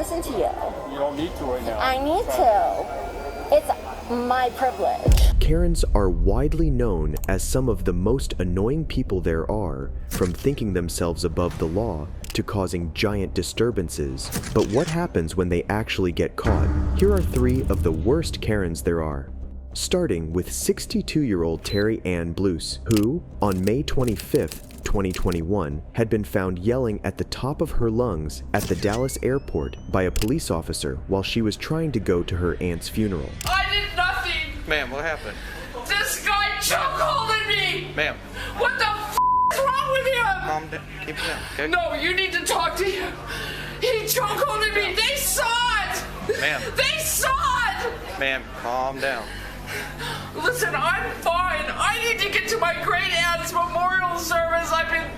listen to you. You don't need to right now. I need to. It's my privilege. Karens are widely known as some of the most annoying people there are, from thinking themselves above the law to causing giant disturbances. But what happens when they actually get caught? Here are 3 of the worst Karens there are. Starting with 62-year-old Terry Ann Blues, who, on May 25th, 2021, had been found yelling at the top of her lungs at the Dallas airport by a police officer while she was trying to go to her aunt's funeral. I did nothing! Ma'am, what happened? This guy chokeholded me! Ma'am. What the is wrong with him? Calm down. Keep it down, okay? No, you need to talk to him. He chokeholded me. They saw it! Ma'am. They saw it! Ma'am, calm down. Listen, I'm fine. I need to get to my great aunt's memorial service. I've been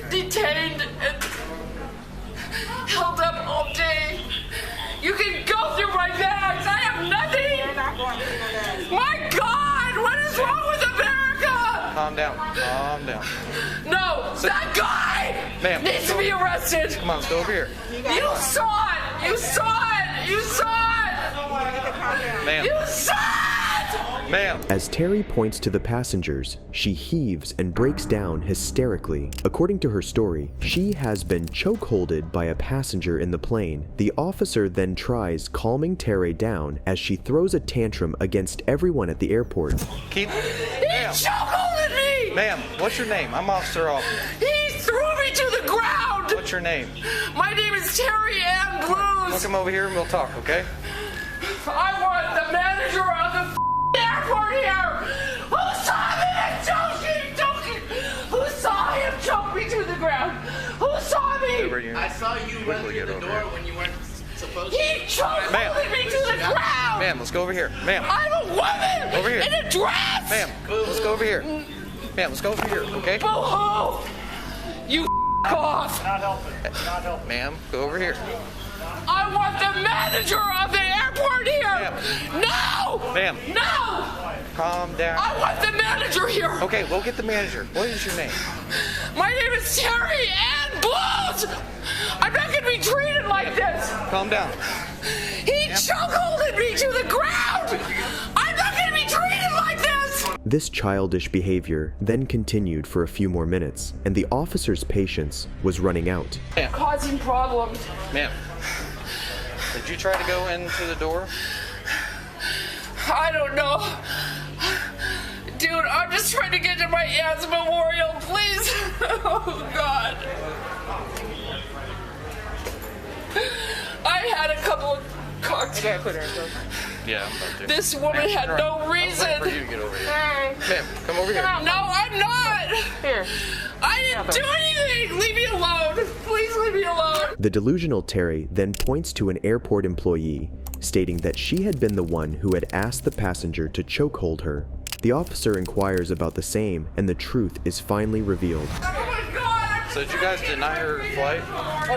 detained and held up all day. You can go through my bags. I have nothing. You're not going through that. My God, what is wrong with America? Calm down. Calm down. No, that guy Ma'am, needs to be arrested. Come on, let's go over here. You saw it. You saw it. You saw it. Ma'am. You saw it. Ma'am. As Terry points to the passengers, she heaves and breaks down hysterically. According to her story, she has been chokeholded by a passenger in the plane. The officer then tries calming Terry down as she throws a tantrum against everyone at the airport. He chokeholded me. Ma'am, what's your name? I'm Officer Hoffman. He threw me to the ground. What's your name? My name is Terry Ann Blues. We'll come over here and we'll talk, okay? I want the manager of the airport here. Who saw me choking? Who saw him choke me to the ground? Who saw me? I saw you run through the door when you weren't supposed to. He chokeholded me to the ground. Ma'am, let's go over here. Ma'am. I'm a woman Over here. in a dress. Ma'am, let's go over here. Ma'am, let's go over here, okay? Boo-hoo! You off. Not helping. Not helping. Ma'am, go over here. I want the manager of the airport here. No. Ma'am. No. Calm down. I want the manager here. Okay, we'll get the manager. What is your name? My name is Terry Ann Blues. I'm not going to be treated like this. Calm down. He chokeholded me to the ground. I'm not going to be treated like this. This childish behavior then continued for a few more minutes, and the officer's patience was running out. Causing problems. Ma'am, did you try to go into the door? I don't know. Dude, I'm just trying to get to my aunt's memorial, please. Oh, God. I had a couple of cocktails. Yeah, I'm about to. This woman had no reason. I'm waiting for you to get over here. Ma'am, come over here. No, I'm not. Here. I didn't do anything. Leave me alone. Please leave me alone. The delusional Terry then points to an airport employee, stating that she had been the one who had asked the passenger to chokehold her. The officer inquires about the same, and the truth is finally revealed. Oh my God. So did you guys deny her flight?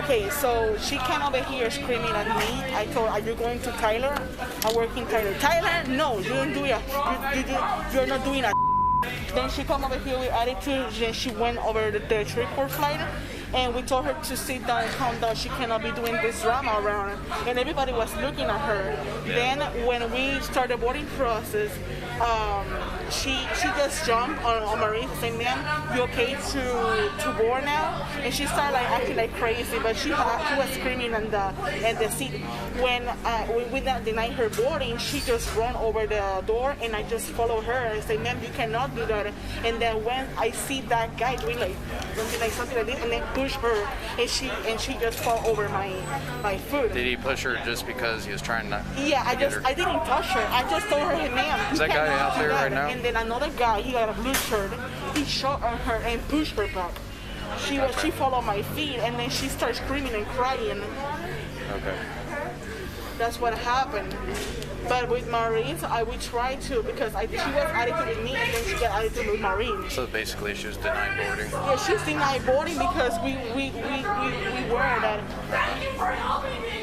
Okay, so she came over here screaming at me. I told her, are you going to Tyler? I work in Tyler. Tyler? No, you don't do it. You're not doing it. Then she come over here with attitude. Then she went over the airport flight. And we told her to sit down and calm down. She cannot be doing this drama around. And everybody was looking at her. Then when we started the boarding process, she just jumped on Marie saying, ma'am, you okay to board now? And she started like acting like crazy, but she was screaming in the seat. When we denied her boarding, she just ran over the door, and I just followed her and said, ma'am, you cannot do that. And then when I see that guy doing something like this, and then push her, and she just fall over my foot. Did he push her just because he was trying to? Yeah, I didn't touch her. I just told her, hey, ma'am. Is that guy out there right now? And then another guy, he got a blue shirt. He shot on her and pushed her back. She followed my feet, and then she started screaming and crying. Okay. That's what happened. But with Maureen, I would try to, because she was attitude with me, and then she got attitude with Maureen. So basically, she was denied boarding. Yeah, she's denied boarding because we were that.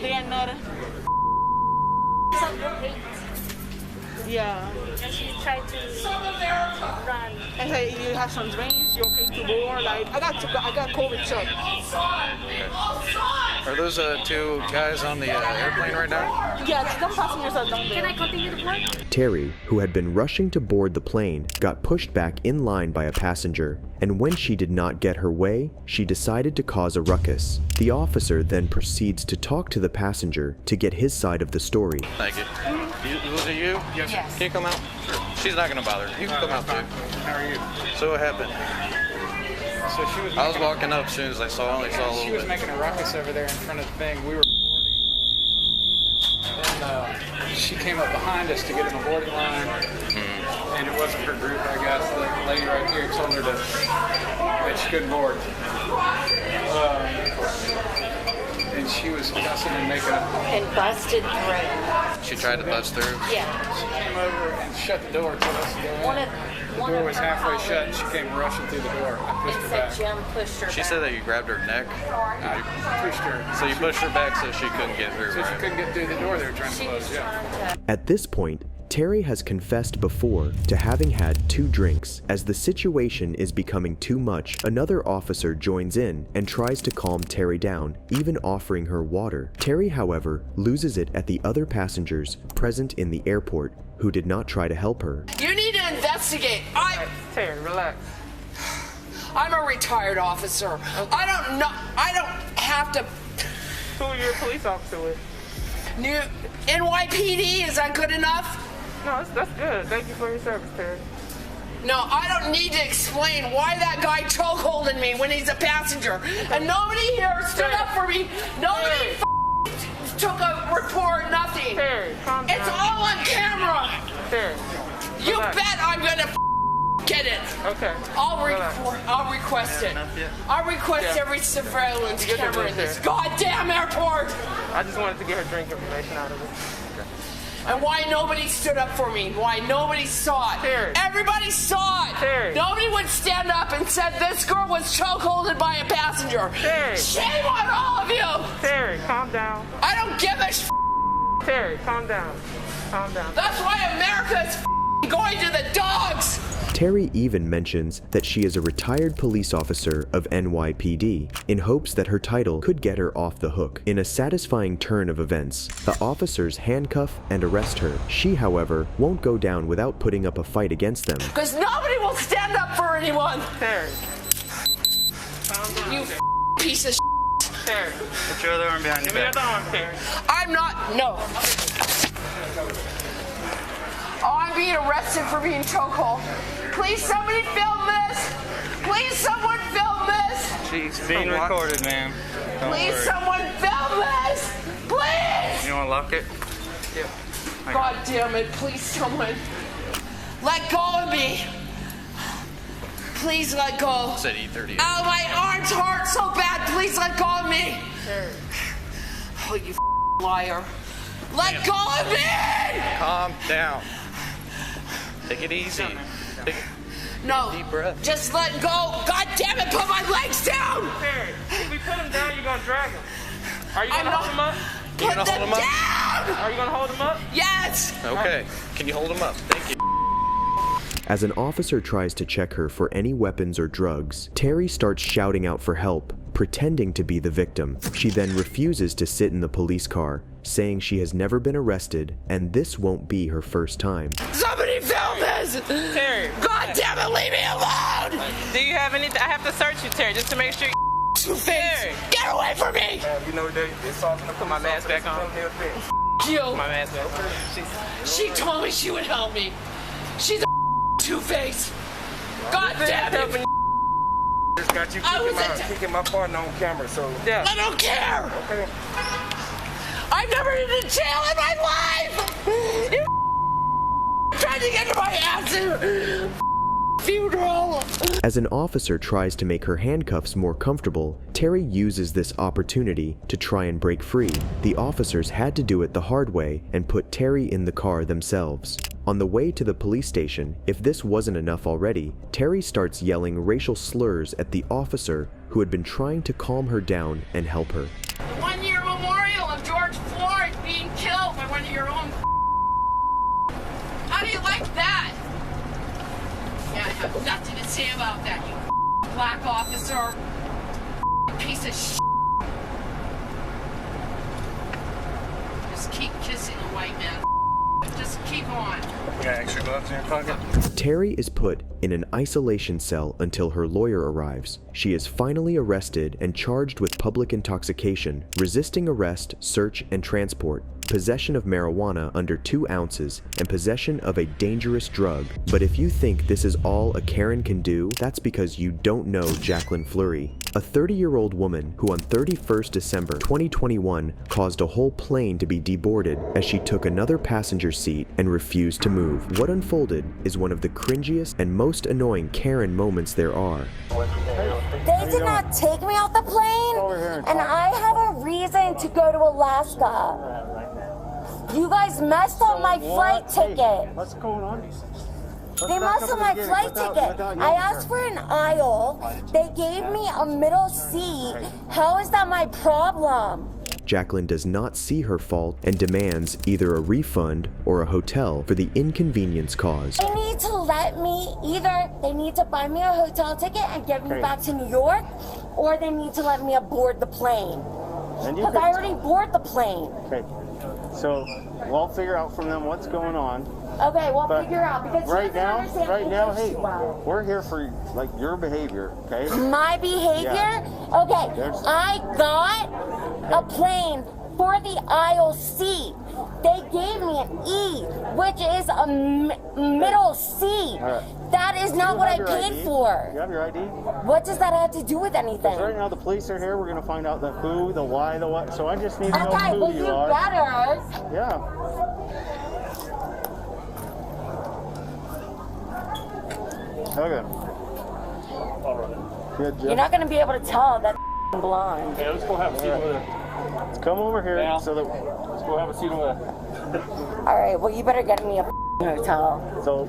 They are not. Yeah. And she tried to run. And hey, you have some drinks, you're okay to board. Like, I got COVID shot. Are those two guys on the airplane right now? Yeah, the passengers are down there. Can I continue to board? Terry, who had been rushing to board the plane, got pushed back in line by a passenger, and when she did not get her way, she decided to cause a ruckus. The officer then proceeds to talk to the passenger to get his side of the story. Thank you. Was it you? Yes. Can you come out? Sure. She's not gonna bother. You can come out too. How are you? So what happened? So she was. I was walking up as soon as I only saw a She little was bit. making a ruckus over there in front of the thing. We were boarding. And she came up behind us to get in the boarding line. And it wasn't her group, I guess. The lady right here told her that she couldn't board. And she was cussing and making a... And busted through. She tried to bust through. Yeah. She came over and shut the door, told us to go in. The door was halfway shut and she came rushing through the door. I pushed And her said back. Jim pushed her She back. said that you grabbed her neck. I pushed her. So you pushed her back so she couldn't get through. So she Right? couldn't get through the door they were trying to She close. was Yeah. trying to... At this point, Terry has confessed before to having had 2 drinks. As the situation is becoming too much, another officer joins in and tries to calm Terry down, even offering her water. Terry, however, loses it at the other passengers present in the airport who did not try to help her. You need to investigate. Terry, relax. I'm a retired officer. I don't know. I don't have to. Who are you a police officer with? New NYPD, is that good enough? No, that's good. Thank you for your service, Terry. No, I don't need to explain why that guy chokeholded me when he's a passenger. And nobody here stood up for me. Nobody took a report, nothing. Terry, calm down. It's all on camera. Terry, You relax. bet I'm gonna get it. Okay. I'll Relax. request it. I'll request Yeah. every surveillance You get the camera in drink, this Terry. goddamn airport. I just wanted to get her drink information out of it. And why nobody stood up for me? Why nobody saw it? Terry. Everybody saw it. Terry. Nobody would stand up and said this girl was chokeholded by a passenger. Terry. Shame on all of you. Terry, calm down. I don't give a Terry, calm down. Calm down. That's why America is going to the dogs. Terry even mentions that she is a retired police officer of NYPD in hopes that her title could get her off the hook. In a satisfying turn of events, the officers handcuff and arrest her. She, however, won't go down without putting up a fight against them. Because nobody will stand up for anyone. Terry. Calm down. You piece of Terry. Put your other arm behind Give me your other arm, Terry. I'm not, no. Oh, I'm being arrested for being chokehold. Please, somebody film this. Please, someone film this. She's Being recorded, ma'am. Don't Please, worry. someone film this. Please. You want to lock it? God damn it. Please, someone. Let go of me. Please let go. Said E38. Oh, my arms hurt so bad. Please let go of me. Oh, you liar. Let go of me. Calm down. Take it easy. Take it. No, Deep breath. just let go. God damn it, put my legs down. Terry, if we put him down, you're gonna drag him. Are you I'm gonna not. hold him up? Put gonna them hold him up? down. Are you gonna hold him up? Yes. Okay. Can you hold him up? Thank you. As an officer tries to check her for any weapons or drugs, Terry starts shouting out for help, pretending to be the victim. She then refuses to sit in the police car, saying she has never been arrested and this won't be her first time. Somebody film this. Terry. God damn it, leave me alone. Do you have anything? I have to search you, Terry, just to make sure. Two-Face, get away from me. You know, it's all gonna Put my mask back on. You. My mask back. She told me she would help me. She's a Two-Face. God damn it. Just got you I was kicking my partner on camera, so. Yeah. I don't care. Okay. I've never been to jail in my life. You tried to get to my ass in funeral. As an officer tries to make her handcuffs more comfortable, Terry uses this opportunity to try and break free. The officers had to do it the hard way and put Terry in the car themselves. On the way to the police station, if this wasn't enough already, Terry starts yelling racial slurs at the officer who had been trying to calm her down and help her. 1 year memorial of George Floyd being killed by one of your own. I have nothing to say about that, you black officer. Piece of shit. Just keep kissing a white man. Just keep on. You got extra gloves in your pocket? Terry is put in an isolation cell until her lawyer arrives. She is finally arrested and charged with public intoxication, resisting arrest, search, and transport, possession of marijuana under 2 ounces, and possession of a dangerous drug. But if you think this is all a Karen can do, that's because you don't know Jacqueline Fleury, a 30-year-old woman who on 31st December 2021 caused a whole plane to be deboarded as she took another passenger seat and refused to move. What unfolded is one of the cringiest and most annoying Karen moments there are. They did not take me off the plane, and I have a reason to go to Alaska. You guys messed up my flight ticket. What's going on? They messed up my flight ticket. I asked for an aisle. They gave me a middle seat. How is that my problem? Jacqueline does not see her fault and demands either a refund or a hotel for the inconvenience caused. They need to let me, either they need to buy me a hotel ticket and get me back to New York, or they need to let me aboard the plane. Because I already boarded the plane. Okay, so we'll figure out from them what's going on. Okay, we'll figure out, because right now, hey, well. we're here for like your behavior, okay? My behavior? Yeah. Okay, I got a plane for the aisle seat. They gave me an E, which is a middle seat. Right. That is not what I paid ID? for. You have your ID? What does that have to do with anything? Right now the police are here. We're going to find out the who, the why, the what. So I just need to know Okay, who well, you you are. better. Yeah. Okay. All right. Good job. You're not going to be able to tell that blonde. Yeah, let's go have a seat over there. Let's come over here so that Let's go have a seat over there. All right, well, you better get me a hotel. so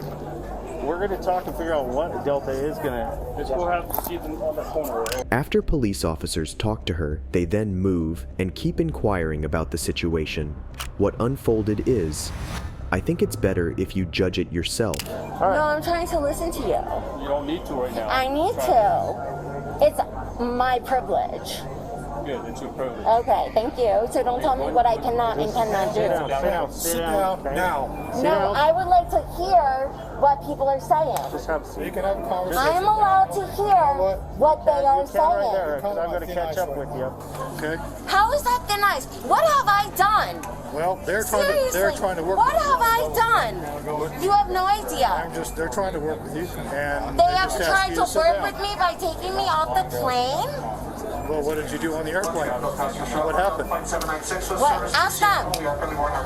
we're going to talk and figure out what Delta is going to. Let's go have a seat on the corner. After police officers talk to her, they then move and keep inquiring about the situation. What unfolded is, I think it's better if you judge it yourself. No, I'm trying to listen to you. You don't need to right now. I need to. It's my privilege. Good, it's your privilege. Okay, thank you. So don't tell me what I cannot and cannot do. Sit down now. No, I would like to hear what people are saying. Just have a seat. You can have a conversation. I am allowed to hear what they are Right saying. there, 'cause I'm going to catch up with you. Okay. How is that thin ice? What have I done? Well, they're Seriously, trying to work. what with you. have I done? You have no idea. They're trying to work with you, and They have just ask tried you to sit work down. with me by taking me off the plane. Well, what did you do on the airplane? What happened? What? Ask them.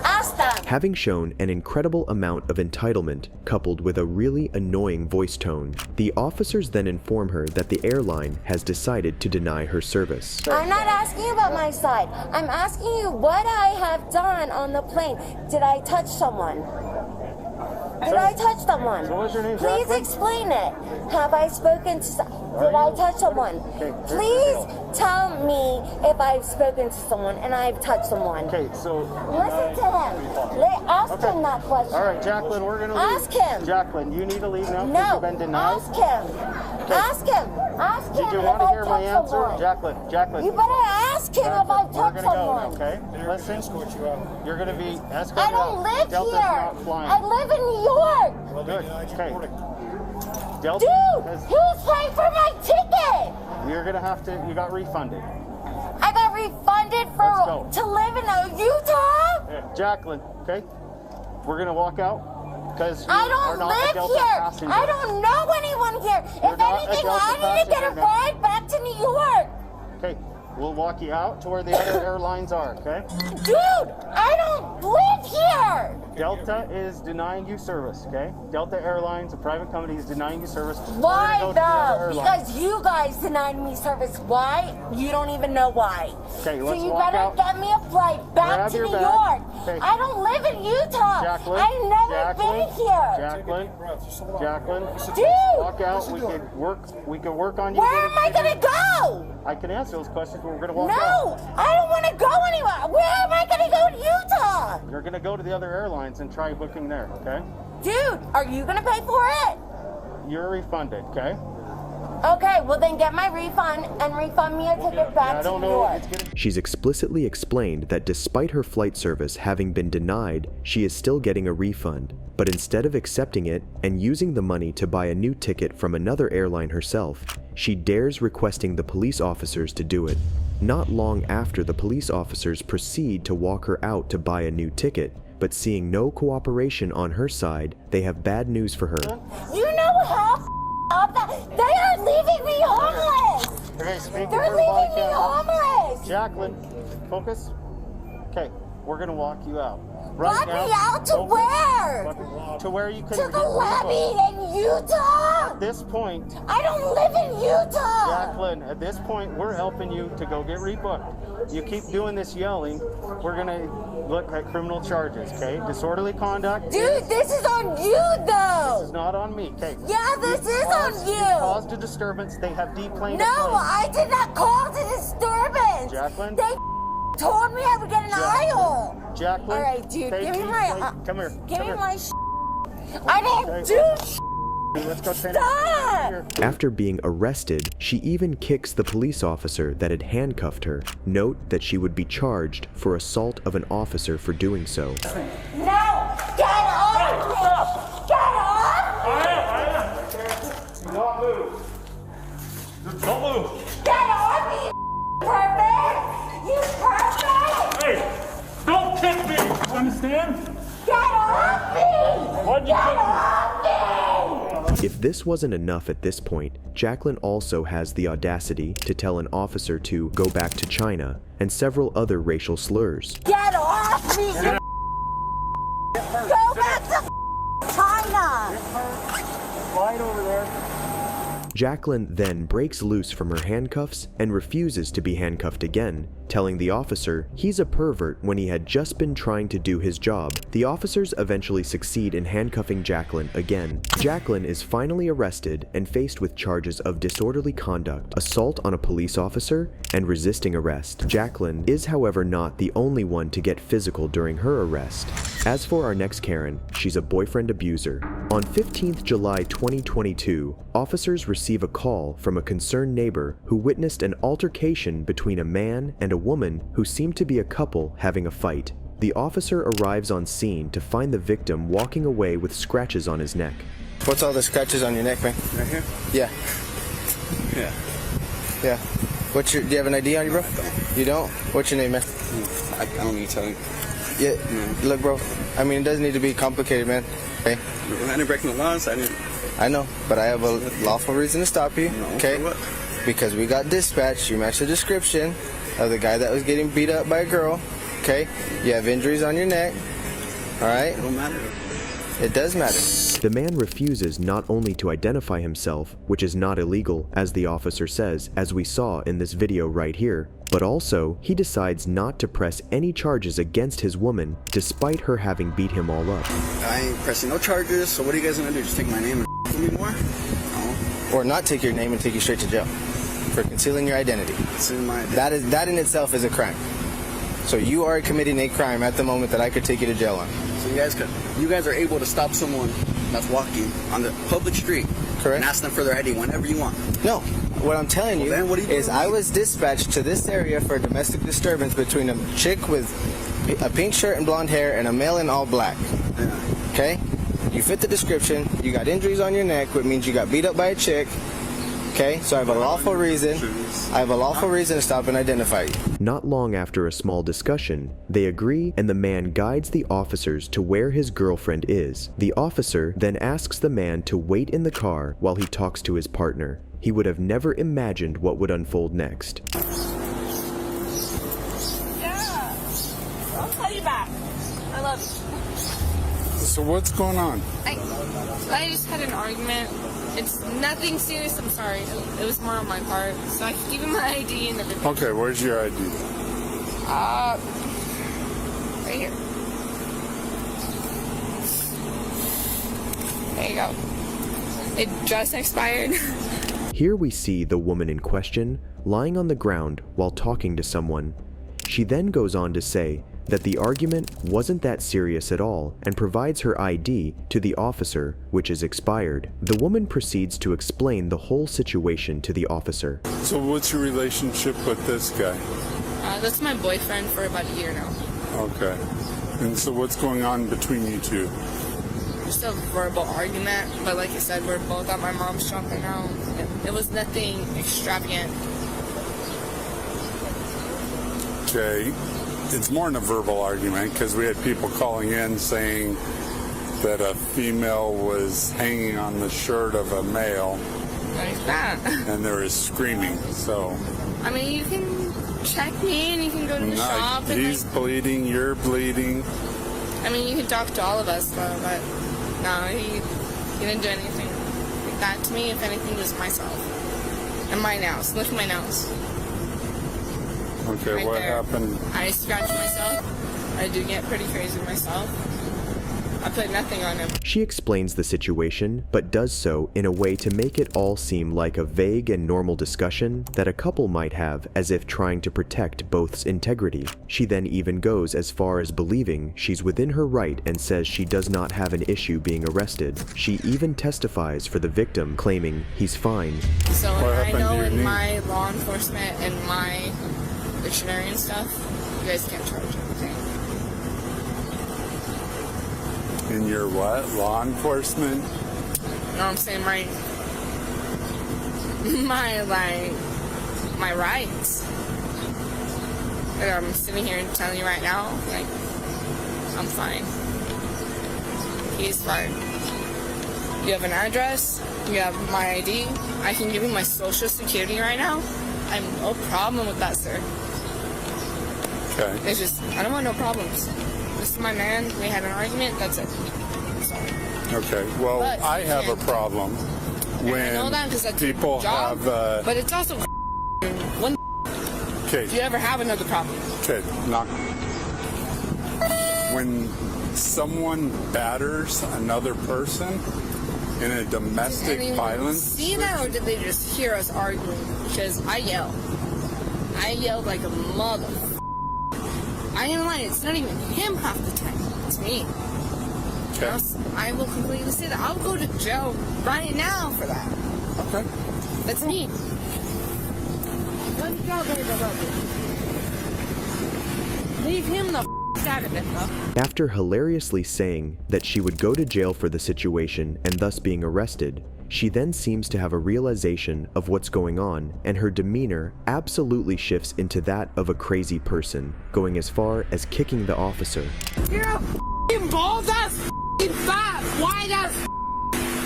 Ask them. Having shown an incredible amount of entitlement coupled with a really annoying voice tone, the officers then inform her that the airline has decided to deny her service. I'm not asking about my side. I'm asking you what I have done on the plane. Did I touch someone? Did I touch someone? So what's your name, Please Jacqueline? explain it. Have I spoken to did I touch someone? Please tell me if I've spoken to someone and I've touched someone. Okay, so. Listen to him. Ask him that question. All right, Jacqueline, we're going to leave. Ask him. Jacqueline, you need to leave now because No. you've been denied. Ask him. Ask him. Ask him Did you if want to I've hear my touched answer? someone. Jacqueline. You better ask him if I've We're touched going to go now, someone. okay? Listen, you're going to be escorted I don't out. live Delta's here. not flying. I live in New York. Good. Okay. Delta, Dude, who's paying for my ticket? you're going to have to, you got refunded. I got refunded Let's go. to live in Utah? Jacqueline, okay? We're going to walk out because you I are don't not a live Delta here. passenger. I don't know anyone here. You're If not a anything, Delta I need to get a passenger now. ride back to New York. Okay, we'll walk you out to where the other airlines are, okay? Dude, I don't live here. Delta is denying you service, okay? Delta Airlines, a private company, is denying you service. Why We're gonna go to the other though? airlines. Because you guys denied me service. Why? You don't even know why. Okay, So let's you walk better out. get me a flight back Grab to your New bag. York. Okay. I don't live in Utah. Jacqueline, I've never Jacqueline, been here. Jacqueline, Dude, walk out. We could work on you. where am I gonna go? I can answer those questions, but we're gonna walk out. No, I don't want to go anywhere. Where am I gonna go in Utah? You're gonna go to the other airlines and try booking there, okay? Dude, are you gonna pay for it? you're refunded, okay? Okay, well then get my refund and refund me a ticket back to New York. She's explicitly explained that despite her flight service having been denied, she is still getting a refund. But instead of accepting it and using the money to buy a new ticket from another airline herself, she dares requesting the police officers to do it. Not long after, the police officers proceed to walk her out to buy a new ticket, but seeing no cooperation on her side, they have bad news for her. You know how up that they are leaving me homeless. Okay, speak They're with her leaving body me count. homeless. Jacqueline, focus. Okay, we're gonna walk you out. Walk me out to where? To where you can To the levee in Utah. At this point, I don't live in Utah. Jacqueline, at this point, we're helping you to go get rebooked. You keep doing this yelling, we're gonna look at criminal charges, okay? Disorderly conduct. Dude, this is on you though. This is not on me, okay? Yeah, this is on you. Caused a disturbance, they have deplaned. No, I did not cause a disturbance. Jacqueline? They told me I would get an aisle. Jacqueline? All right, dude, take give me these- my. Come here. Give come me here. my. I didn't do. Let's go finish. Stop! After being arrested, she even kicks the police officer that had handcuffed her. Note that she would be charged for assault of an officer for doing so. No! Get off me! Get off! Don't move. Don't move. Get off me! Perfect! You perfect! Hey, don't kick me. You understand? Get off me! Why'd you Get kick me? off me! If this wasn't enough at this point, Jacqueline also has the audacity to tell an officer to go back to China and several other racial slurs. Get off me! You go back to China! Slide over there. Jacqueline then breaks loose from her handcuffs and refuses to be handcuffed again, telling the officer he's a pervert when he had just been trying to do his job. The officers eventually succeed in handcuffing Jacqueline again. Jacqueline is finally arrested and faced with charges of disorderly conduct, assault on a police officer, and resisting arrest. Jacqueline is, however, not the only one to get physical during her arrest. As for our next Karen, she's a boyfriend abuser. On 15th July 2022, officers receive a call from a concerned neighbor who witnessed an altercation between a man and a woman who seemed to be a couple having a fight. The officer arrives on scene to find the victim walking away with scratches on his neck. What's all the scratches on your neck, man? Right here? Yeah. Yeah. Yeah. Do you have an ID on you, bro? You don't? What's your name, man? I don't need to tell you. Yeah. Look, bro. I mean, it doesn't need to be complicated, man. Okay? I didn't break no laws. I know, but I have a lawful reason to stop you. No, okay? for what? Because we got dispatched. You matched the description of the guy that was getting beat up by a girl. Okay? You have injuries on your neck. All right? It don't matter. It does matter. The man refuses not only to identify himself, which is not illegal, as the officer says, as we saw in this video right here, but also he decides not to press any charges against his woman, despite her having beat him all up. I ain't pressing no charges, so what are you guys gonna do? Just take my name and f me more? No. Or not take your name and take you straight to jail for concealing your identity. That in itself is a crime. So you are committing a crime at the moment that I could take you to jail on. So you guys are able to stop someone that's walking on the public street, correct, and ask them for their ID whenever you want. No, what I'm telling you is I was dispatched to this area for a domestic disturbance between a chick with a pink shirt and blonde hair and a male in all black. Yeah. Okay? You fit the description. You got injuries on your neck, which means you got beat up by a chick. Okay, so I have a lawful reason. I have a lawful reason to stop and identify you. Not long after a small discussion, they agree and the man guides the officers to where his girlfriend is. The officer then asks the man to wait in the car while he talks to his partner. He would have never imagined what would unfold next. Yeah, I'll call you back. I love you. So what's going on? I just had an argument. It's nothing serious, I'm sorry. It was more on my part. So I can give you my ID and everything. Okay, where's your ID? Right here. There you go. It just expired. Here we see the woman in question lying on the ground while talking to someone. She then goes on to say that the argument wasn't that serious at all and provides her ID to the officer, which is expired. The woman proceeds to explain the whole situation to the officer. So what's your relationship with this guy? That's my boyfriend for about a year now. Okay. And so what's going on between you two? Just a verbal argument, but like I said, we're both at my mom's shop right now. It was nothing extravagant. Okay. It's more than a verbal argument because we had people calling in saying that a female was hanging on the shirt of a male. Like that. And there was screaming, so. I mean, you can check me and you can go to the shop. And he's bleeding, you're bleeding. I mean, you can talk to all of us, though, but no, he didn't do anything like that to me. If anything, it was myself. And my nails. Look at my nails. Okay, right what there. happened? I scratch myself. I do get pretty crazy myself. I put nothing on him. She explains the situation, but does so in a way to make it all seem like a vague and normal discussion that a couple might have, as if trying to protect both's integrity. She then even goes as far as believing she's within her right and says she does not have an issue being arrested. She even testifies for the victim, claiming he's fine. So I know in my law enforcement and my dictionary and stuff, you guys can't charge anything. In your what? Law enforcement? You know what I'm saying? My rights. And I'm sitting here and telling you right now, like, I'm fine. He's fine. You have an address, you have my ID, I can give you my social security right now. I have no problem with that, sir. Okay. It's just, I don't want no problems. This is my man, we had an argument, that's it. Sorry. Okay, well, But I have a problem when I know that 'cause that's people your job, have... but it's also one Okay. if you ever have another problem. Okay, knock. When someone batters another person in a domestic Did anyone violence... see that, or did they just hear us arguing? Because I yelled. I yelled like a mother. I ain't lying, it's not even him half the time. It's me. Okay. I will completely say that. I'll go to jail right now for that. Okay. That's me. Let's go, baby. Leave him the out of it, though. After hilariously saying that she would go to jail for the situation and thus being arrested, she then seems to have a realization of what's going on, and her demeanor absolutely shifts into that of a crazy person, going as far as kicking the officer. You're a f***ing bald ass, f***ing fat, white ass,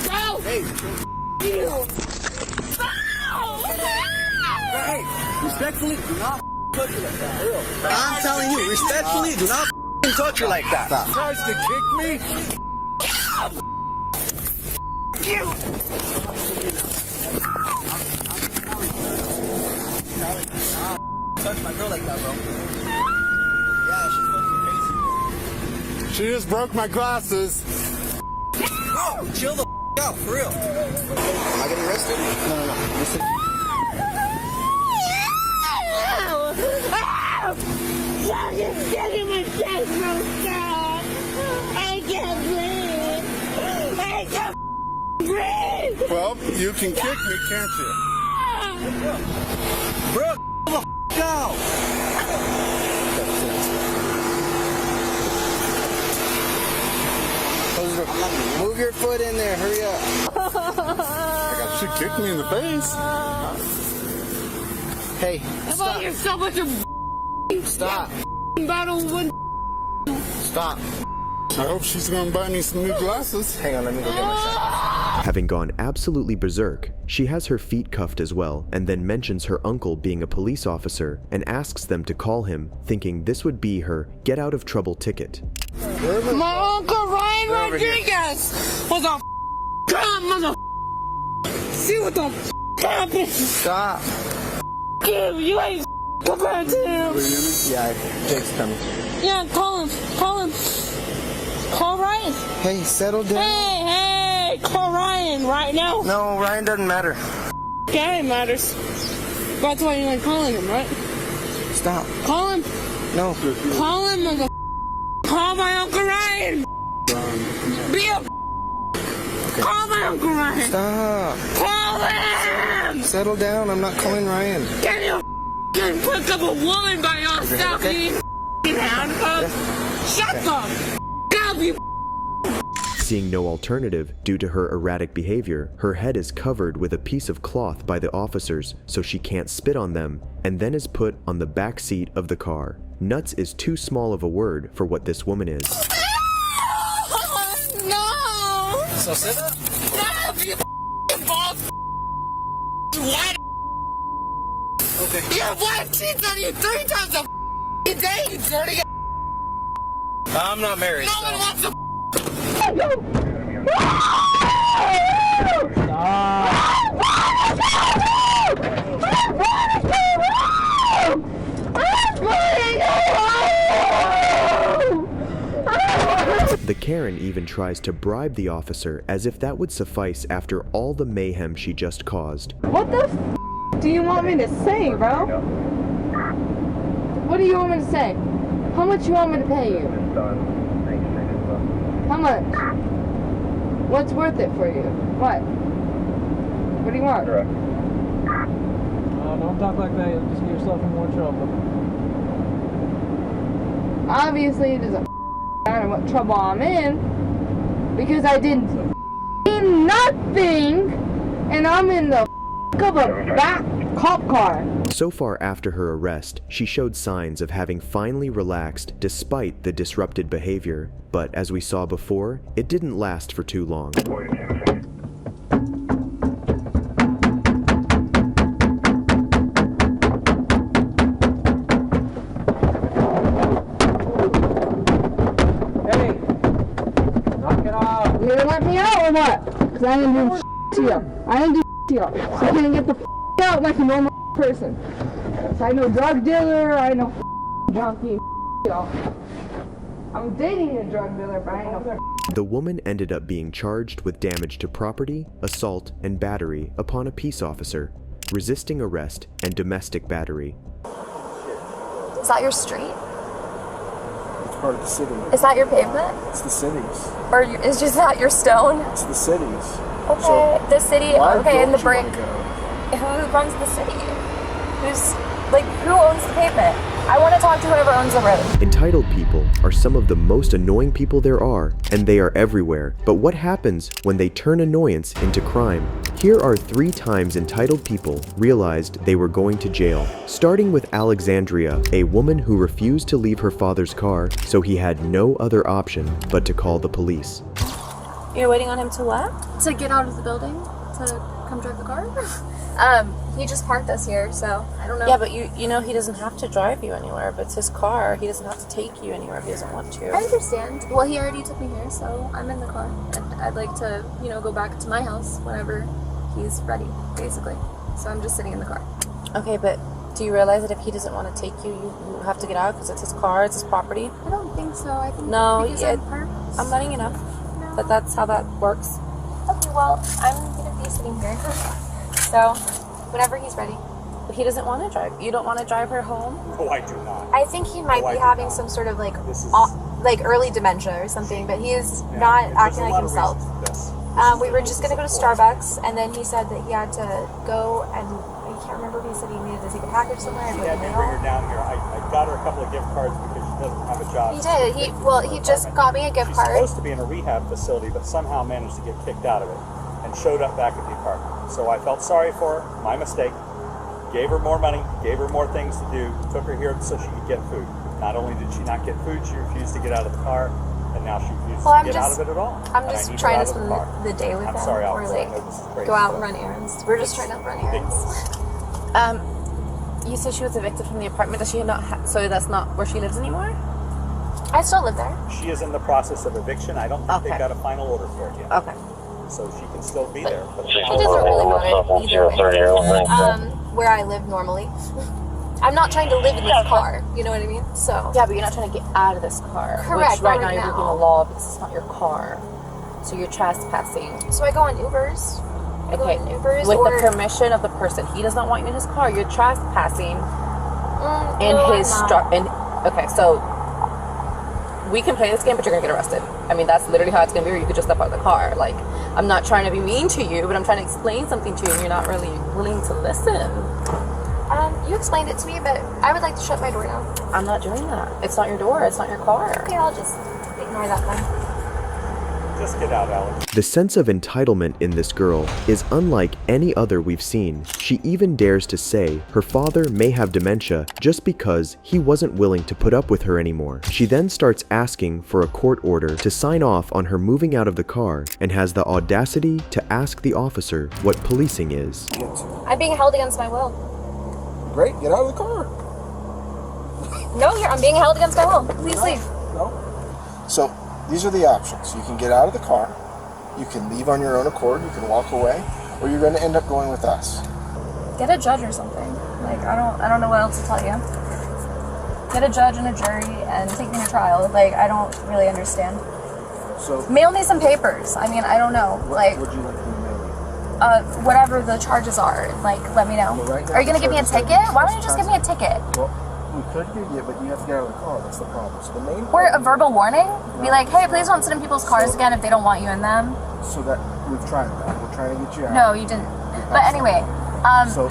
go! Hey, you! Hey, respectfully, do not touch her like that. I'm telling you, respectfully, do not touch her like that. Tries to kick me? You! Touch my girl like that, bro. Yeah, she's fucking crazy. She just broke my glasses. Bro, chill the out, for real. Am I getting arrested? No. Listen. Just getting my chest broke out. I can't breathe. I can't breathe. Well, you can kick me, can't you? Bro, the out. Move your foot in there, hurry up. She kicked me in the face. Hey, How about yourself with your stop. battle with Stop. I hope she's gonna buy me some new glasses. Hang on, let me go get my shot. Having gone absolutely berserk, she has her feet cuffed as well, and then mentions her uncle being a police officer and asks them to call him, thinking this would be her get out of trouble ticket. my Uncle Ryan Rodriguez was a gun, mother. See what the happened? Stop. You ain't compared to him. Yeah, Jake's coming. Yeah, call him. Call Ryan. Hey, settle down. Hey, call Ryan right now. No, Ryan doesn't matter. Yeah, it matters. That's why you like calling him, right? Stop. Call him. No. Call him, mother. Be a Call them, Ryan. Stop. Call them. Settle down. I'm not calling Ryan. Can you pick up a woman by yourself? Okay. You need handcuffs. Shut the up, you. Seeing no alternative due to her erratic behavior, her head is covered with a piece of cloth by the officers so she can't spit on them, and then is put on the back seat of the car. Nuts is too small of a word for what this woman is. No. So sit up. No, you boss. What? Okay. Your wife cheats on you 3 times a day, you dirty. I'm not married. No one wants to. The Karen even tries to bribe the officer as if that would suffice after all the mayhem she just caused. What the f do you want me to say, bro? What do you want me to say? How much you want me to pay you? How much? What's worth it for you? What? What do you want? Don't talk like that. You'll just get yourself in more trouble. Obviously, it doesn't matter what trouble I'm in because I did nothing, and I'm in the of a back cop car. So far after her arrest, she showed signs of having finally relaxed despite the disrupted behavior, but as we saw before, it didn't last for too long. Hey, knock it off. You gonna let me out or what? Because I didn't do to you. I didn't do to you. So you can get the out like a normal person. So I know drug dealer, I know junkie, I'm dating a drug dealer, but I know. The woman ended up being charged with damage to property, assault, and battery upon a peace officer, resisting arrest, and domestic battery. Is that your street? It's part of the city. Is that your pavement? It's the cities. Or is just that your stone? It's the cities. Okay, So the city, why okay, and the don't you brick. wanna go? Who runs the city? Who owns the pavement? I want to talk to whoever owns the road. Entitled people are some of the most annoying people there are, and they are everywhere. But what happens when they turn annoyance into crime? Here are 3 times entitled people realized they were going to jail. Starting with Alexandria, a woman who refused to leave her father's car, so he had no other option but to call the police. You're waiting on him to what? To get out of the building? To come drive the car? He just parked us here, so I don't know. Yeah, but you know he doesn't have to drive you anywhere. But it's his car. He doesn't have to take you anywhere if he doesn't want to. I understand. Well, he already took me here, so I'm in the car. And I'd like to, go back to my house whenever he's ready, basically. So I'm just sitting in the car. Okay, but do you realize that if he doesn't want to take you, you have to get out because it's his car, it's his property? I don't think so. I think no, because I'm letting you know that that's how that works. Okay, well, I'm gonna be sitting here. So, whenever he's ready. But he doesn't want to drive. You don't want to drive her home? No, I do not. I think he might be having some sort of like early dementia or something, but he is not acting like himself. We were just gonna go to Starbucks, and then he said that he had to go, and I can't remember if he said he needed to take a package somewhere. He had me bring her down here. I got her a couple of gift cards because she doesn't have a job. He did. He just got me a gift card. She's supposed to be in a rehab facility, but somehow managed to get kicked out of it and showed up back at the apartment. So I felt sorry for her, my mistake. Gave her more money, gave her more things to do, took her here so she could get food. Not only did she not get food, she refused to get out of the car, and now she refuses to get out of it at all. I'm just trying to spend the day with him, sorry, or go out and run errands. We're just trying to run errands. You said she was evicted from the apartment. Does she not? So that's not where she lives anymore? I still live there. She is in the process of eviction. I don't think they got a final order for it yet. Okay. So she can still be there. He doesn't really want it either. Where I live normally. I'm not trying to live in this car, you know what I mean? So yeah, but you're not trying to get out of this car. Correct. Which right now you're breaking the law because it's not your car. So you're trespassing. So I go on Ubers. Okay. Ubers with the permission of the person. He does not want you in his car. You're trespassing in his no, okay, so we can play this game, but you're gonna get arrested. I mean, that's literally how it's gonna be, or you could just step out of the car. Like, I'm not trying to be mean to you, but I'm trying to explain something to you, and you're not really willing to listen. You explained it to me, but I would like to shut my door now. I'm not doing that. It's not your door. It's not your car. Okay, I'll just ignore that then. Just get out, Alex. The sense of entitlement in this girl is unlike any other we've seen. She even dares to say her father may have dementia just because he wasn't willing to put up with her anymore. She then starts asking for a court order to sign off on her moving out of the car and has the audacity to ask the officer what policing is. I'm being held against my will. Great, get out of the car. No, I'm being held against my will. Please leave. So these are the options. You can get out of the car, you can leave on your own accord, you can walk away, or you're going to end up going with us. Get a judge or something. Like, I don't know what else to tell you. Get a judge and a jury and take me to trial. Like, I don't really understand. So mail me some papers. I mean, I don't know. Like, would you like to mail me? Whatever the charges are, like, let me know. Well, right now Are you gonna the give me a charges ticket? are Why don't you just give me a ticket? Well, we could give you, but you have to get out of the car. That's the problem. So the main Or a verbal warning? Be like, hey, please don't sit in people's cars again if they don't want you in them. So that we've tried that. We're trying to get you out. No, you didn't. But anyway,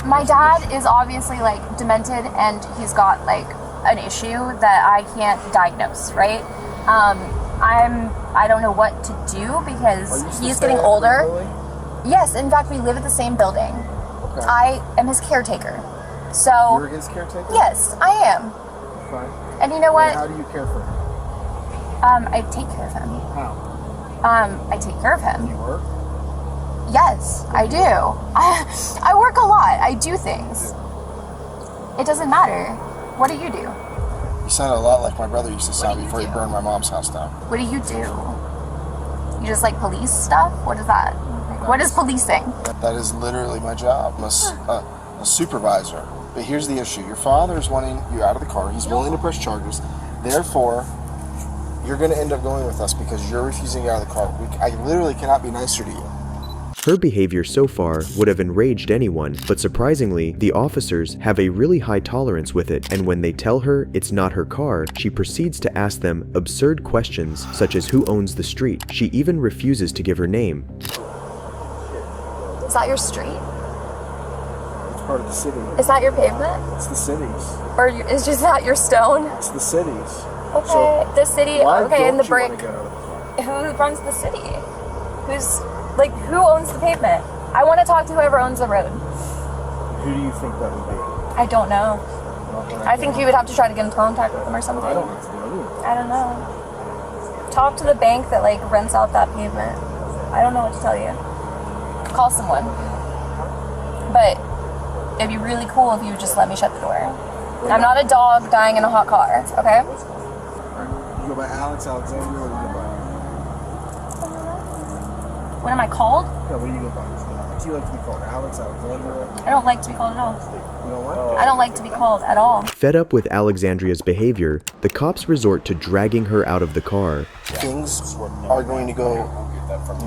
my dad is obviously like demented and he's got like an issue that I can't diagnose, right? I don't know what to do because he's getting older. Yes, in fact, we live at the same building. Okay. I am his caretaker. So You're his caretaker? Yes, I am. Fine. And you know what? And how do you care for him? I take care of him. How? I take care of him. You work? Yes, I do. I work a lot. I do things. It doesn't matter. What do you do? You sound a lot like my brother used to sound before he burned my mom's house down. What do? You just like police stuff? What is that? What is policing? That is literally my job. I'm a supervisor. But here's the issue. Your father is wanting you out of the car. He's willing to press charges. Therefore, you're going to end up going with us because you're refusing to get out of the car. I literally cannot be nicer to you. Her behavior so far would have enraged anyone, but surprisingly, the officers have a really high tolerance with it, and when they tell her it's not her car, she proceeds to ask them absurd questions such as who owns the street. She even refuses to give her name. Is that your street? It's part of the city. Is that your pavement? It's the city's. Or is just that your stone? It's the city's. Okay, So the city. why Okay, don't and the you brick. wanna get out of the car? Who runs the city? Who owns the pavement? I want to talk to whoever owns the road. Who do you think that would be? I don't know. I think you would have to try to get in contact with them or something. I don't have to do anything. I don't know. Talk to the bank that like rents out that pavement. I don't know what to tell you. Call someone. But it'd be really cool if you would just let me shut the door. I'm not a dog dying in a hot car, okay? You go by Alex Alexandria, or you go by? What am I called? Yeah, what do you go by? Do you like to be called Alex Alexandria? I don't like to be called at all. You know what? I don't like to be called at all. Fed up with Alexandria's behavior, the cops resort to dragging her out of the car. Things are going to go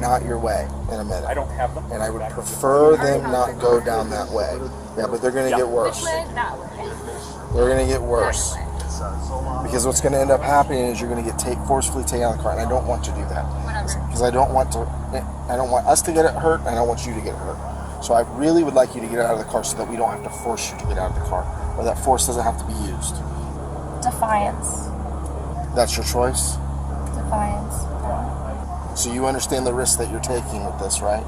not your way in a minute. I don't have them. And I would prefer them not go down that way. Yeah, but they're going to get worse. They're going to get worse. Because what's going to end up happening is you're going to get forcefully taken out of the car, and I don't want to do that. Because I don't want us to get hurt, and I don't want you to get hurt. So I really would like you to get out of the car so that we don't have to force you to get out of the car, or that force doesn't have to be used. Defiance. That's your choice? Defiance. So you understand the risk that you're taking with this, right?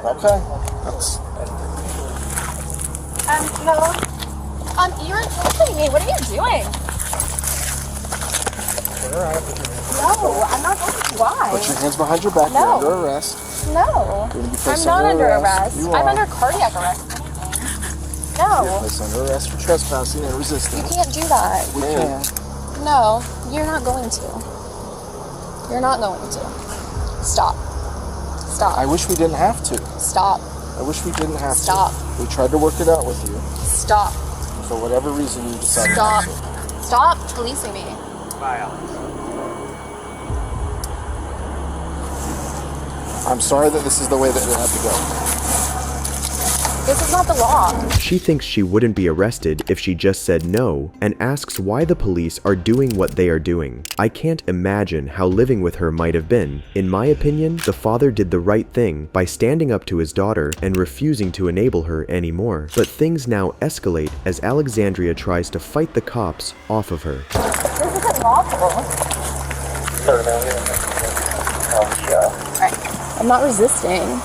Okay. That's... No. You're insulting me. What are you doing? No, I'm not going to. Why? Put your hands behind your back. No. You're under arrest. No. You're gonna be I'm placed not under arrest. arrest. You I'm are. under cardiac arrest. You're No. placed under arrest for trespassing and You resisting. can't do that. We can. No, you're not going to. You're not going to. Stop. Stop. I wish we didn't have to. Stop. I wish we didn't have Stop. to. We tried to work it out with you. Stop. For whatever reason you decided Stop. not to. Stop policing me. Bye, Alex. I'm sorry that this is the way that it had to go. This is not the law. She thinks she wouldn't be arrested if she just said no, and asks why the police are doing what they are doing. I can't imagine how living with her might have been. In my opinion, the father did the right thing by standing up to his daughter and refusing to enable her anymore. But things now escalate as Alexandria tries to fight the cops off of her. This isn't lawful. I'm not resisting.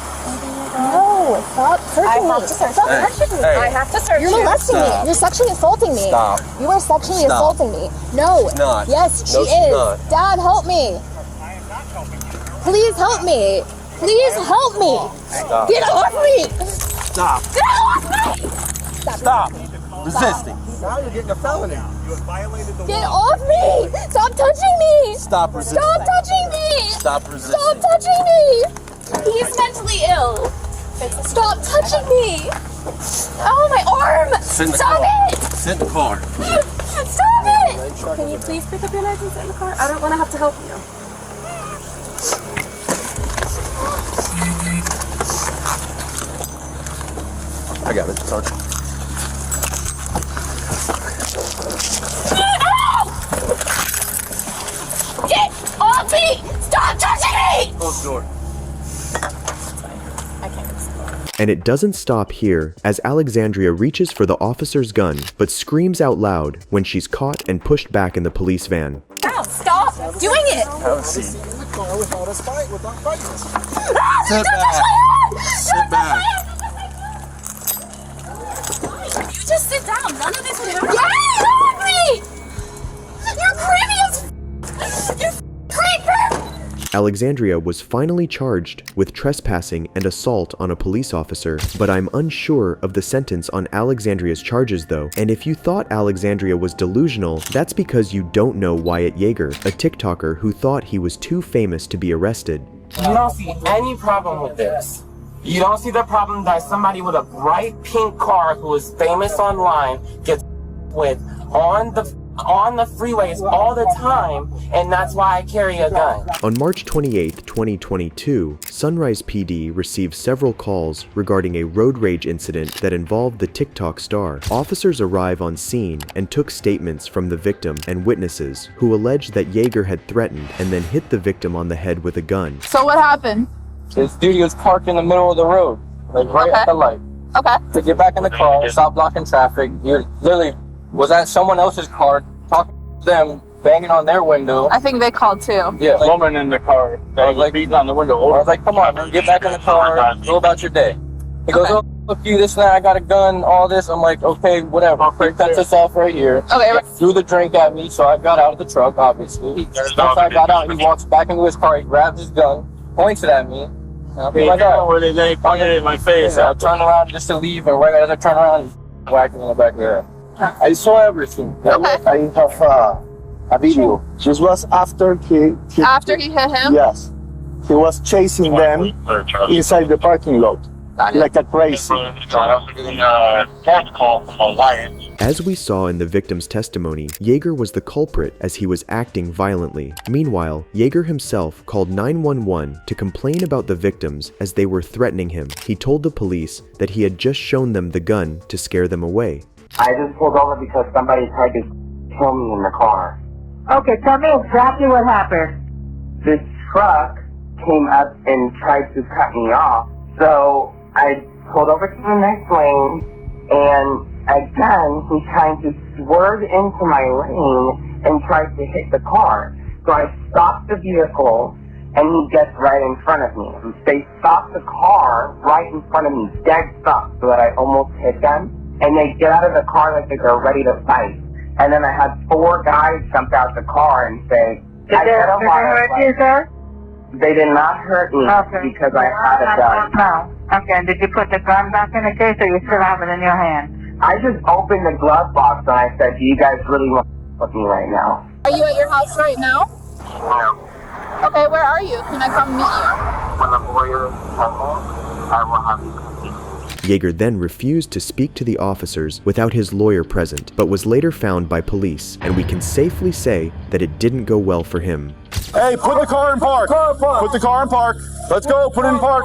No, stop searching me. Stop touching me. Hey. I have to search You're you. molesting Stop. me. You're sexually assaulting me. Stop. You are sexually Stop. assaulting me. No. She's not. Yes, she No, she's is. not. Dad, help me. Please help me. Please help me. Stop. Get off me. Stop. Get off me. Stop. Resisting. Now you're getting a felony. Get off me. Stop touching me. Stop resisting. Stop touching me. Stop resisting. Stop touching me. He's mentally ill. Stop touching me. Oh, my arm. Sit in the Stop car. it. Sit in the car. Stop it. Can you please pick up your knife and sit in the car? I don't want to have to help you. I got it, Sergeant. Get off me! Stop touching me! Close the door. And it doesn't stop here, as Alexandria reaches for the officer's gun, but screams out loud when she's caught and pushed back in the police van. Stop doing it! Sit back. Sit back. You just sit down. None of this would happen. Get off me! You're creepy as you creeper! Alexandria was finally charged with trespassing and assault on a police officer, but I'm unsure of the sentence on Alexandria's charges though. And if you thought Alexandria was delusional, that's because you don't know Wyatt Yeager, a TikToker who thought he was too famous to be arrested. You don't see any problem with this. You don't see the problem that somebody with a bright pink car who is famous online gets with on the freeways all the time, and that's why I carry a gun. On March 28, 2022, Sunrise PD received several calls regarding a road rage incident that involved the TikTok star. Officers arrive on scene and took statements from the victim and witnesses who alleged that Yeager had threatened and then hit the victim on the head with a gun. So what happened? This dude was parked in the middle of the road, like right at the light. Okay. To get back in the car, stop blocking traffic. You literally was at someone else's car, talking to them, banging on their window. I think they called too. Yeah, like, woman in the car. I was like beating on the window. I was like, "Come on, man, get back in the car. Go about your day." He goes, "Oh, fuck you, this and that. I got a gun, all this." I'm like, "Okay, whatever." He cuts us off right here. Okay. Threw the drink at me, so I got out of the truck. Obviously, once I got out, he walks back into his car. He grabs his gun, points it at me. And I'll be like, "Where they pointed it in my face?" I turn around just to leave, and right as I turn around, he's whacking in the back of the head. I saw everything. Okay. I have a video. This was after he After he hit him? Yes. He was chasing them inside the parking lot like a crazy. As we saw in the victim's testimony, Yeager was the culprit as he was acting violently. Meanwhile, Yeager himself called 911 to complain about the victims as they were threatening him. He told the police that he had just shown them the gun to scare them away. I just pulled over because somebody tried to kill me in the car. Okay, tell me exactly what happened. This truck came up and tried to cut me off, so I pulled over to the next lane, and again, he's trying to swerve into my lane and tried to hit the car. So I stopped the vehicle, and he gets right in front of me. They stopped the car right in front of me, dead stop, so that I almost hit them. And they get out of the car like they're ready to fight. And then I had 4 guys jump out the car and say, Did they hurt you, sir? They did not hurt me because I had a gun. No. Okay, and did you put the gun back in the case, or you still have it in your hand? I just opened the glove box and I said, do you guys really want to with me right now? Are you at your house right now? No. Okay, where are you? Can I come meet you? When the lawyer comes home, I will have you come meet me. Yeager then refused to speak to the officers without his lawyer present, but was later found by police, and we can safely say that it didn't go well for him. Hey, put the car in park. Put the car in park. Let's go, put it in park.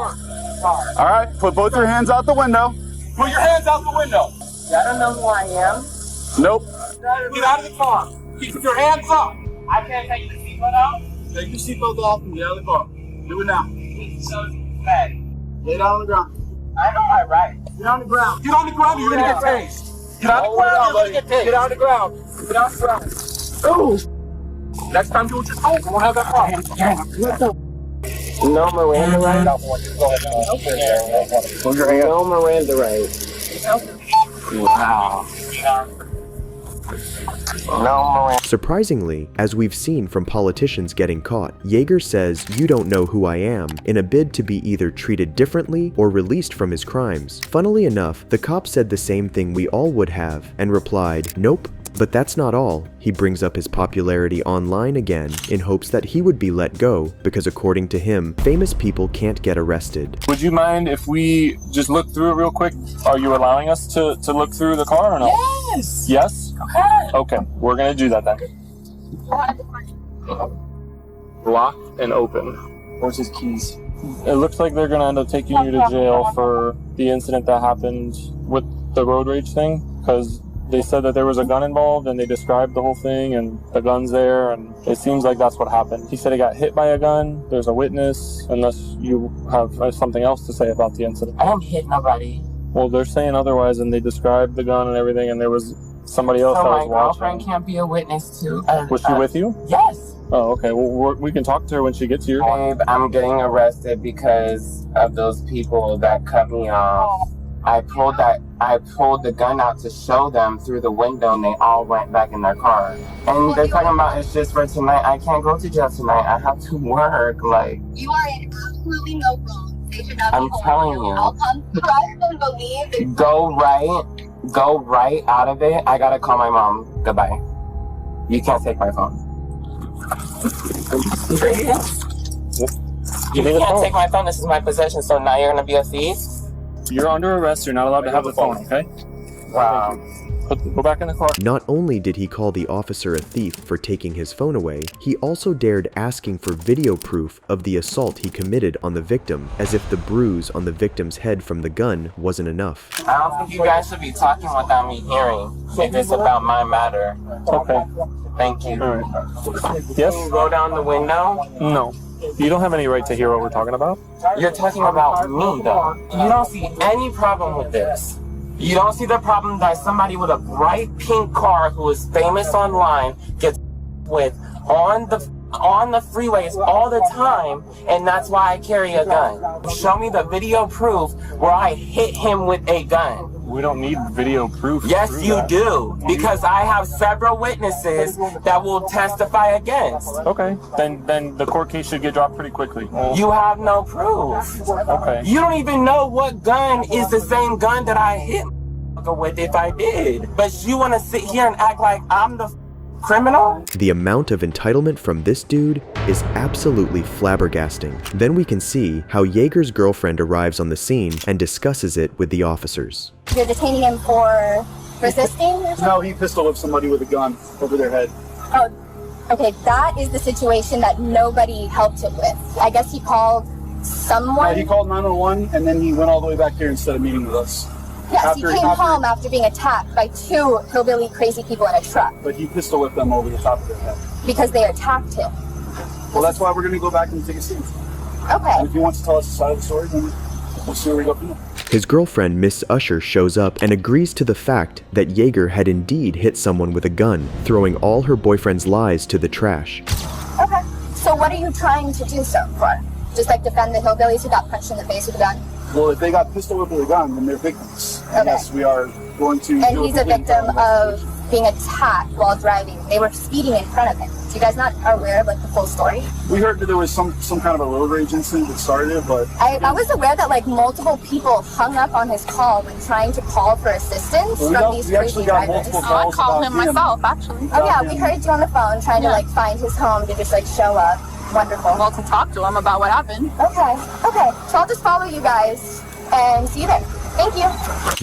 All right, put both your hands out the window. Put your hands out the window. I don't know who I am. Nope. Get out of the car. Keep your hands up. I can't take the seatbelt out. Take your seatbelt off and get out of the car. Do it now. So bad. Lay down on the ground. I know my right. Get on the ground. Get on the ground or you're gonna get tased. Get on the ground, you're gonna get tased. Get on the ground. Get on the ground. Oh! Next time do what you're told. You won't have that problem. No Miranda right. No Miranda right. Wow. No Miranda. Surprisingly, as we've seen from politicians getting caught, Yeager says, "You don't know who I am," in a bid to be either treated differently or released from his crimes. Funnily enough, the cop said the same thing we all would have and replied, "Nope." But that's not all. He brings up his popularity online again in hopes that he would be let go because according to him, famous people can't get arrested. Would you mind if we just look through it real quick? Are you allowing us to look through the car or no? Yes. Yes? Okay, we're gonna do that then. Lock and open. Where's his keys? It looks like they're gonna end up taking you to jail for the incident that happened with the road rage thing, because they said that there was a gun involved and they described the whole thing and the gun's there and it seems like that's what happened. He said he got hit by a gun. There's a witness, unless you have something else to say about the incident. I haven't hit nobody. Well, they're saying otherwise and they described the gun and everything and there was somebody else that was watching. So my girlfriend can't be a witness too? Was she with you? Yes. Oh, okay. Well, we can talk to her when she gets here. Babe, I'm getting arrested because of those people that cut me off. I pulled the gun out to show them through the window and they all went back in their car. And they're talking about it's just for tonight. I can't go to jail tonight. I have to work. Like, You are in absolutely no wrong. They should not I'm be telling holding you. I'll come trust and believe that Go right out of it. I gotta call my mom. Goodbye. You can't take my phone. You can't take my phone. This is my possession. So now you're gonna be a thief? You're under arrest. You're not allowed to have the phone, okay? Wow. Go back in the car. Not only did he call the officer a thief for taking his phone away, he also dared asking for video proof of the assault he committed on the victim, as if the bruise on the victim's head from the gun wasn't enough. I don't think you guys should be talking without me hearing. If it's about my matter. Okay. Thank you. All right. Yes? Can you roll down the window? No. You don't have any right to hear what we're talking about. You're talking about me, though. You don't see any problem with this. You don't see the problem that somebody with a bright pink car who is famous online gets with on the freeways all the time, and that's why I carry a gun. Show me the video proof where I hit him with a gun. We don't need video proof. Yes, you do, because I have several witnesses that will testify against. Okay, then the court case should get dropped pretty quickly. You have no proof. Okay. You don't even know what gun is the same gun that I hit with if I did. But you want to sit here and act like I'm the criminal? The amount of entitlement from this dude is absolutely flabbergasting. Then we can see how Yeager's girlfriend arrives on the scene and discusses it with the officers. you're detaining him for resisting or something? No, he pistol whipped somebody with a gun over their head. Oh, okay, that is the situation that nobody helped him with. I guess he called someone. Yeah, he called 911 and then he went all the way back here instead of meeting with us. Yes, he came home after being attacked by two hillbilly crazy people in a truck But he pistol whipped them over the top of their head. because they attacked him. Well, that's why we're going to go back and take a seat. Okay. And if he wants to tell us the side of the story, then we'll see where we go from there. His girlfriend, Miss Usher, shows up and agrees to the fact that Yeager had indeed hit someone with a gun, throwing all her boyfriend's lies to the trash. Okay. So what are you trying to do so for? Just like defend the hillbillies who got punched in the face with a gun? Well, if they got pistol whipped with a gun, then they're victims. And yes, we are going to... And he's a victim of being attacked while driving. They were speeding in front of him. So you guys not aware of like the full story? We heard that there was some kind of a road rage incident that started it, but... I was aware that like multiple people hung up on his call when trying to call for assistance from these crazy drivers. I called him myself, actually. Oh yeah, we heard you on the phone trying to like find his home to just like show up. Wonderful. Well, to talk to him about what happened. Okay, okay. So I'll just follow you guys and see you there. Thank you.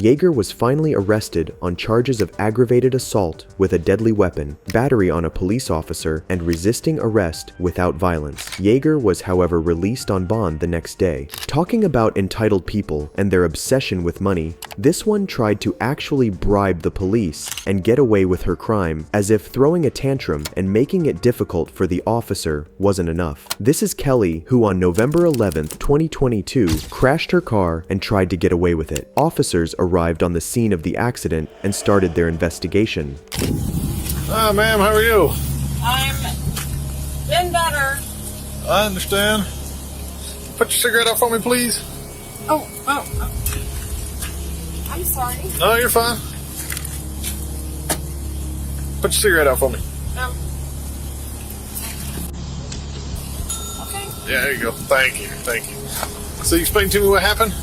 Yeager was finally arrested on charges of aggravated assault with a deadly weapon, battery on a police officer, and resisting arrest without violence. Yeager was, however, released on bond the next day. Talking about entitled people and their obsession with money, this one tried to actually bribe the police and get away with her crime, as if throwing a tantrum and making it difficult for the officer wasn't enough. This is Kelly, who on November 11th, 2022, crashed her car and tried to get away with it. Officers arrived on the scene of the accident and started their investigation. Hi, ma'am, how are you? I'm been better. I understand. Put your cigarette out for me, please. Oh. I'm sorry. No, you're fine. Put your cigarette out for me. Okay. Yeah, there you go. Thank you. So you explain to me what happened?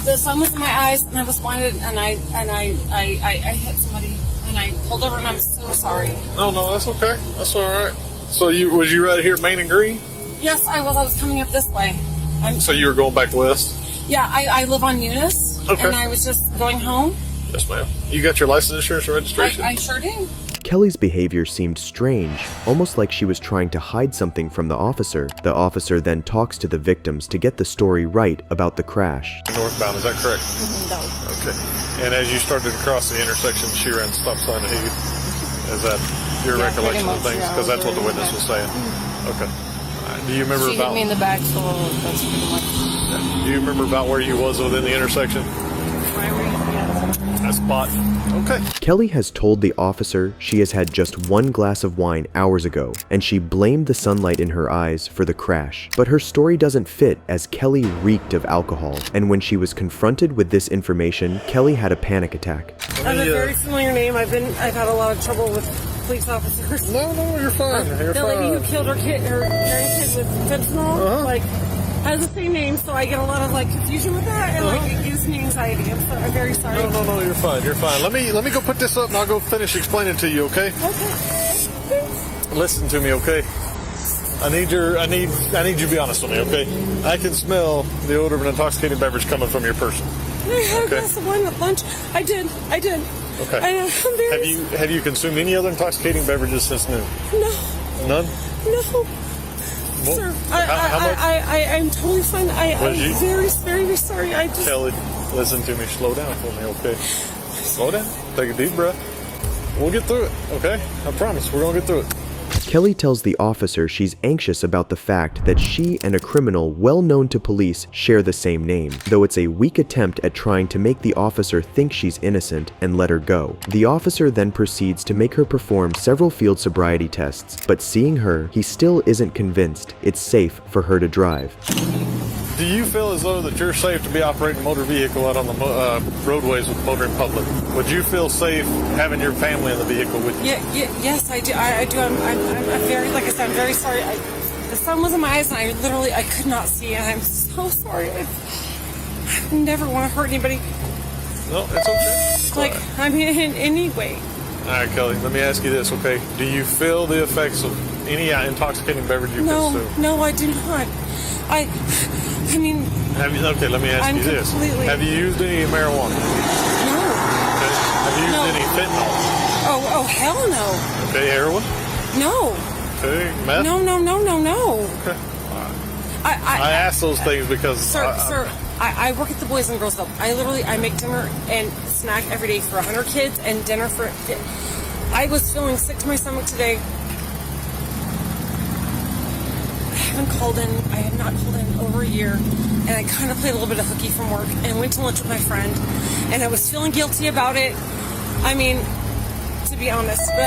The sun was in my eyes, and I was blinded, and I hit somebody, and I pulled over, and I'm so sorry. No, that's okay. That's all right. So was you right here at Main and Green? Yes, I was. I was coming up this way. So you were going back west? Yeah, I live on Eunice, Okay. and I was just going home. Yes, ma'am. You got your license, insurance, and registration? I sure do. Kelly's behavior seemed strange, almost like she was trying to hide something from the officer. The officer then talks to the victims to get the story right about the crash. Northbound, is that correct? No. Okay. And as you started to cross the intersection, she ran the stop sign at you. Is that your recollection of things? Because that's what the witness was saying. Okay. Do you remember She hit me in the back, so that's pretty much. Do you remember about where you was within the intersection? That spot. Okay. Kelly has told the officer she has had just one glass of wine hours ago, and she blamed the sunlight in her eyes for the crash. But her story doesn't fit, as Kelly reeked of alcohol, and when she was confronted with this information, Kelly had a panic attack. I have a very familiar name. I've had a lot of trouble with police officers. No, you're fine. The lady who killed her grandkid with fentanyl, has the same name, so I get a lot of confusion with that, and it gives me anxiety. I'm very sorry. No, you're fine. Let me go put this up, and I'll go finish explaining to you. Okay? Okay. Listen to me, okay? I need you to be honest with me, okay? I can smell the odor of an intoxicating beverage coming from your person. I had a glass of wine at lunch. I did. Okay. I'm very... Have you consumed any other intoxicating beverages since noon? No. None? No. Well, sir, how much? I'm totally fine. I'm you? very, very sorry. Kelly, listen to me. Slow down for me, okay? Slow down. Take a deep breath. We'll get through it, okay? I promise. We're going to get through it. Kelly tells the officer she's anxious about the fact that she and a criminal well known to police share the same name, though it's a weak attempt at trying to make the officer think she's innocent and let her go. The officer then proceeds to make her perform several field sobriety tests, but seeing her, he still isn't convinced it's safe for her to drive. Do you feel as though that you're safe to be operating a motor vehicle out on the roadways with motoring public? Would you feel safe having your family in the vehicle with you? Yes, I do. I do. I'm very, like I said, I'm very sorry. The sun was in my eyes, and I could not see, and I'm so sorry. I never want to hurt anybody. No, it's okay. In any way. All right, Kelly, let me ask you this, okay? Do you feel the effects of any intoxicating beverage you consume? No, I do not. Okay, let me ask you this. Have you used any marijuana? No. Okay. Have you used any fentanyl? Oh, hell no. Okay, heroin? No. Okay, meth? No. Okay. I ask those things because... Sir, I work at the Boys and Girls Club. I make dinner and snack every day for 100 kids and dinner for... I was feeling sick to my stomach today. I have not called in over a year, and I kind of played a little bit of hooky from work and went to lunch with my friend, and I was feeling guilty about it. To be honest, but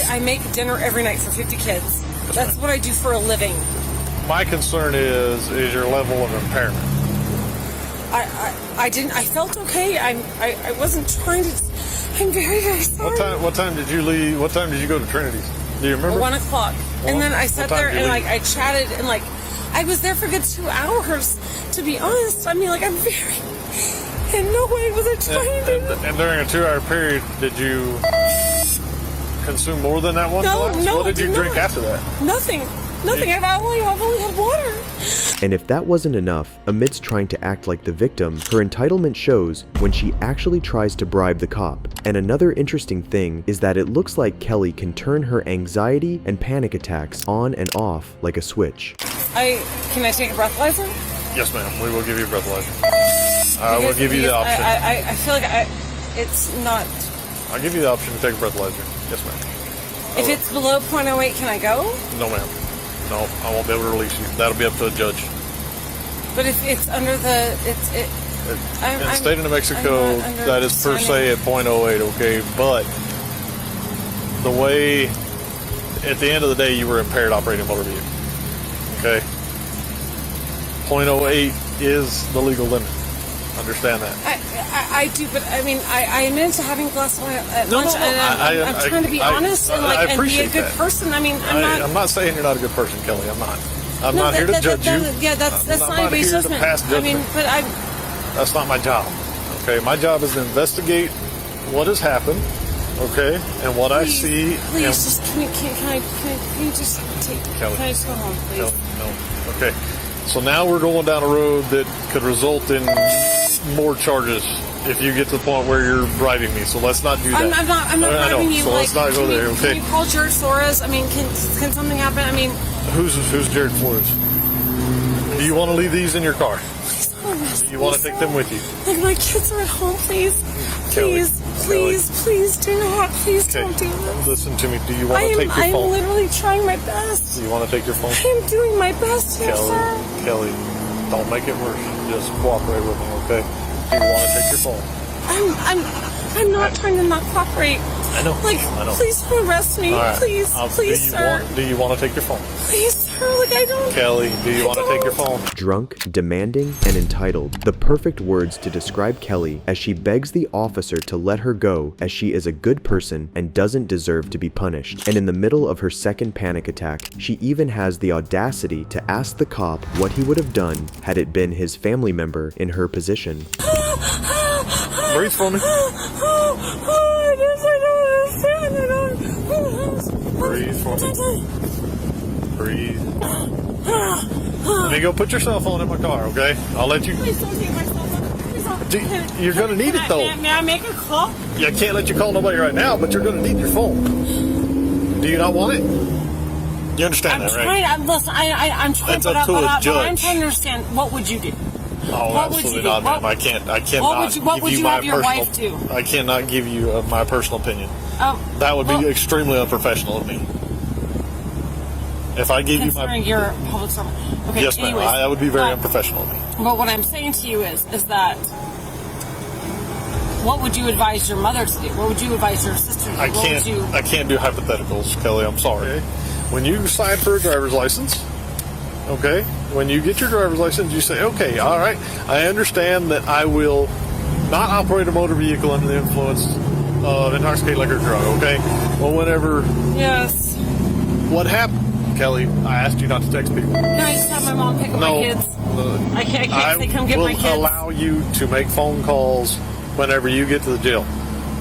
I make dinner every night for 50 kids. That's what I do for a living. My concern is your level of impairment. I felt okay. I wasn't trying to. I'm very, very sorry. What time did you leave? What time did you go to Trinity's? Do you remember? 1 o'clock. And then I sat there and I chatted and I was there for a good 2 hours. To be honest, I'm very. In no way was I trying to. And during a 2-hour period, did you consume more than that one glass? No. What did you drink after that? Nothing. I've only had water. And if that wasn't enough, amidst trying to act like the victim, her entitlement shows when she actually tries to bribe the cop. And another interesting thing is that it looks like Kelly can turn her anxiety and panic attacks on and off like a switch. Can I take a breathalyzer? Yes, ma'am. We will give you a breathalyzer. I will give you the option. I feel like it's not. I'll give you the option to take a breathalyzer. Yes, ma'am. If it's below .08, can I go? No, ma'am. No, I won't be able to release you. That'll be up to a judge. But if it's under the, in the state of New Mexico, that is per se at .08, okay? But the way, at the end of the day, you were impaired operating a motor vehicle, okay? .08 is the legal limit. Understand that. I do, but I mean, I admit to having a glass of wine at lunch, and I'm trying to be honest and be a good person. I mean, I'm not saying you're not a good person, Kelly. I'm not. I'm not here to judge you. Yeah, that's not a base judgment. I mean, but that's not my job. Okay, my job is to investigate what has happened. Okay, and what I see. Please, just can you just take? Kelly, can I just go home, please? No. Okay. So now we're going down a road that could result in more charges if you get to the point where you're bribing me. So let's not do that. I'm not bribing you. So let's not go there, okay? Can you call Jared Flores? I mean, can something happen? I mean, who's Jared Flores? Do you want to leave these in your car? Do you want to take them with you? Like, my kids are at home, please. Please do not. Please don't do this. Listen to me. Do you want to take your phone? I'm literally trying my best. Do you want to take your phone? I am doing my best here, sir. Kelly, don't make it worse. Just cooperate with me, okay? Do you want to take your phone? I'm not trying to not cooperate. I know. Like, please don't arrest me. Right. Please, sir. Do you want to take your phone? Please, sir. Like, I don't. Kelly, do you want to take your phone? Drunk, demanding, and entitled. The perfect words to describe Kelly as she begs the officer to let her go as she is a good person and doesn't deserve to be punished. And in the middle of her second panic attack, she even has the audacity to ask the cop what he would have done had it been his family member in her position. Breathe for me. Breathe for me. Breathe. Let me go put your cell phone in my car, okay? I'll let you. Please don't take my cell phone. Please don't. You're going to need it, though. May I make a call? Yeah, I can't let you call nobody right now, but you're going to need your phone. Do you not want it? You understand that, right? I'm trying. That's up to a judge. I'm trying to understand. What would you do? Oh, what absolutely would you not, do? ma'am. I cannot. What would you have your wife do? I cannot give you my personal opinion. Oh, that would be extremely unprofessional of me. If I give you my, you're a public servant. Okay, yes, ma'am. That would be very unprofessional of me. But what I'm saying to you is that what would you advise your mother to do? What would you advise your sister to do? I can't do hypotheticals, Kelly. I'm sorry. When you sign for a driver's license, okay, when you get your driver's license, you say, okay, all right, I understand that I will not operate a motor vehicle under the influence of intoxicating liquor or drug, okay? Well, whenever... Yes. What happened, Kelly? I asked you not to text people. No, I just have my mom pick up my kids. I can't say come get my kids. I will allow you to make phone calls whenever you get to the jail.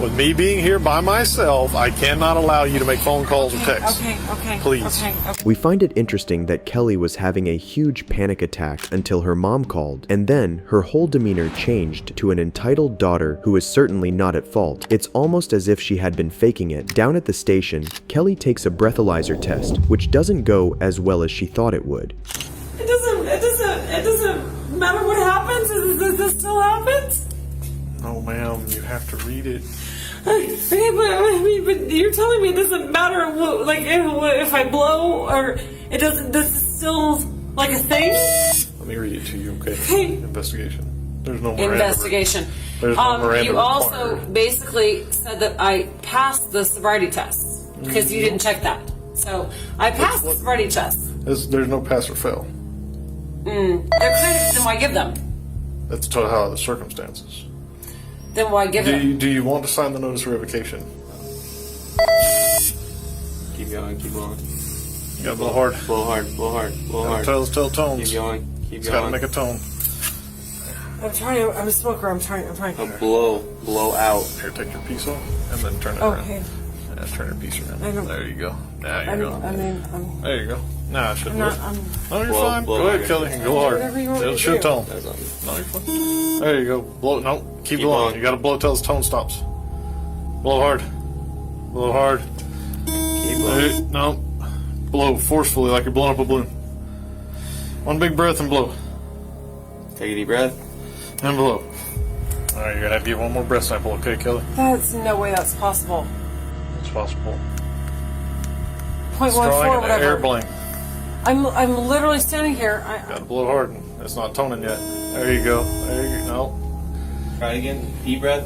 With me being here by myself, I cannot allow you to make phone calls or texts. Okay. Please. Okay. We find it interesting that Kelly was having a huge panic attack until her mom called, and then her whole demeanor changed to an entitled daughter who is certainly not at fault. It's almost as if she had been faking it. Down at the station, Kelly takes a breathalyzer test, which doesn't go as well as she thought it would. It doesn't matter what happens. This still happens? No, ma'am. You have to read it. Okay, but you're telling me it doesn't matter, like, if I blow, or it doesn't, this is still, like, a thing? Let me read it to you, okay? Investigation. There's no more investigation. There's no Miranda you also required. basically said that I passed the sobriety test, because you didn't check that. So, I passed the sobriety test. There's no pass or fail. They're kind of, then why give them? That's how the circumstances. Then why give them? Do you want to sign the notice of revocation? Keep going. You gotta blow hard. Blow hard. Tell tones. Keep going. It's gotta make a tone. I'm a smoker. I'm trying. Blow out. Here, take your piece off and then turn it around. Okay. Yeah, turn your piece around. I don't- There you go. There you go. I'm There you go. Nah, it shouldn't I'm work. not- No, you're Blow- fine. blow Go ahead, it. Kelly. Go hard. Whatever you want me It'll to shoot do. tone. No, you're fine. There you go. Blow. No, keep blowing. You got to blow till the tone stops. Blow hard. Blow hard. Keep blowing. No. Blow forcefully like you're blowing up a balloon. One big breath and blow. Take a deep breath. And blow. All right, you're gonna have to give one more breath sample, okay, Kelly? That's no way that's possible. It's possible. 0.14, It's drawing an whatever. air blank. I'm literally standing here. Gotta blow hard. It's not toning yet. There you go. There you go. No. Try it again. Deep breath.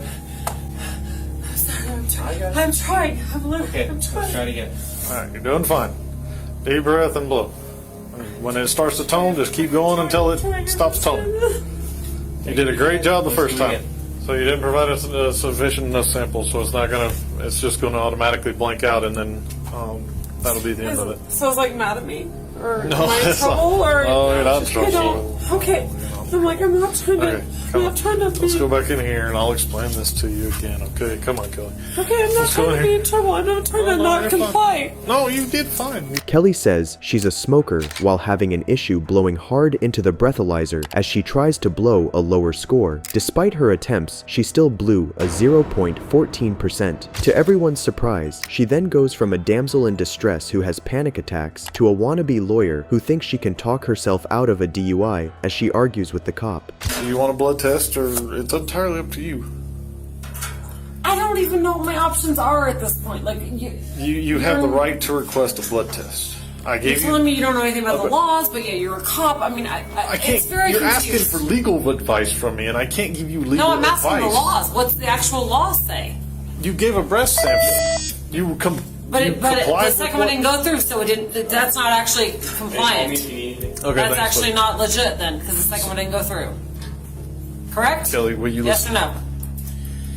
I'm trying. I'm literally. Okay, I'm let's trying. try it again. All right, you're doing fine. Deep breath and blow. When it starts to tone, just keep going until it stops toning. You did a great job the first time. So you didn't provide us a sufficient enough sample, so it's not gonna. It's just gonna automatically blank out, and then that'll be the end of it. So it's like mad at me, or No, am I in it's not. trouble, or No, you're not in trouble. I don't. Okay, I'm like I'm not trying to. Okay, I'm not trying to be. Let's go back in here, and I'll explain this to you again. Okay, come on, Kelly. Okay, I'm not Let's go trying to in be here. in trouble. I'm not trying to No, not you're fine. comply. No, you did fine. Kelly says she's a smoker while having an issue blowing hard into the breathalyzer as she tries to blow a lower score. Despite her attempts, she still blew a 0.14%. To everyone's surprise, she then goes from a damsel in distress who has panic attacks to a wannabe lawyer who thinks she can talk herself out of a DUI as she argues with the cop. Do you want a blood test, or it's entirely up to you? I don't even know what my options are at this point. Like You have the right to request a blood test. I You're gave telling you. me you don't know anything about the but- laws, but yeah, you're a cop. I mean, I it's can't. very You're confusing. asking for legal advice from me, and I can't give you legal No, I'm advice. asking the laws. What's the actual laws say? You gave a breast sample. You But you the complied second with one didn't go through, so it didn't. That's not actually compliant. Okay, That's thanks, actually buddy. not legit then, because the second one didn't go through. Correct? Kelly, will you Yes or listen?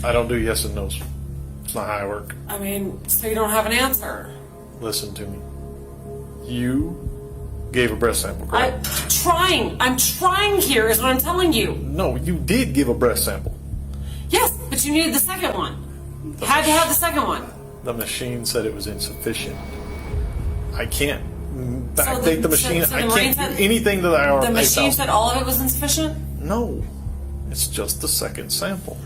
no? I don't do yes and no's. It's not how I work. I mean, so you don't have an answer. Listen to me. You gave a breast sample, correct? I'm trying here, is what I'm telling you. No, you did give a breast sample. Yes, but you needed the second one. Had to have the second one. The machine said it was insufficient. I can't So backdate the machine. so I the Marine can't said- do anything that I already The machine found. said all of it was insufficient? No, it's just the second sample.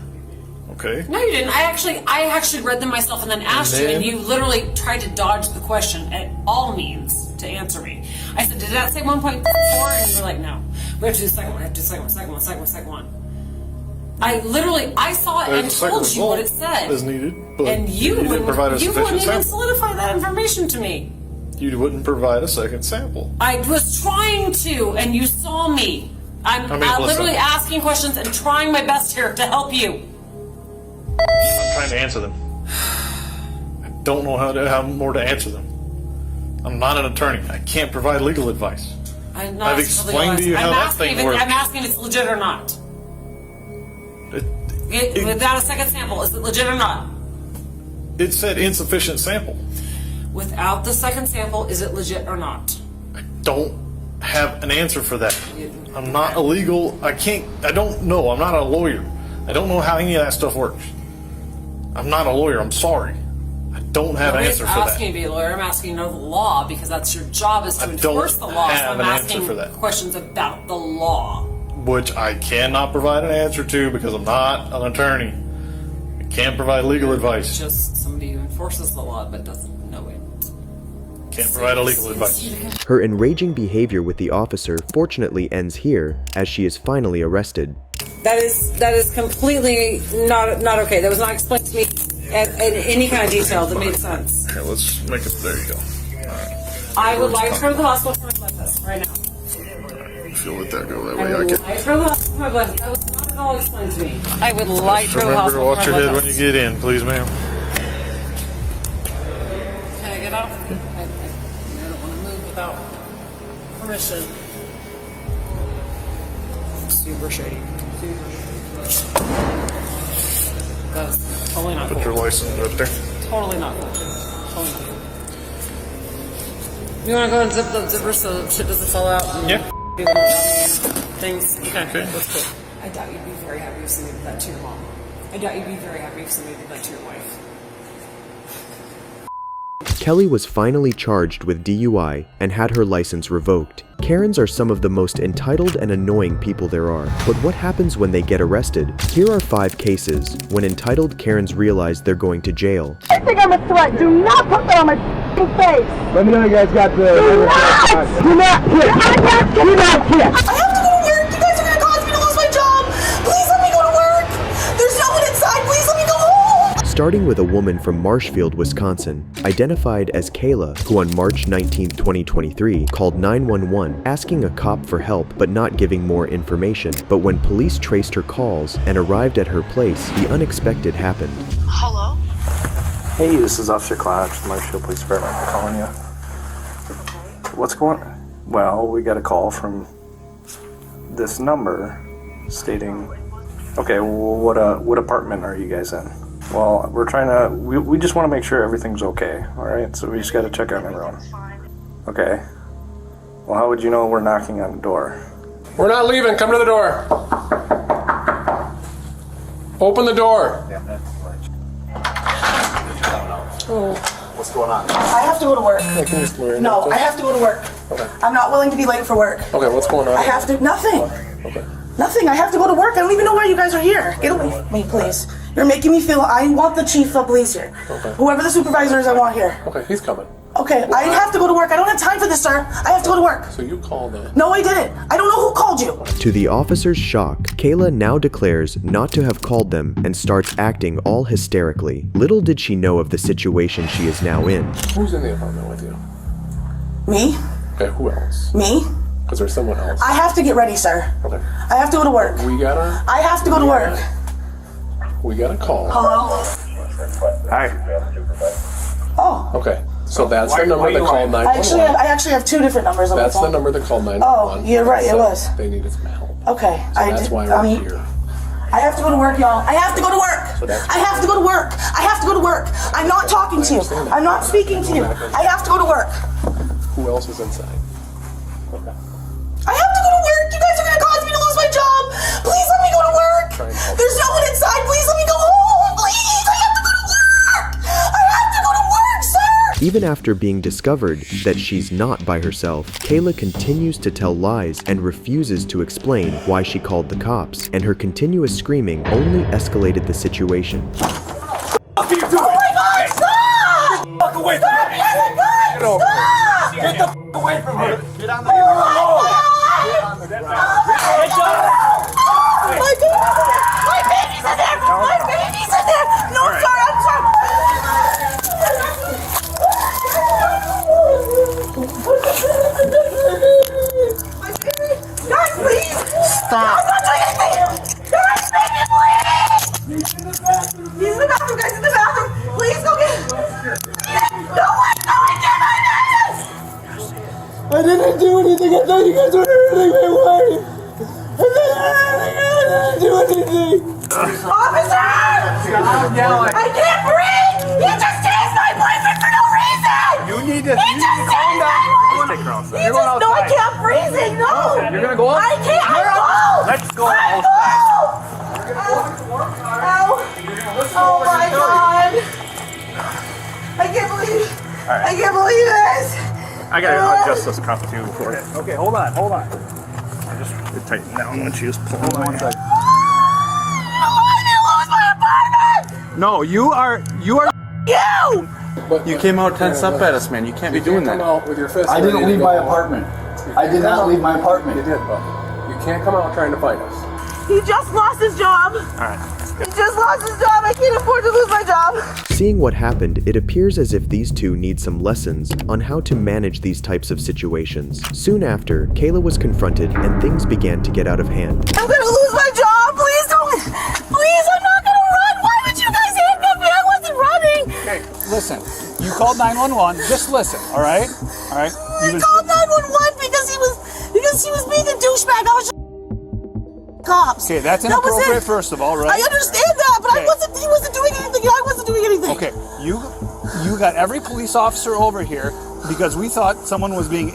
Okay. No, you didn't. I actually read them myself and then asked you, and you literally tried to dodge the question at all means to answer me. I said, did that say 1.4? And you were like, no. We have to do the second one. We have to do the second one. I saw it and told you what it said. Is needed, but And you didn't provide a wouldn't sufficient even sample. solidify that information to me. You wouldn't provide a second sample. I was trying to, and you saw me. I'm listen. literally asking questions and trying my best here to help you. I'm trying to answer them. I don't know how more to answer them. I'm not an attorney. I can't provide legal advice. I'm not I've explained to you how that thing works. I'm asking if it's legit or not. Without a second sample, is it legit or not? It said insufficient sample. Without the second sample, is it legit or not? Don't have an answer for that. I'm not illegal. I don't know. I'm not a lawyer. I don't know how any of that stuff works. I'm not a lawyer. I'm sorry. I don't have an Nobody's answer for that. asking you to be a lawyer. I'm asking you to know the law because that's your job is to I enforce don't the law. So have I'm an answer asking for that. questions about the law. Which I cannot provide an answer to because I'm not an attorney. I can't provide legal advice. Just somebody who enforces the law but doesn't know it. Can't provide a legal advice. Her enraging behavior with the officer fortunately ends here as she is finally arrested. That is completely not okay. That was not explained to me in any kind of detail that made sense. Here, let's make it. There you go. I would like to go to the hospital for my blood test right now. If you'll let that go that I way, I would can. like to go to the hospital for my blood test. That was not at all explained to me. I would like to go to the Remember to hospital watch for your my head blood when you test. get in, please, ma'am. Can I get out? I don't want to move without permission. Super shady. That's totally not Put cool. your license right there. Totally not cool. Totally not cool. You want to go and zip the zipper so shit doesn't fall out? And Yeah. people don't tell me things. Okay, that's cool. I doubt you'd be very happy if somebody did that to your mom. I doubt you'd be very happy if somebody did that to your wife. Kelly was finally charged with DUI and had her license revoked. Karens are some of the most entitled and annoying people there are, but what happens when they get arrested? Here are 5 cases when entitled Karens realize they're going to jail. I think I'm a threat. Do not put that on my face. Let me know you guys got the. Do not hit. Do not hit. I have to go to work. You guys are going to cause me to lose my job. Please let me go to work. There's no one inside. Please let me go home. Starting with a woman from Marshfield, Wisconsin, identified as Kayla, who on March 19, 2023, called 911 asking a cop for help but not giving more information. But when police traced her calls and arrived at her place, the unexpected happened. Hello? Hey, this is Officer Cloud, Marshfield Police Department calling you. What's going on? Well, we got a call from this number stating, okay, well, what apartment are you guys in? Well, we're trying to, we just want to make sure everything's okay, alright? So we just got to check on everyone. Okay. Well, how would you know we're knocking on the door? We're not leaving. Come to the door. Open the door. What's going on? I have to go to work. No, I have to go to work. Okay. I'm not willing to be late for work. Okay, what's going on? I have to, nothing. Okay. Nothing, I have to go to work. I don't even know why you guys are here. Get away from me, please. You're making me feel, I want the chief of police here. Okay. Whoever the supervisor is, I want here. Okay, he's coming. Okay, I have to go to work. I don't have time for this, sir. I have to go to work. So you called in. No, I didn't. I don't know who called you. To the officer's shock, Kayla now declares not to have called them and starts acting all hysterically. Little did she know of the situation she is now in. Who's in the apartment with you? Me? Okay, who else? Me? Because there's someone else. I have to get ready, sir. Okay. I have to go to work. I have to go to work. We got a call. Hello? Hi. Oh. Okay. So that's the number that called 911. I actually have 2 different numbers on my That's phone. the number that called 911. Oh, you're right, it was. They needed some help. Okay. So that's why we're here. I have to go to work, y'all. I have to go to work. I have to go to work. I have to go to work. I'm not talking to you. I'm not speaking to you. I have to go to work. Who else is inside? Okay. I have to go to work. You guys are going to cause me to lose my job. Please let me go to work. There's no one inside. Please let me go home. Please. I have to go to work. I have to go to work, sir. Even after being discovered that she's not by herself, Kayla continues to tell lies and refuses to explain why she called the cops, and her continuous screaming only escalated the situation. Oh my God, stop! Get the fuck away from her! Get over here. Get the fuck away from her! Get on the ground! My baby's in there! My baby's in there! No, sir, I'm sorry! My baby! Guys, please! Stop! I'm not doing anything! Guys, baby, please! He's in the bathroom, guys, in the bathroom! Please go get him! No, I did my business! I didn't do anything. I thought you guys were hurting my wife. I didn't do anything. Officer! I can't breathe! You just tased my boyfriend for no reason! You need to He just tased my boyfriend! He just, no, I can't breathe! No! You're gonna go up? I can't! Let's go I Ow! Oh my God! I can't believe this! I gotta adjust this cuff too for it. Okay, hold on. I just tighten down when she was pulling on one side. No, you are. You! You came out tense up at us, man. You can't be doing that. Out with your fist. I didn't leave my apartment. I did not leave my apartment. You did, but you can't come out trying to fight us. He just lost his job! Alright. He just lost his job! I can't afford to lose my job! Seeing what happened, it appears as if these two need some lessons on how to manage these types of situations. Soon after, Kayla was confronted and things began to get out of hand. I'm gonna lose my job! Please don't! Please, I'm not gonna run! Why would you guys handcuff me? I wasn't running! Hey, listen. You called 911. Just listen, all right? All right. I called 911 because he was being a douchebag. I was just cops. Okay, that's That was inappropriate. it. First of all, right? I understand that, but Okay. he wasn't doing anything. I wasn't doing anything. Okay, you got every police officer over here because we thought someone was being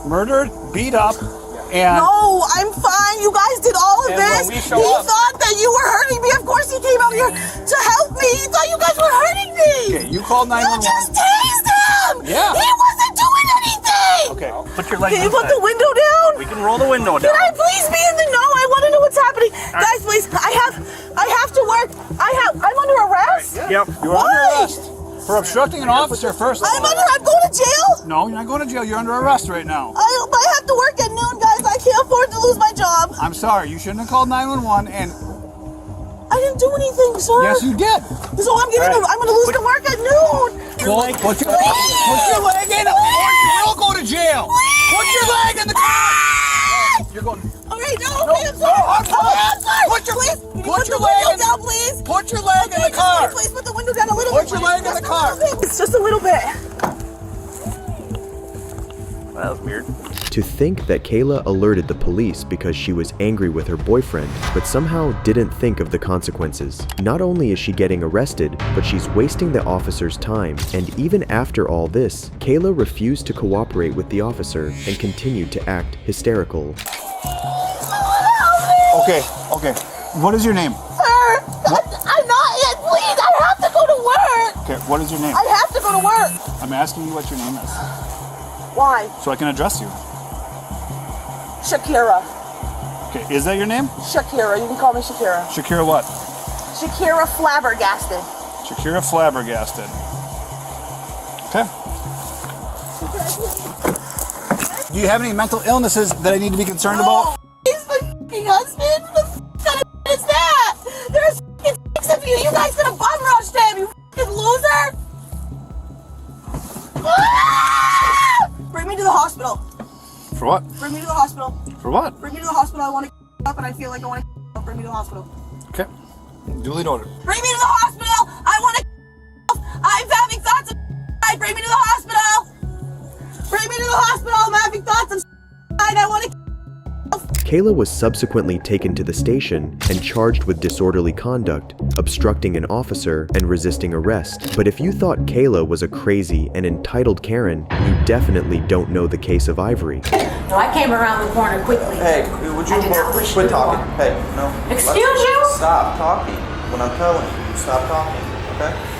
murdered, beat up, and No, I'm fine. You guys did all of And when this. we He show up- thought that you were hurting me. Of course, he came out here to help me. He thought you guys were hurting me. okay, you called You 911. just tased him. Yeah. He wasn't doing anything! Okay, put your leg Can you on put the window down? We can roll the window Can down. I please be in the know? I want to know what's happening. Guys, please, I have to work. I'm under arrest? Yep. You're under arrest. For obstructing an officer, first of all. I'm going to jail? No, you're not going to jail. You're under arrest right now. I have to work at noon, guys. I can't afford to lose my job. I'm sorry. You shouldn't have called 911 and... I didn't do anything, sir. Yes, you did. So I'm going to lose the work at noon. Put your leg in, or you will go to jail. Put your leg in the car. You're going... All right, no, okay, I'm sorry. Put your leg down, please. Put your leg in the car. Please put the window down a little bit. Put your leg in the car. It's just a little bit. That was weird. To think that Kayla alerted the police because she was angry with her boyfriend, but somehow didn't think of the consequences. Not only is she getting arrested, but she's wasting the officer's time, and even after all this, Kayla refused to cooperate with the officer and continued to act hysterical. Okay. What is your name? Sir, I'm not yet. Please, I have to go to work. Okay, what is your name? I have to go to work. I'm asking you what your name is, Why? so I can address you. Shakira. Okay, is that your name? Shakira. You can call me Shakira. Shakira what? Shakira Flabbergasted. Shakira Flabbergasted. Okay. Do you have any mental illnesses that I need to be concerned about? He's my f***ing husband. What the kind of is that? There's f***ing six of you. You guys could have bum rushed him, you f***ing loser. Ah! Bring me to the hospital. For what? Bring me to the hospital. For what? Bring me to the hospital. I want to up and I feel like I want to bring me to the hospital. Okay. Duly noted. Bring me to the hospital. I want to I'm having thoughts of bring me to the hospital. Bring me to the hospital. I'm having thoughts of I want to Kayla was subsequently taken to the station and charged with disorderly conduct, obstructing an officer, and resisting arrest. But if you thought Kayla was a crazy and entitled Karen, you definitely don't know the case of Ivory. No, I came around the corner quickly. Hey, would you quit talking? Hey, no. Excuse you? Stop talking. When I'm telling you, stop talking, okay?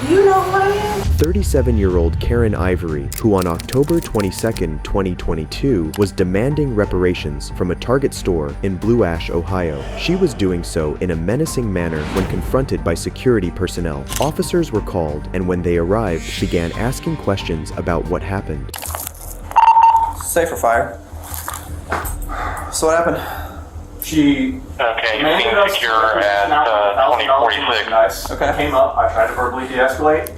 Do you know who I am? 37-year-old Karen Ivory, who on October 22nd, 2022, was demanding reparations from a Target store in Blue Ash, Ohio. She was doing so in a menacing manner when confronted by security personnel. Officers were called, and when they arrived, began asking questions about what happened. Safer fire. So what happened? She demanded us secure at 2046. Nice. Okay. Came up. I tried to verbally de-escalate.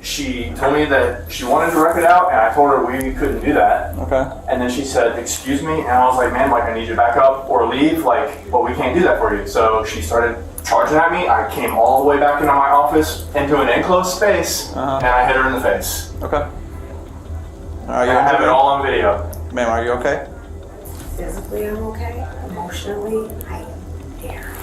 She told me that she wanted to wreck it out, and I told her we couldn't do that. Okay. And then she said, "Excuse me," and I was like, "Man, like I need you to back up or leave, like, but we can't do that for you." So she started charging at me. I came all the way back into my office, into an enclosed space, and I hit her in the face. Okay. I have it all on video. Ma'am, are you okay? Physically, I'm okay. Emotionally, I am there.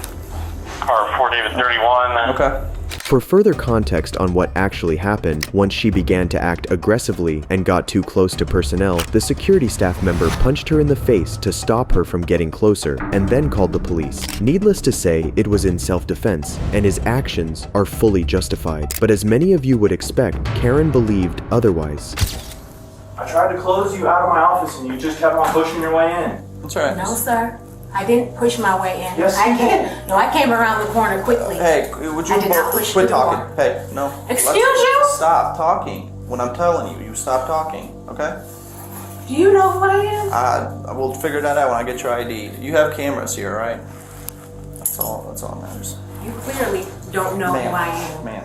Car 4 David 31. Okay. For further context on what actually happened, once she began to act aggressively and got too close to personnel, the security staff member punched her in the face to stop her from getting closer, and then called the police. Needless to say, it was in self-defense, and his actions are fully justified. But as many of you would expect, Karen believed otherwise. I tried to close you out of my office, and you just kept on pushing your way in. That's right. No, sir. I didn't push my way in. Yes, you did. No, I came around the corner quickly. Hey, would you I did not push quit the talking? door. Hey, no. Excuse you? Stop talking. When I'm telling you, you stop talking, okay? Do you know who I am? I will figure that out when I get your ID. You have cameras here, right? That's all that matters. You clearly don't know who I am. Ma'am.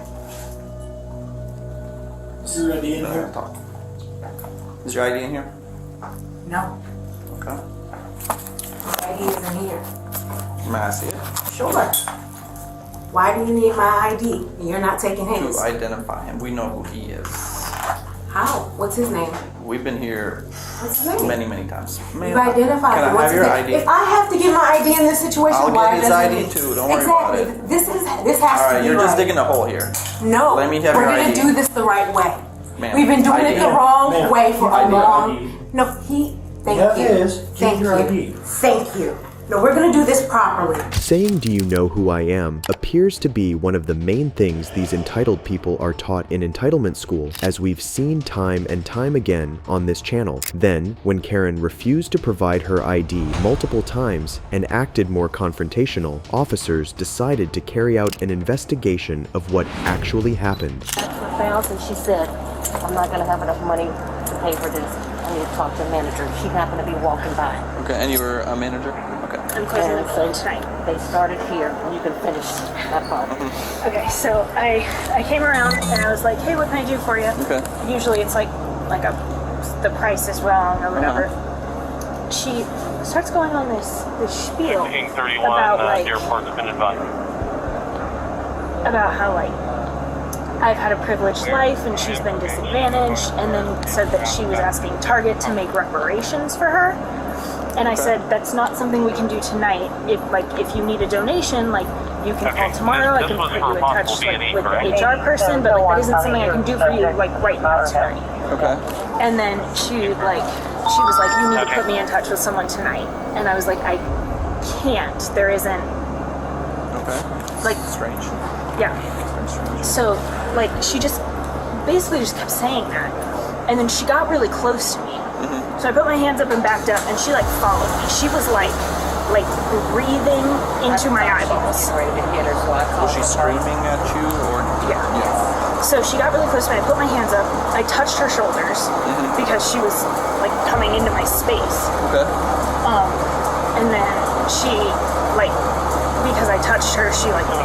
Is your ID in here? Is your ID in here? No. Okay. My ID isn't here. May I see it? Sure. Why do you need my ID? You're not taking his. To identify him. We know who he is. How? What's his name? We've been here What's his name? many times. You've identified Can him. I What's have your his ID? name? If I have to get my ID in this situation, I'll why get his doesn't ID he? too. Don't worry about it. This has All to right, be you're right. just digging a hole here. No, Let me have we're your gonna ID. do this the right way. Ma'am, We've been doing ID. it the wrong Ma'am, way for a ID. long. No, he. Thank Yeah, you. it is. Thank Keep your you. ID. Thank you. No, we're gonna do this properly. Saying "do you know who I am" appears to be one of the main things these entitled people are taught in entitlement school, as we've seen time and time again on this channel. Then, when Karen refused to provide her ID multiple times and acted more confrontational, officers decided to carry out an investigation of what actually happened. And she said, I'm not going to have enough money to pay for this. I need to talk to a manager. She happened to be walking by. Okay, and you were a manager? Okay. I'm closing the phone tonight. They started here, and you can finish that part. Okay, so I came around and I was like, hey, what can I do for you? Okay. Usually it's like the price is wrong or whatever. She starts going on this spiel about like about how like I've had a privileged life and she's been disadvantaged, and then said that she was asking Target to make reparations for her. And I said, that's not something we can do tonight. If you need a donation, like you can call tomorrow. I can put you in touch like with the HR person, but like that isn't something I can do for you like right now tonight. Okay. And then she was like, you need to put me in touch with someone tonight. And I was like, I can't. There isn't. Okay. Like strange. Yeah. So like she just basically just kept saying that, and then she got really close to me. So I put my hands up and backed up, and she like followed me. She was like breathing into my eyeballs. Was she screaming at you or? Yeah. So she got really close to me. I put my hands up. I touched her shoulders because she was like coming into my space. Okay. And then she like, because I touched her, she like went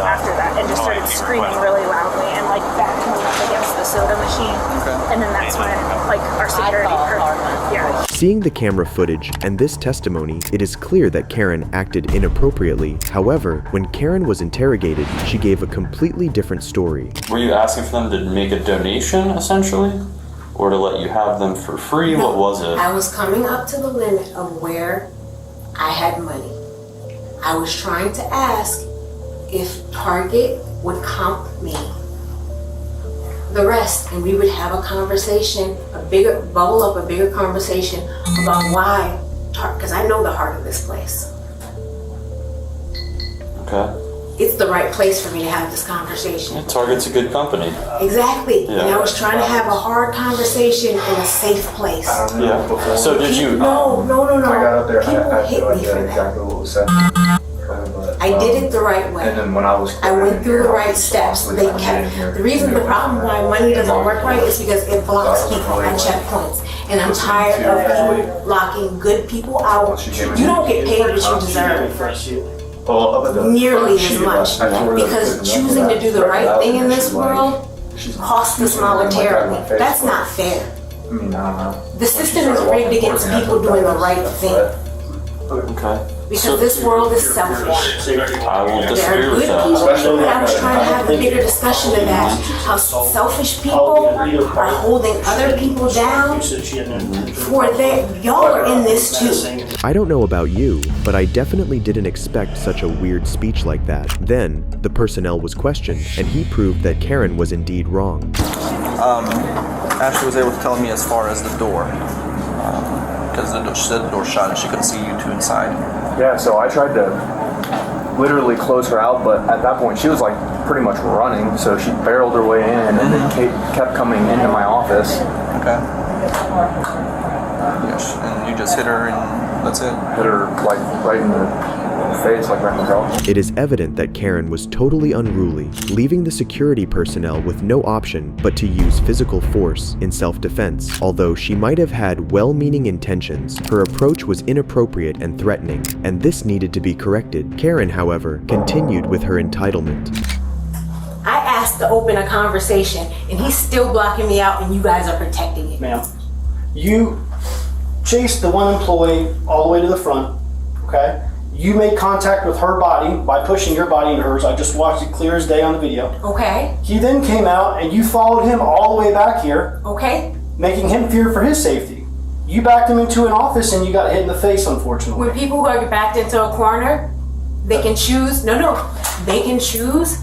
after that and just started screaming really loudly and like backing me up against the soda machine. And then that's when like our security yeah. Seeing the camera footage and this testimony, it is clear that Karen acted inappropriately. However, when Karen was interrogated, she gave a completely different story. Were you asking for them to make a donation, essentially? Or to let you have them for free? No, what was it? I was coming up to the limit of where I had money. I was trying to ask if Target would comp me the rest, and we would have a conversation, a bigger conversation about why, because I know the heart of this place. Okay. It's the right place for me to have this conversation. Yeah, Target's a good company. Exactly. Yeah. And I was trying to have a hard conversation in a safe place. Yeah. So did you? No. I got up there. People I hit feel like me for exactly what was said. I did it the right way. And then when I was went through the right steps. They kept the reason the problem why money doesn't work right is because it blocks people at checkpoints. And I'm tired of people blocking good people out. You don't get paid what you deserve. Nearly as much. Because choosing to do the right thing in this world costs us monetarily. That's not fair. The system is rigged against people doing the right thing. Okay. Because this world is selfish. I will There disagree are with good that. people, and I was trying to have a bigger discussion of that. How selfish people are holding other people down for y'all are in this too. I don't know about you, but I definitely didn't expect such a weird speech like that. Then, the personnel was questioned, and he proved that Karen was indeed wrong. Ashley was able to tell me as far as the door. Because she said the door shut and she couldn't see you two inside. Yeah, so I tried to literally close her out, but at that point she was like pretty much running, so she barreled her way in and then kept coming into my office. Okay. Yes, and you just hit her and that's it? Hit her like right in the face, like right in the jaw. It is evident that Karen was totally unruly, leaving the security personnel with no option but to use physical force in self-defense. Although she might have had well-meaning intentions, her approach was inappropriate and threatening, and this needed to be corrected. Karen, however, continued with her entitlement. I asked to open a conversation, and he's still blocking me out, and you guys are protecting it. Ma'am, you chased the one employee all the way to the front, okay? You made contact with her body by pushing your body into hers. I just watched it clear as day on the video. Okay. He then came out and you followed him all the way back here. Okay. Making him fear for his safety. You backed him into an office and you got hit in the face, unfortunately. When people are backed into a corner, they can choose, they can choose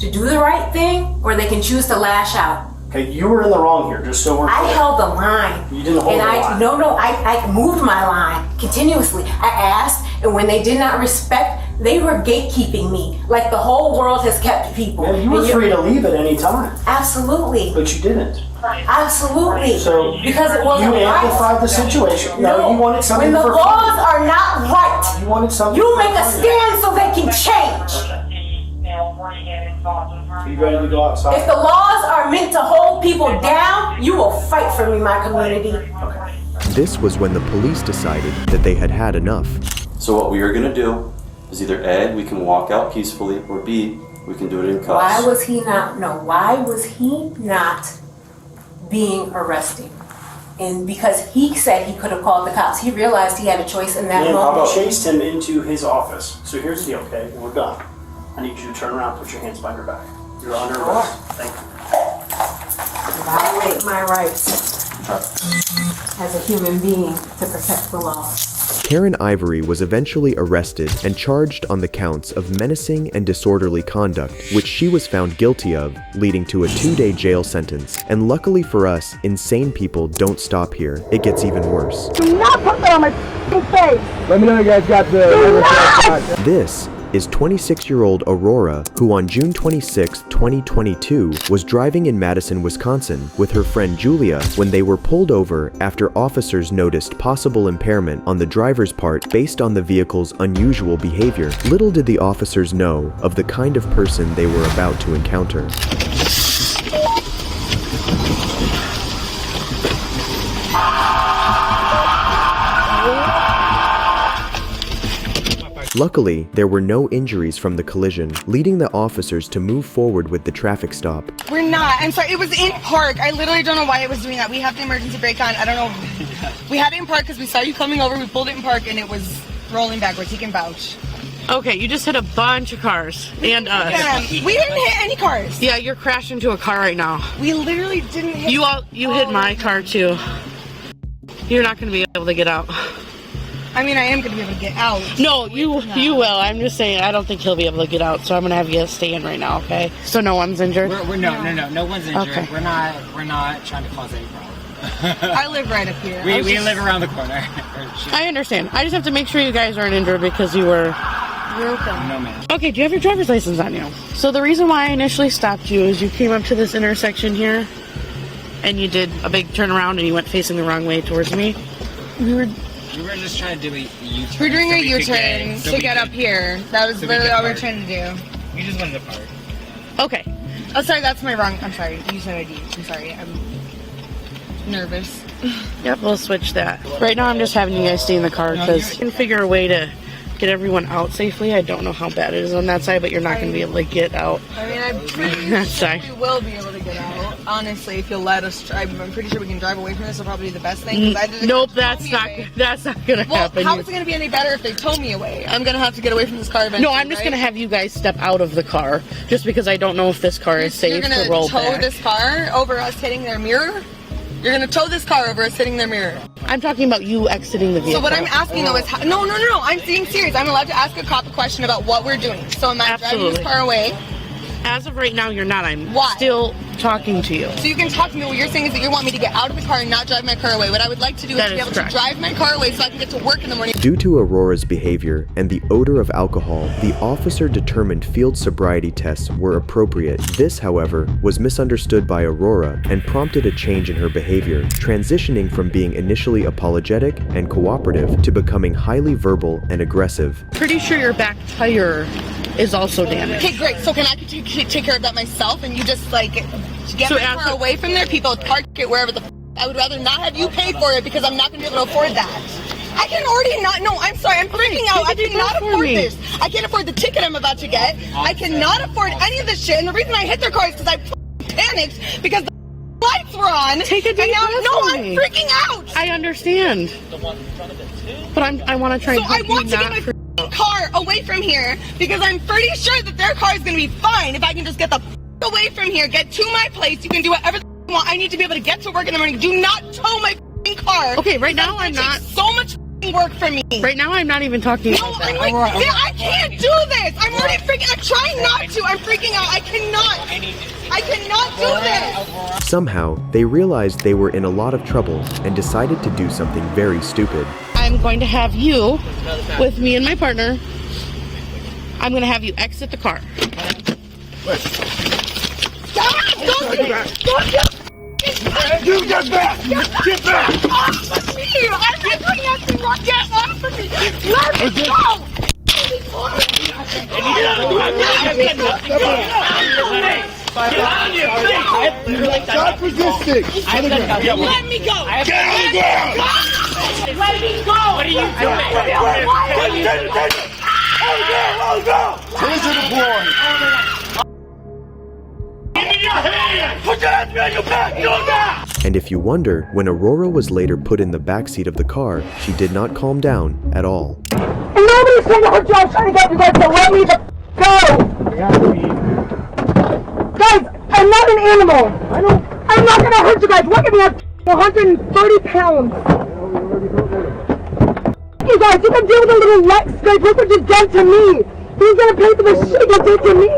to do the right thing or they can choose to lash out. Okay, you were in the wrong here, just so we're I clear. held the line. You didn't hold and the line. I moved my line continuously. I asked, and when they did not respect, they were gatekeeping me. Like the whole world has kept people. Yeah, you were free to leave at any time. Absolutely. But you didn't. Absolutely. So because it wasn't you amplified right. the situation. No, you wanted something when the for laws are not right, you wanted something. you make a stand so they can change. Are you ready to go outside? If the laws are meant to hold people down, you will fight for me, my community. This was when the police decided that they had had enough. So what we are going to do is either A, we can walk out peacefully, or B, we can do it in cuffs. Why was he not being arrested? And because he said he could have called the cops, he realized he had a choice in that Man, moment. I chased him into his office. So here's the deal, okay? We're done. I need you to turn around, put your hands behind your back. You're under arrest. Thank you. Violate my rights as a human being to protect the law. Karen Ivory was eventually arrested and charged on the counts of menacing and disorderly conduct, which she was found guilty of, leading to a 2-day jail sentence. And luckily for us, insane people don't stop here. It gets even worse. Do not put that on my face! Let me know you guys got the. This is 26-year-old Aurora, who on June 26, 2022, was driving in Madison, Wisconsin with her friend Julia when they were pulled over after officers noticed possible impairment on the driver's part based on the vehicle's unusual behavior. Little did the officers know of the kind of person they were about to encounter. Luckily, there were no injuries from the collision, leading the officers to move forward with the traffic stop. We're not. I'm sorry. It was in park. I literally don't know why it was doing that. We have the emergency brake on. I don't know. We had it in park because we saw you coming over. We pulled it in park and it was rolling backwards. He can vouch. Okay, you just hit a bunch of cars and us. We didn't hit any cars. Yeah, you're crashing into a car right now. We literally didn't hit. You hit my car too. You're not going to be able to get out. I mean, I am going to be able to get out. No, you will. I'm just saying, I don't think he'll be able to get out, so I'm going to have you stay in right now, okay? So no one's injured? No one's injured. Okay. We're not trying to cause any problem. I live right up here. We live around the corner. I understand. I just have to make sure you guys aren't injured because you were... You're okay. No, man. Okay, do you have your driver's license on you? So the reason why I initially stopped you is you came up to this intersection here, and you did a big turnaround, and you went facing the wrong way towards me. We were just trying to do a U-turn. We're doing so a we could U-turn to get up here. That was literally all we're trying to do. We just wanted to park. Okay. Oh, sorry, that's my wrong. I'm sorry. You said ID. I'm sorry. I'm nervous. Yep, we'll switch that. Right now I'm just having you guys stay in the car because you can figure a way to get everyone out safely. I don't know how bad it is on that side, but you're not going to be able to get out. I mean, I'm pretty That sure side. we will be able to get out. Honestly, if you'll let us drive, I'm pretty sure we can drive away from this. Will probably be the best thing. 'Cause I didn't Nope, that's not going to Well, happen. how is it going to be any better if they tow me away? I'm going to have to get away from this car eventually. No, I'm just going to have you guys step out of the car just because I don't know if this car is safe You're going to roll to tow back. this car over us hitting their mirror? You're going to tow this car over us hitting their mirror? I'm talking about you exiting the vehicle. So what I'm asking though is, no, I'm being serious. I'm allowed to ask a cop a question about what we're doing. So am I driving this car away? As of right now, you're not. I'm Why? still talking to you. So you can talk to me. What you're saying is that you want me to get out of the car and not drive my car away. What I would like to do is That to be is able correct. to drive my car away so I can get to work in the morning. Due to Aurora's behavior and the odor of alcohol, the officer determined field sobriety tests were appropriate. This, however, was misunderstood by Aurora and prompted a change in her behavior, transitioning from being initially apologetic and cooperative to becoming highly verbal and aggressive. Pretty sure your back tire is also damaged. Okay, great. So can I take care of that myself and you just like get So my as car a- away from there? People park it wherever the I would rather not have you pay for it because I'm not going to be able to afford that. I can already not. No, I'm sorry. I'm freaking out. I cannot afford this. I can't afford the ticket I'm about to get. I cannot afford any of this shit. And the reason I hit their car is because I panicked because the lights were on. Take a deep breath I'm for me. freaking out. I understand. But I want to try So and I help you want to not get my car away from here because I'm pretty sure that their car is going to be fine if I can just get the away from here, get to my place. You can do whatever the want. I need to be able to get to work in the morning. Do not tow my car. Okay, right because now it's I'm gonna not- take so much work for me. Right now, I'm not even talking about that. I'm like, I can't do this. I'm already freaking. I'm trying not to. I'm freaking out. I cannot do this. Somehow, they realized they were in a lot of trouble and decided to do something very stupid. I'm going to have you with me and my partner. I'm going to have you exit the car. You get back! Get back! Off of me! I'm doing nothing wrong. Get off of me! Let me go! Stop resisting! Let me go! Get on the ground! Let me go! What are you doing? Oh no! Where's the boy? Give me your hand! Put your hands behind your back! Do that! And if you wonder, when Aurora was later put in the backseat of the car, she did not calm down at all. And nobody's trying to hurt you. I'm trying to get you guys to let me the go. Guys, I'm not an animal. I'm not gonna hurt you guys. Look at me. I'm 130 pounds. You guys, you can deal with a little leg scrape. Look what you've done to me. Who's gonna pay for the shit you did to me?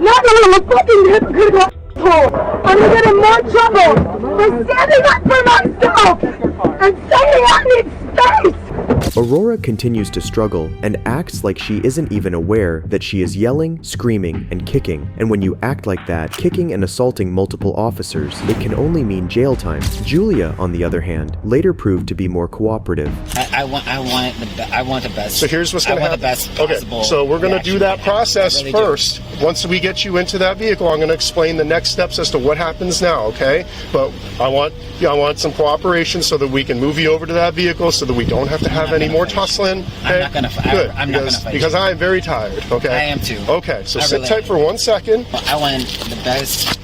Not me. I'm a fucking hypocritical asshole. I'm gonna get in more trouble for standing up for myself and saying I need space. Aurora continues to struggle and acts like she isn't even aware that she is yelling, screaming, and kicking. And when you act like that, kicking and assaulting multiple officers, it can only mean jail time. Julia, on the other hand, later proved to be more cooperative. I want the best. So here's what's going to happen. The best okay, so we're going to do that process first. Once we get you into that vehicle, I'm going to explain the next steps as to what happens now, okay? But I want some cooperation so that we can move you over to that vehicle so that we don't have to have any more tussling. Okay? I'm not going to fight. Good, I'm not going to fight. Because I am very tired, okay? I am too. Okay, so sit tight for 1 second. I want the best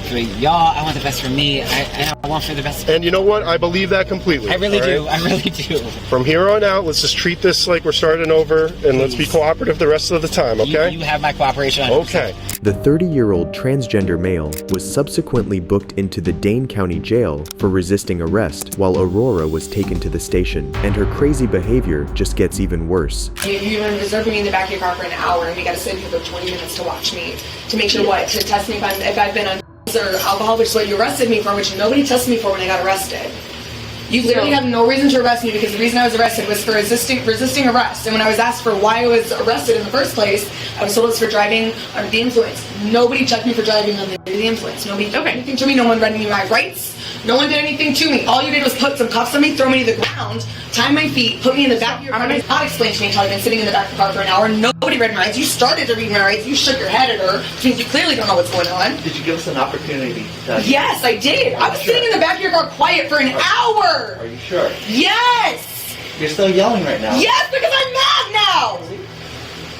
for y'all. I want the best for me. I want for the best. And you know what? I believe that completely. I really do. Right? I really do. From here on out, let's just treat this like we're starting over, and let's be cooperative the rest of the time, okay? You have my cooperation. 100%. Okay. The 30-year-old transgender male was subsequently booked into the Dane County Jail for resisting arrest while Aurora was taken to the station, and her crazy behavior just gets even worse. You've been reserving me in the back of your car for an hour, and we got to sit here for 20 minutes to watch me, to make sure what? To test me if I've been on or alcohol, which is what you arrested me for, which nobody tested me for when I got arrested. You literally have no reason to arrest me because the reason I was arrested was for resisting arrest. And when I was asked for why I was arrested in the first place, I was told it was for driving under the influence. Nobody checked me for driving under the influence. Nobody did anything to me. No one read me my rights. No one did anything to me. All you did was put some cuffs on me, throw me to the ground, tie my feet, put me in the back of your car. Not explain to me until I've been sitting in the back of the car for an hour. Nobody read my rights. You started to read my rights. You shook your head at her, which means you clearly don't know what's going on. Did you give us an opportunity? Yes, I did. I was sitting in the back of your car quiet for an hour. Are you sure? Yes! You're still yelling right now. Yes, because I'm mad now!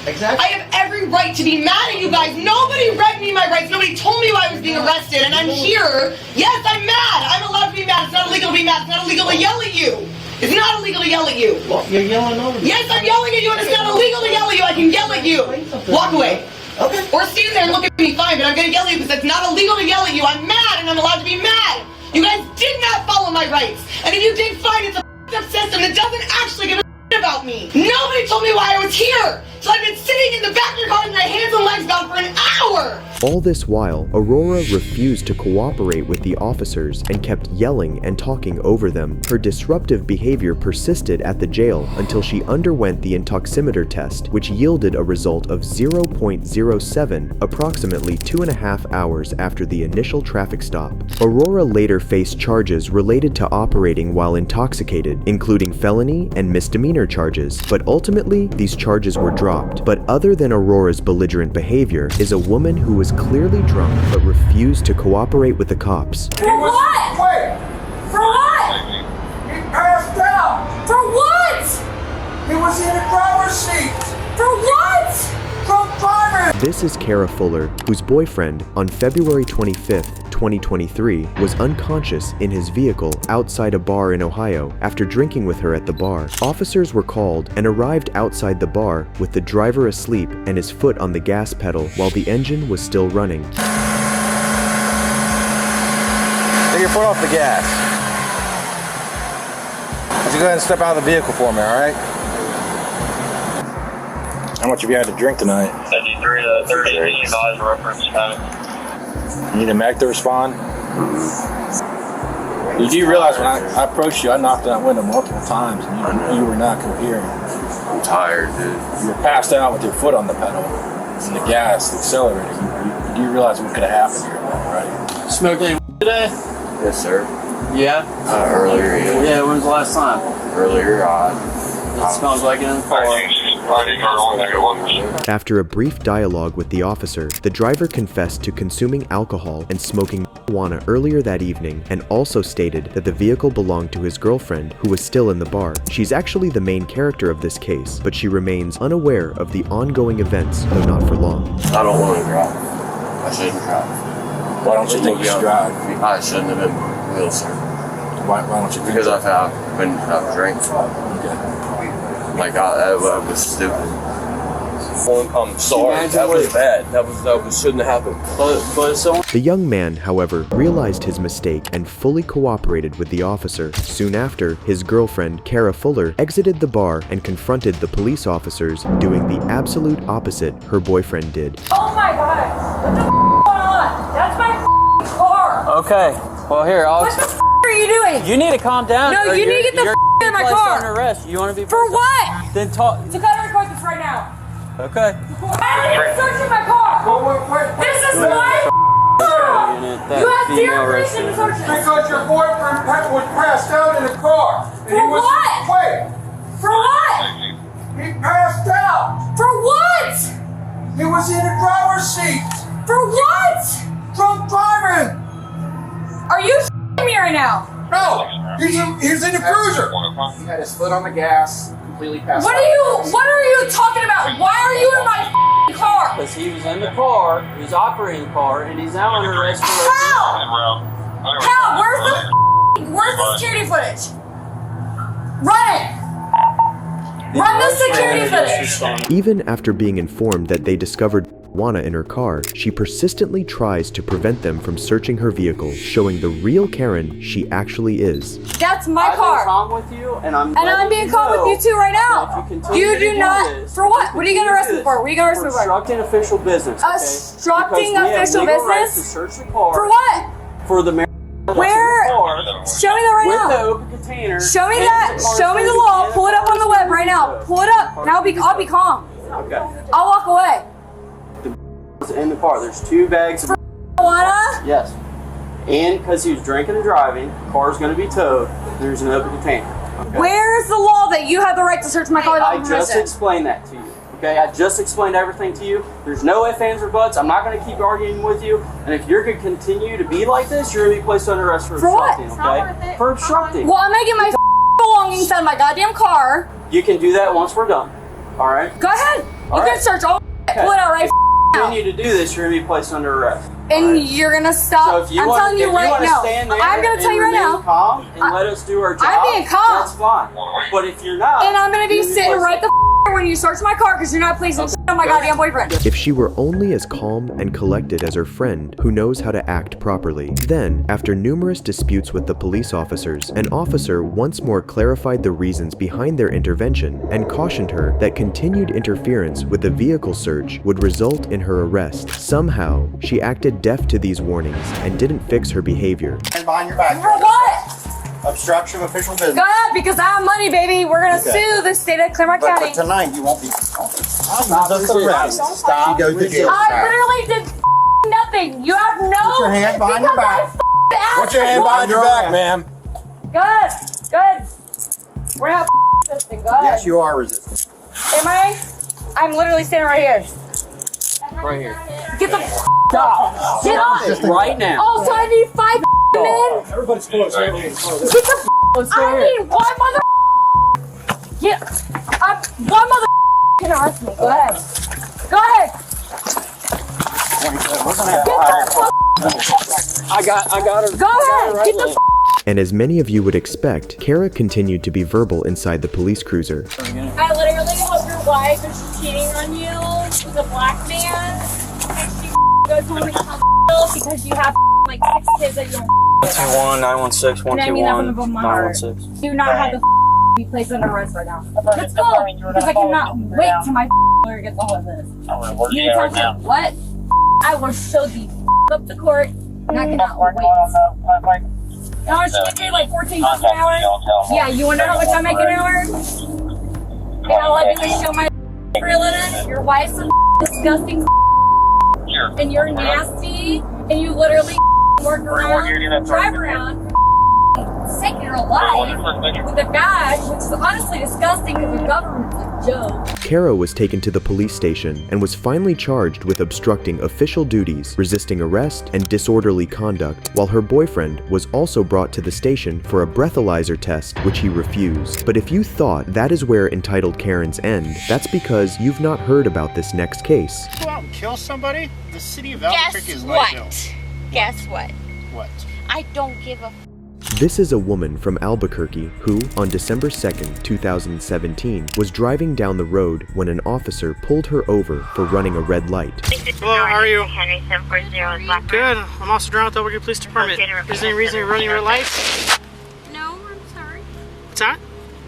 Exactly. I have every right to be mad at you guys. Nobody read me my rights. Nobody told me why I was being arrested, and I'm here. Yes, I'm mad. I'm allowed to be mad. It's not illegal to be mad. It's not illegal to yell at you. It's not illegal to yell at you. Well, you're yelling over me. Yes, I'm yelling at you, and it's not illegal to yell at you. I can yell at you. Walk away. Okay. Or stand there and look at me fine, but I'm going to yell at you because it's not illegal to yell at you. I'm mad, and I'm allowed to be mad. You guys did not follow my rights. And if you did, fine. It's a up system that doesn't actually give a about me. Nobody told me why I was here. So I've been sitting in the back of your car with my hands and legs bound for an hour. All this while, Aurora refused to cooperate with the officers and kept yelling and talking over them. Her disruptive behavior persisted at the jail until she underwent the intoximeter test, which yielded a result of 0.07 approximately 2.5 hours after the initial traffic stop. Aurora later faced charges related to operating while intoxicated, including felony and misdemeanor charges, but ultimately these charges were dropped. But other than Aurora's belligerent behavior is a woman who was clearly drunk but refused to cooperate with the cops. For what? Wait. For what? He passed out. For what? He was in the driver's seat. For what? Drunk driving. This is Kara Fuller, whose boyfriend, on February 25th, 2023, was unconscious in his vehicle outside a bar in Ohio after drinking with her at the bar. Officers were called and arrived outside the bar with the driver asleep and his foot on the gas pedal while the engine was still running. Take your foot off the gas. you go ahead and step out of the vehicle for me, all right? How much have you had to drink tonight? 53 to 30 advised reference time. You need a mech to respond? Did you realize when I approached you, I knocked on that window multiple times and you were not cohering? I'm tired, dude. You were passed out with your foot on the pedal and the gas, the accelerator. Do you realize what could have happened here, right? Smoked any today? Yes, sir. Yeah? Earlier, yeah. Yeah, when's the last time? Earlier, It smells like it in the car. After a brief dialogue with the officer, the driver confessed to consuming alcohol and smoking marijuana earlier that evening and also stated that the vehicle belonged to his girlfriend, who was still in the bar. She's actually the main character of this case, but she remains unaware of the ongoing events, though not for long. I don't want to drive. I shouldn't drive. Why don't you think you should drive? I shouldn't have been real, sir. Why don't you? Because I've drank. Like, that was stupid. I'm sorry. That was bad. That shouldn't have happened. But so. The young man, however, realized his mistake and fully cooperated with the officer. Soon after, his girlfriend, Kara Fuller, exited the bar and confronted the police officers, doing the absolute opposite her boyfriend did. Oh my god! What the going on? That's my car! Okay. Well, here, What the are you doing? You need to calm down. No, you need to get the in my car. Under arrest. You want to be for what? Then talk. So gotta record this right now. Okay. Why are you searching my car? This is my car. You have zero reason to search it. Because your boyfriend was passed out in the car. For what? Wait. For what? He passed out. For what? He was in the driver's seat. For what? Drunk driving. Are you me right now? No. He's in the cruiser. He had his foot on the gas, completely passed What out. are you talking about? Why are you in my car? Because he was in the car, he was operating the car, and he's now under arrest for How? Where's the security footage? Run it! Run the security footage! Even after being informed that they discovered marijuana in her car, she persistently tries to prevent them from searching her vehicle, showing the real Karen she actually is. That's my car. calm with you, and I'm being calm with you too right now. You do not. For what? What are you gonna arrest me for? What are you gonna arrest me for? Obstructing official business. Okay? Obstructing Because we have official legal rights business? to search the car For what? for the marijuana that's Where? in the car. Show me that right with now. the open container. Show me and that. the car Show me the safety law. and Pull it up on the web right now. Pull it up, and I'll be calm. Okay. I'll walk away. In the car, there's 2 bags of marijuana. Yes. And because he was drinking and driving, the car's going to be towed. There's an open container. Okay? Where's the law that you have the right to search my car without I just permission? explained that to you. Okay, I just explained everything to you. There's no ifs, ands, or buts. I'm not going to keep arguing with you. And if you're going to continue to be like this, you're going to be placed under arrest for what? obstructing. Okay? For obstructing. Well, I'm gonna get my belongings out of my goddamn car. You can do that once we're done. All right. Go ahead. All You right. can search all. Okay. Pull it out right now. Continue to do this, you're going to be placed under arrest. And you're gonna stop. So if you I'm want, telling you right now. Stand there I'm gonna tell you right and now. remain calm and let us do our job. I'm being calm. That's fine. But if you're not, And I'm gonna be you're sitting placed- right the when you search my car because you're not placing shit on my goddamn boyfriend. If she were only as calm and collected as her friend, who knows how to act properly. Then, after numerous disputes with the police officers, an officer once more clarified the reasons behind their intervention and cautioned her that continued interference with the vehicle search would result in her arrest. Somehow, she acted deaf to these warnings and didn't fix her behavior. And behind your back. For what? Obstruction of official business. Go ahead, because I have money, baby. We're gonna Okay. sue the state of Claremont But County. tonight you won't be. Stop Stop. You go to jail. I literally did nothing. You have no. Put your hand behind your back. Put your hand behind your back, ma'am. Good. We're gonna have this thing. Go ahead. Yes, you are resisting. Am I? I'm literally standing right here. Right here. Get the stop. Get on. Right now. Oh, so I need 5 men. Everybody's close. Everybody's close. Get the I need one mother. Get. One mother can arrest me. Go ahead. Go ahead. I got her. Go ahead. Get the. And as many of you would expect, Kara continued to be verbal inside the police cruiser. I literally hope your wife is cheating on you with a black man. And she goes home and hospital because you have like 6 kids that you don't. 121 916 And I mean that from the bottom of my heart. 916. Do not have the be placed under arrest right now. Let's go, because I cannot wait till my lawyer gets all of this. You need to tell me what? I will show these up to court, and I cannot wait. Now I should pay like $14 an hour. Yeah, you wanna know how much I make an hour? And all I do is show my for a living. Your wife's a disgusting, and you're nasty, and you literally work around, drive around, take your life with a badge, which is honestly disgusting because the government's a joke. Kara was taken to the police station and was finally charged with obstructing official duties, resisting arrest, and disorderly conduct, while her boyfriend was also brought to the station for a breathalyzer test, which he refused. But if you thought that is where entitled Karens end, that's because you've not heard about this next case. Go out and kill somebody? The city of Guess Albuquerque is what? light bill. Guess what? What? I don't give a This is a woman from Albuquerque who, on December 2nd, 2017, was driving down the road when an officer pulled her over for running a red light. Hello, how are you? Good. I'm also driving with the Albuquerque Police Department. Is there any reason you're running red lights? No, I'm sorry. What's that?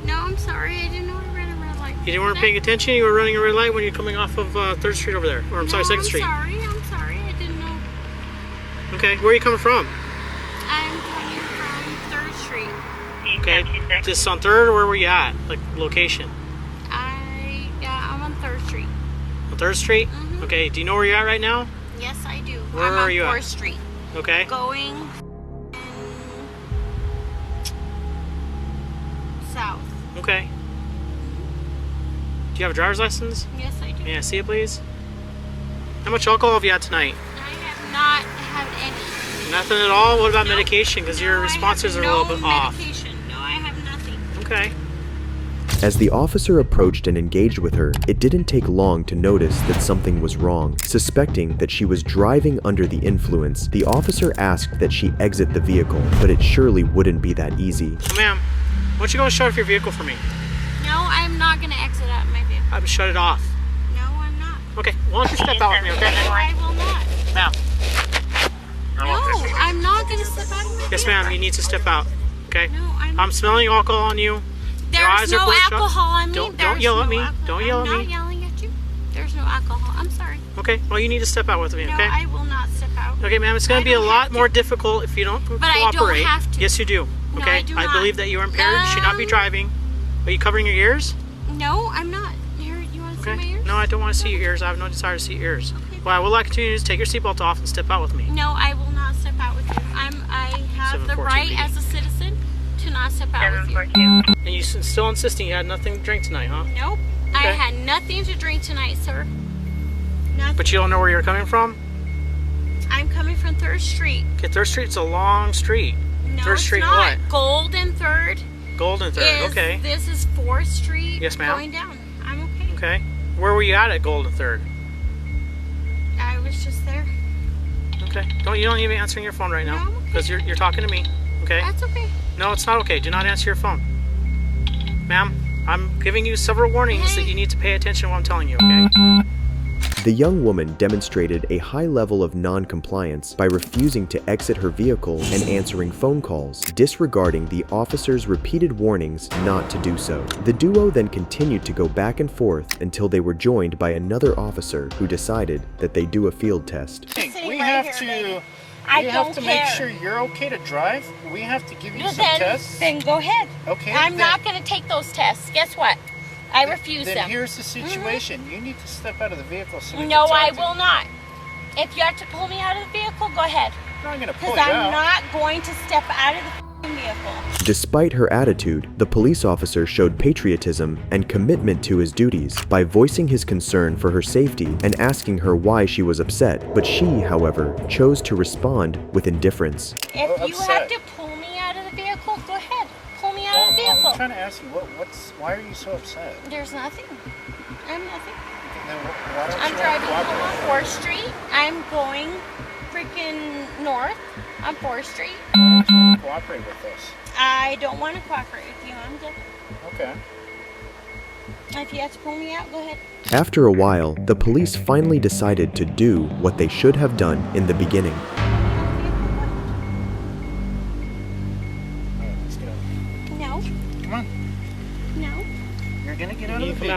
No, I'm sorry. I didn't know I ran a red light. You weren't paying attention? You were running a red light when you're coming off of 3rd Street over there. Or, I'm sorry, 2nd Street. I'm sorry. I didn't know. Okay, where are you coming from? I'm coming from 3rd Street. Okay, just on 3rd, or where were you at? Like, location? I'm on 3rd Street. On 3rd Street? Okay, do you know where you're at right now? Yes, I do. Where I'm are on you 4th at? Street. Okay. Going south. Okay. Do you have a driver's license? Yes, I do. May I see it, please? How much alcohol have you had tonight? I have not had any. Nothing at all? What about medication? Because your responses are a little bit off. Medication. No, I have nothing. Okay. As the officer approached and engaged with her, it didn't take long to notice that something was wrong. Suspecting that she was driving under the influence, the officer asked that she exit the vehicle, but it surely wouldn't be that easy. Ma'am, why don't you go and shut off your vehicle for me? No, I'm not going to exit out of my vehicle. I would shut it off. No, I'm not. Okay, why don't you step out with me, okay? No, I will not. Ma'am. No, I'm not going to step out of my vehicle. Yes, ma'am, you need to step out, okay? No, I'm smelling alcohol on you. Your eyes There's are no bloodshot. alcohol on me. Don't yell at me. Don't yell at me. I'm not yelling at you. There's no alcohol. I'm sorry. Okay, well, you need to step out with me, No, okay? I will not step out. Okay, ma'am, it's going to be a lot more difficult if you don't But I cooperate. don't have to. Yes, you do. No, Okay, I do not. believe that you are impaired. You should not be driving. Are you covering your ears? No, I'm not. Here, you want to see my ears? No, I don't want to see your ears. I have no desire to see your ears. Well, I would like you to take your seatbelt off and step out with me. No, I will not step out with you. I have the 742 right BD. as a citizen to not step out with you. And you still insisting you had nothing to drink tonight, huh? Nope. I Okay. had nothing to drink tonight, sir. Nothing. But you don't know where you're coming from? I'm coming from 3rd Street. Okay, 3rd Street's a long street. No, 3rd it's Street not. what? Golden 3rd. Golden 3rd, is- okay. This is 4th Street. Yes, ma'am. Going down. I'm okay. Okay. Where were you at Golden 3rd? I was just there. Okay. You don't need to be answering your phone right now. Because you're talking to me. Okay? That's okay. No, it's not okay. Do not answer your phone. Ma'am, I'm giving you several warnings that you need to pay attention to what I'm telling you, okay? The young woman demonstrated a high level of non-compliance by refusing to exit her vehicle and answering phone calls, disregarding the officer's repeated warnings not to do so. The duo then continued to go back and forth until they were joined by another officer who decided that they do a field test. We have to. I We have don't to care. make sure you're okay to drive. We have to give you Well, some then, tests. Then go ahead. Okay. I'm then- not going to take those tests. Guess what? I refuse Then them. here's the situation. You need to step out of the vehicle. So we No, can I talk to will not. If you have to pull me out of the vehicle, go ahead. I'm not going to pull Because you I'm out. not going to step out of the f***ing vehicle. Despite her attitude, the police officer showed patriotism and commitment to his duties by voicing his concern for her safety and asking her why she was upset, but she, however, chose to respond with indifference. If you have to pull me out of the vehicle, go ahead. Pull me out of the vehicle. I'm trying to ask you, why are you so upset? There's nothing. I'm nothing. Then why don't I'm you driving want to home cooperate? on 4th Street. I'm going freaking north on 4th Street. Why don't you want to cooperate with us? I don't want to cooperate with you. I'm good. Okay. If you have to pull me out, go ahead. After a while, the police finally decided to do what they should have done in the beginning. No. Come on.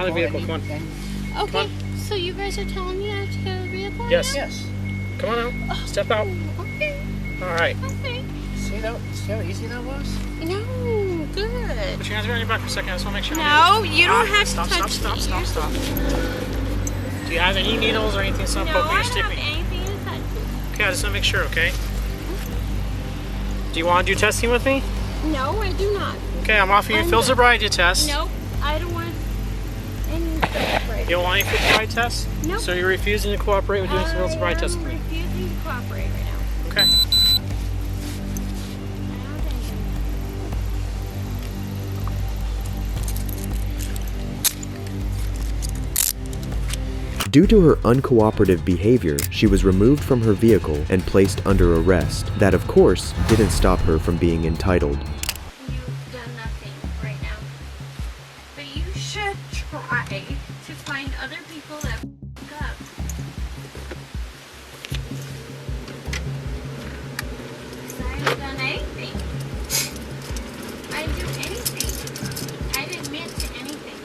out of the vehicle. Come on. Okay, so you guys are telling me I have to get out of the vehicle? Yes. now? Yes. Come on out. Step out. Okay. All right. Okay. See how easy that was? No, good. Put your hands behind your back for a second. I just want to make sure. No, you don't have to stop, touch Stop. me. Stop. Do you have any needles or anything? So No, poking I or don't sticking? have anything to touch. Okay, I just want to make sure. Okay. Do you want to do testing with me? No, I do not. Okay, I'm offering you a field sobriety test. Nope, I don't want any sobriety. You don't want any field sobriety test? Nope. So you're refusing to cooperate with doing some field sobriety test with me? I'm refusing to cooperate right now. Okay. Due to her uncooperative behavior, she was removed from her vehicle and placed under arrest. That, of course, didn't stop her from being entitled. You've done nothing right now. But you should try to find other people that f**k up. I haven't done anything. I didn't do anything. I didn't admit to anything.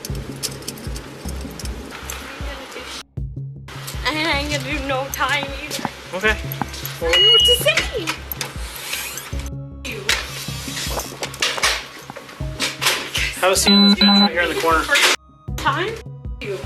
I ain't gonna do no time either. Okay. I don't know what to say. You. Have a seat on this bench right here in the corner. Time? You.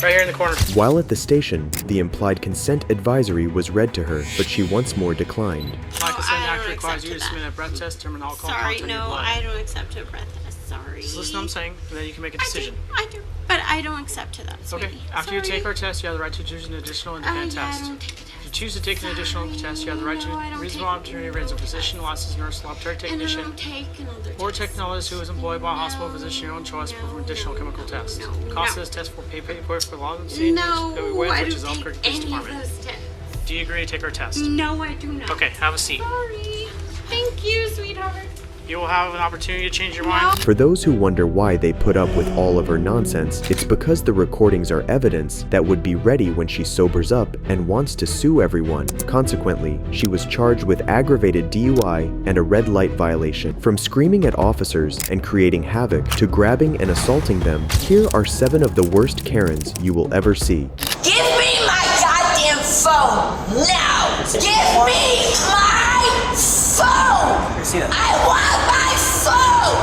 Right here in the corner. While at the station, the implied consent advisory was read to her, but she once more declined. My consent act requires you to submit a breath test, determine alcohol Sorry, content in your no, blood. I don't accept a breath test. Sorry. Just listen to what I'm saying, and then you can make a decision. I do, but I don't accept to that. Okay, Sweetie. after you Sorry. take our test, you have the right to choose an additional independent Yeah, I test. don't take the test. If you choose to take an additional test, you have the right to reasonable opportunity to raise a physician, licensed nurse, laboratory And then technician, I'll take another or test. technologist who is employed by a hospital physician, your own choice, for additional chemical tests. Cost of this test will pay for law and safety, No, which I is don't Elk Creek take Police any of Department. those tests. Do you agree to take our test? No, I do not. Okay, have a seat. Sorry. Thank you, sweetheart. You will have an opportunity to change your mind. For those who wonder why they put up with all of her nonsense, it's because the recordings are evidence that would be ready when she sobers up and wants to sue everyone. Consequently, she was charged with aggravated DUI and a red light violation. From screaming at officers and creating havoc to grabbing and assaulting them, here are 7 of the worst Karens you will ever see. Give me my goddamn phone now! Give me my phone! I want my phone!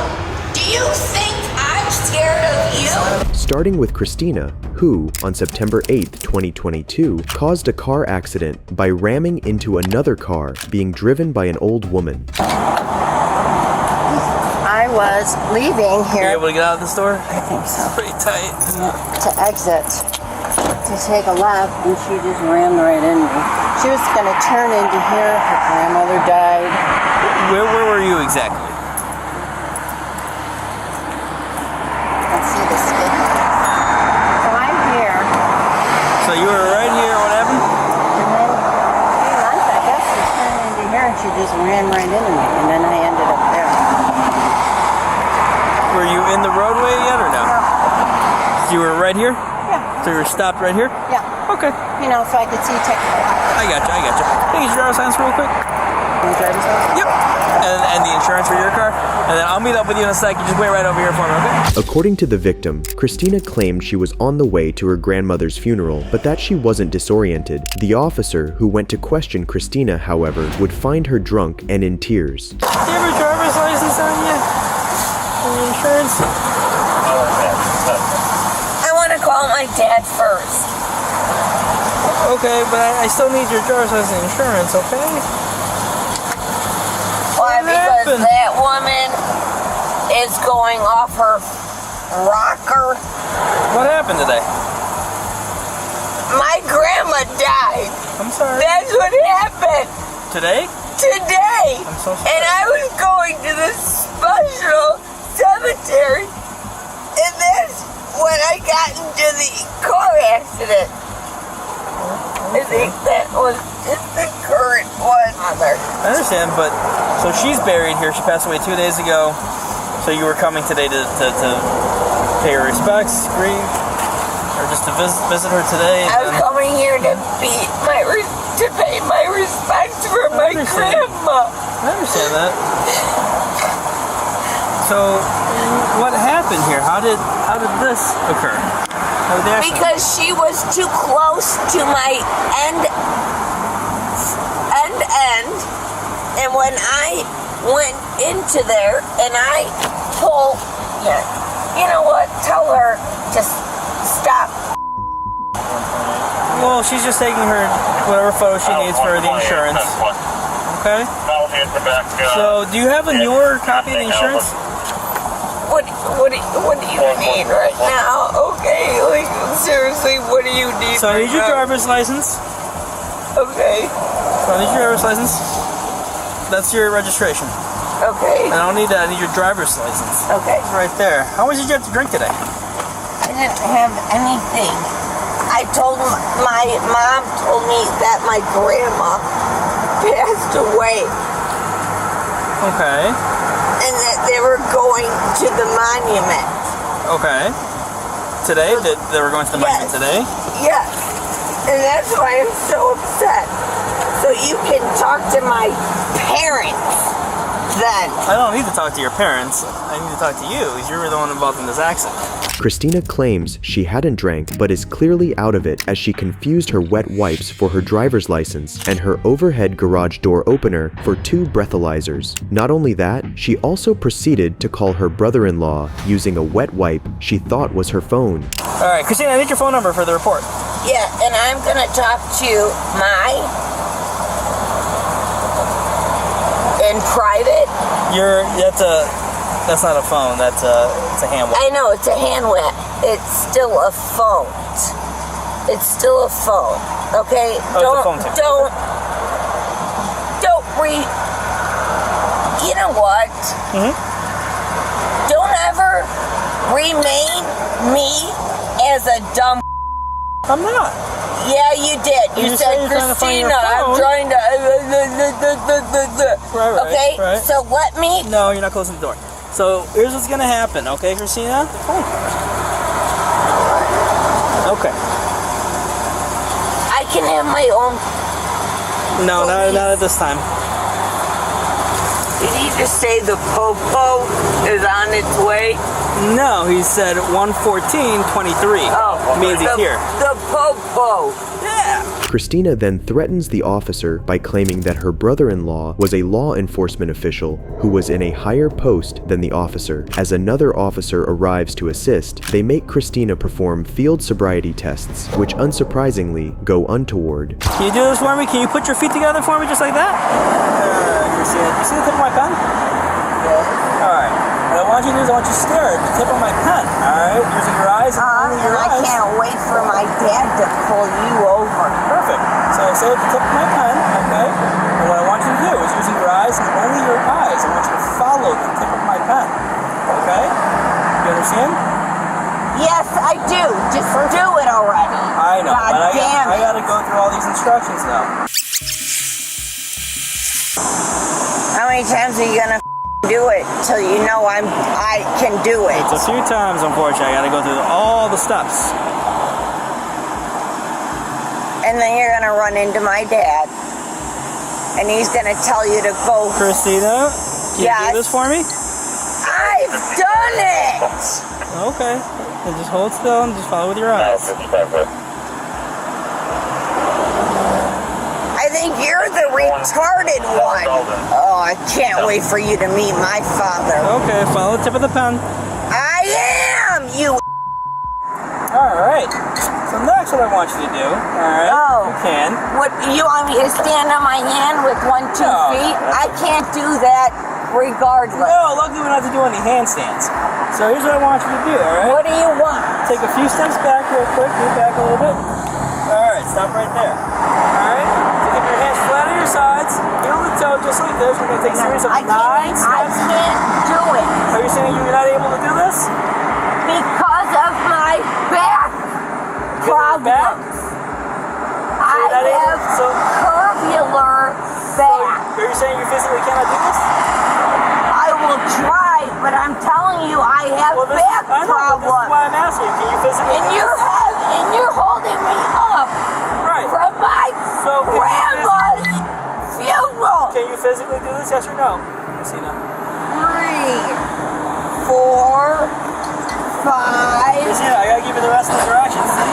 Do you think I'm scared of you? Starting with Christina, who, on September 8, 2022, caused a car accident by ramming into another car being driven by an old woman. I was leaving here. Were you able to get out of the store? I think so. Pretty tight. To exit, to take a left, and she just rammed right into me. She was going to turn into here. Her grandmother died. Where were you exactly? Let's see the skid marks. So I'm here. So you were right here. What happened? And then a few months, I guess, she turned into here, and she just ran right into me. And then I ended up there. Were you in the roadway yet or no? So you were right here? Yeah. So you were stopped right here? Yeah. Okay. You know, so I could see technical. I got you. Can you get your driver's license real quick? Your driver's license? Yep. And the insurance for your car. And then I'll meet up with you in a sec. You just wait right over here for me, okay? According to the victim, Christina claimed she was on the way to her grandmother's funeral, but that she wasn't disoriented. The officer who went to question Christina, however, would find her drunk and in tears. Do you have your driver's license on you? And your insurance? I want to call my dad first. Okay, but I still need your driver's license and insurance, okay? Why? Because that woman is going off her rocker. What happened today? My grandma died. I'm sorry. That's what happened. Today? Today. I'm so sorry. And I was going to the special cemetery. And that's when I got into the car accident. I think that was just the current one. I understand, but so she's buried here. She passed away 2 days ago. So you were coming today to pay her respects, grieve, or just to visit her today? I'm coming here to pay my respects for my grandma. I understand that. So, what happened here? How did this occur? How did the accident? Because she was too close to my end, and when I went into there and I told, you know what? Tell her to stop. Well, she's just taking her whatever photo she needs for the insurance. Okay. So, do you have a newer copy of the insurance? What do you need right now? Okay, like seriously, what do you need? So I right need your now? driver's license. Okay. So I need your driver's license. That's your registration. Okay. I don't need that. I need your driver's license. Okay. It's right there. How much did you have to drink today? I didn't have anything. I told my mom told me that my grandma passed away. Okay. And that they were going to the monument. Okay. Today? They were going to the monument today? Yes. And that's why I'm so upset. So you can talk to my parents then. I don't need to talk to your parents. I need to talk to you, because you were the one involved in this accident. Christina claims she hadn't drank but is clearly out of it as she confused her wet wipes for her driver's license and her overhead garage door opener for 2 breathalyzers. Not only that, she also proceeded to call her brother-in-law using a wet wipe she thought was her phone. Alright, Christina, I need your phone number for the report. Yeah, and I'm gonna talk to in private. That's not a phone, it's a hand wipe. I know, it's a hand wipe. It's still a phone. It's still a phone. Okay? Oh, it's a phone too. Don't you know what? Mm-hmm. Don't ever remain me as a dumb. I'm not. Yeah, you did. You said, Christina, I'm trying to. Right, okay? right. So let me. No, you're not closing the door. So here's what's gonna happen, okay, Christina? Okay. I can have my own. No, not at this time. Did he just say the popo is on its way? No, he said 1:14:23. Oh, means he's here. The popo. Yeah. Christina then threatens the officer by claiming that her brother-in-law was a law enforcement official who was in a higher post than the officer. As another officer arrives to assist, they make Christina perform field sobriety tests, which unsurprisingly go untoward. Can you do this for me? Can you put your feet together for me just like that? Christina, do you see the tip of my pen? Yeah. Alright. What I want you to do is I want you to stare at the tip of my pen, alright? Using your eyes and only your eyes. I can't wait for my dad to pull you over. Perfect. So stay at the tip of my pen, okay? And what I want you to do is using your eyes and only your eyes. I want you to follow the tip of my pen, okay? You understand? Yes, I do. Just do it already. I know, God but damn I gotta go through all these instructions now. How many times are you gonna do it till you know I can do it? It's a few times, unfortunately. I gotta go through all the steps. And then you're gonna run into my dad, and he's gonna tell you to go. Christina, can you do this for me? I've done it. Okay. Then just hold still and just follow with your eyes. I think you're the retarded one. Oh, I can't wait for you to meet my father. Okay, follow the tip of the pen. I am, you. Alright. So next what I want you to do, alright, Oh. you can. What, you want me to stand on my hand with 1, 2 feet? I can't do that regardless. No, luckily we don't have to do any handstands. So here's what I want you to do, alright? What do you want? Take a few steps back real quick, move back a little bit. Alright, stop right there. Alright? So keep your hands flat on your sides, heel to toe just like this. We're going to take a series of 9 steps. I can't do it. Are you saying you're not able to do this? Because of my back problems. I have curvular back. Are you saying you physically cannot do this? I will try, but I'm telling you, I have back problems. This is why I'm asking you. Can you physically And you're holding me up from my grandma's funeral. Can you physically do this? Yes or no? Christina. 4, 5. Christina, I gotta give you the rest of the directions, see?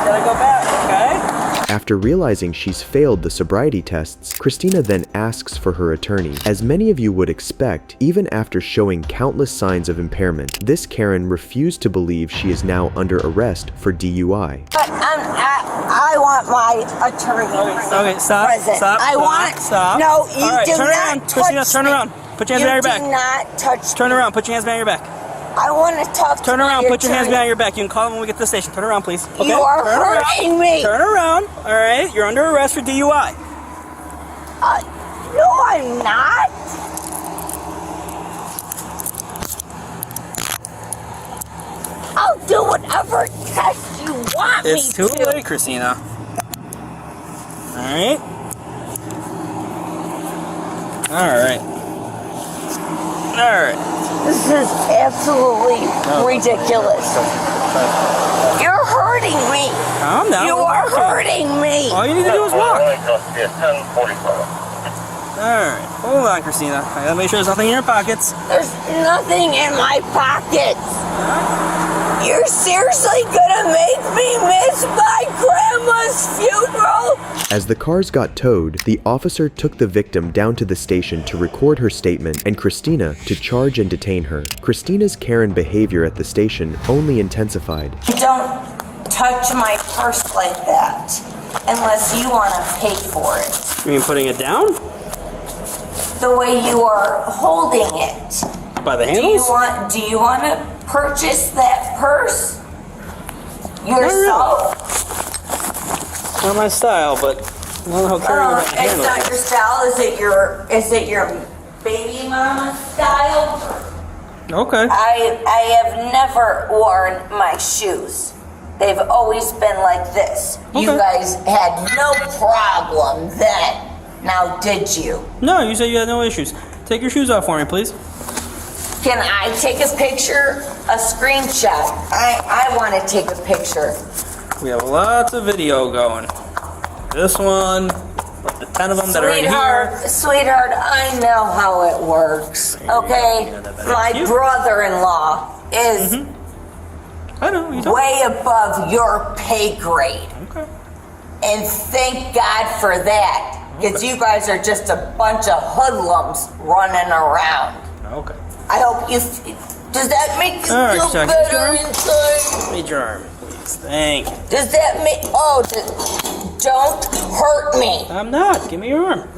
You gotta go back, okay? After realizing she's failed the sobriety tests, Christina then asks for her attorney. As many of you would expect, even after showing countless signs of impairment, this Karen refused to believe she is now under arrest for DUI. But I want my attorney. Okay, stop. Present. Stop. I want. Stop. No, you All right, do turn not around. touch Christina, turn me. around. Put your hands behind your back. You do not touch. Turn around. Put your hands behind your back. I want to talk to Turn around. my Put your hands attorney. behind your back. You can call them when we get to the station. Turn around, please. Okay? You are Turn around. hurting me. Turn around. All right. You're under arrest for DUI. No, I'm not. I'll do whatever test you want It's me too to. late, Christina. All right. All right. All right. This is absolutely ridiculous. You're hurting me. Calm down. You We're are walking. hurting me. All you need to do is walk. $10.45. All right. Hold on, Christina. I gotta make sure there's nothing in your pockets. There's nothing in my pockets. You're seriously gonna make me miss my grandma's funeral? As the cars got towed, the officer took the victim down to the station to record her statement and Christina to charge and detain her. Christina's Karen behavior at the station only intensified. Don't touch my purse like that unless you want to pay for it. You mean putting it down? The way you are holding it. By the Do handles? you want to purchase that purse yourself? Not my style, but I don't know how Karen It's not your style. Is it your baby mama style? Okay. I have never worn my shoes. They've always been like this. You guys had no problem then. Now did you? No, you said you had no issues. Take your shoes off for me, please. Can I take a picture? A screenshot. I want to take a picture. We have lots of video going. This one, with the 10 of them that are in here. Sweetheart, I know how it works. Okay? My brother-in-law is I know, way above your pay grade. Okay. And thank God for that. Because you guys are just a bunch of hoodlums running around. Okay. I hope you... Does that make you feel better inside? Need your arm, please. Thank you. Does that make... don't hurt me. I'm not. Give me your arm.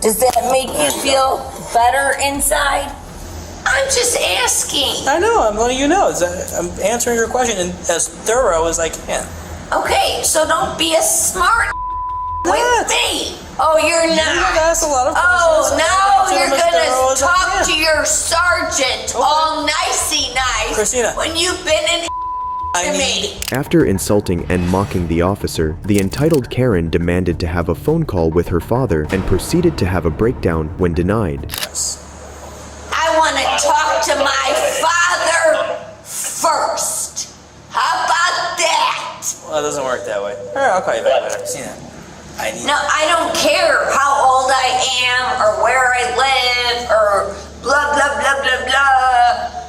Does that make you feel better inside? I'm just asking. I know. I'm letting you know. I'm answering your question as thorough as I can. Okay, so don't be a smart with me. Oh, you're not. That's a lot of Oh, now you're Answer them as thorough gonna as I talk can. to your sergeant all nicey nice Christina. when you've been in to me. After insulting and mocking the officer, the entitled Karen demanded to have a phone call with her father and proceeded to have a breakdown when denied. I want to talk to my father first. How about that? Well, it doesn't work that way. All right, I'll call you back later. See that? No, I don't care how old I am or where I live or blah, blah, blah, blah, blah.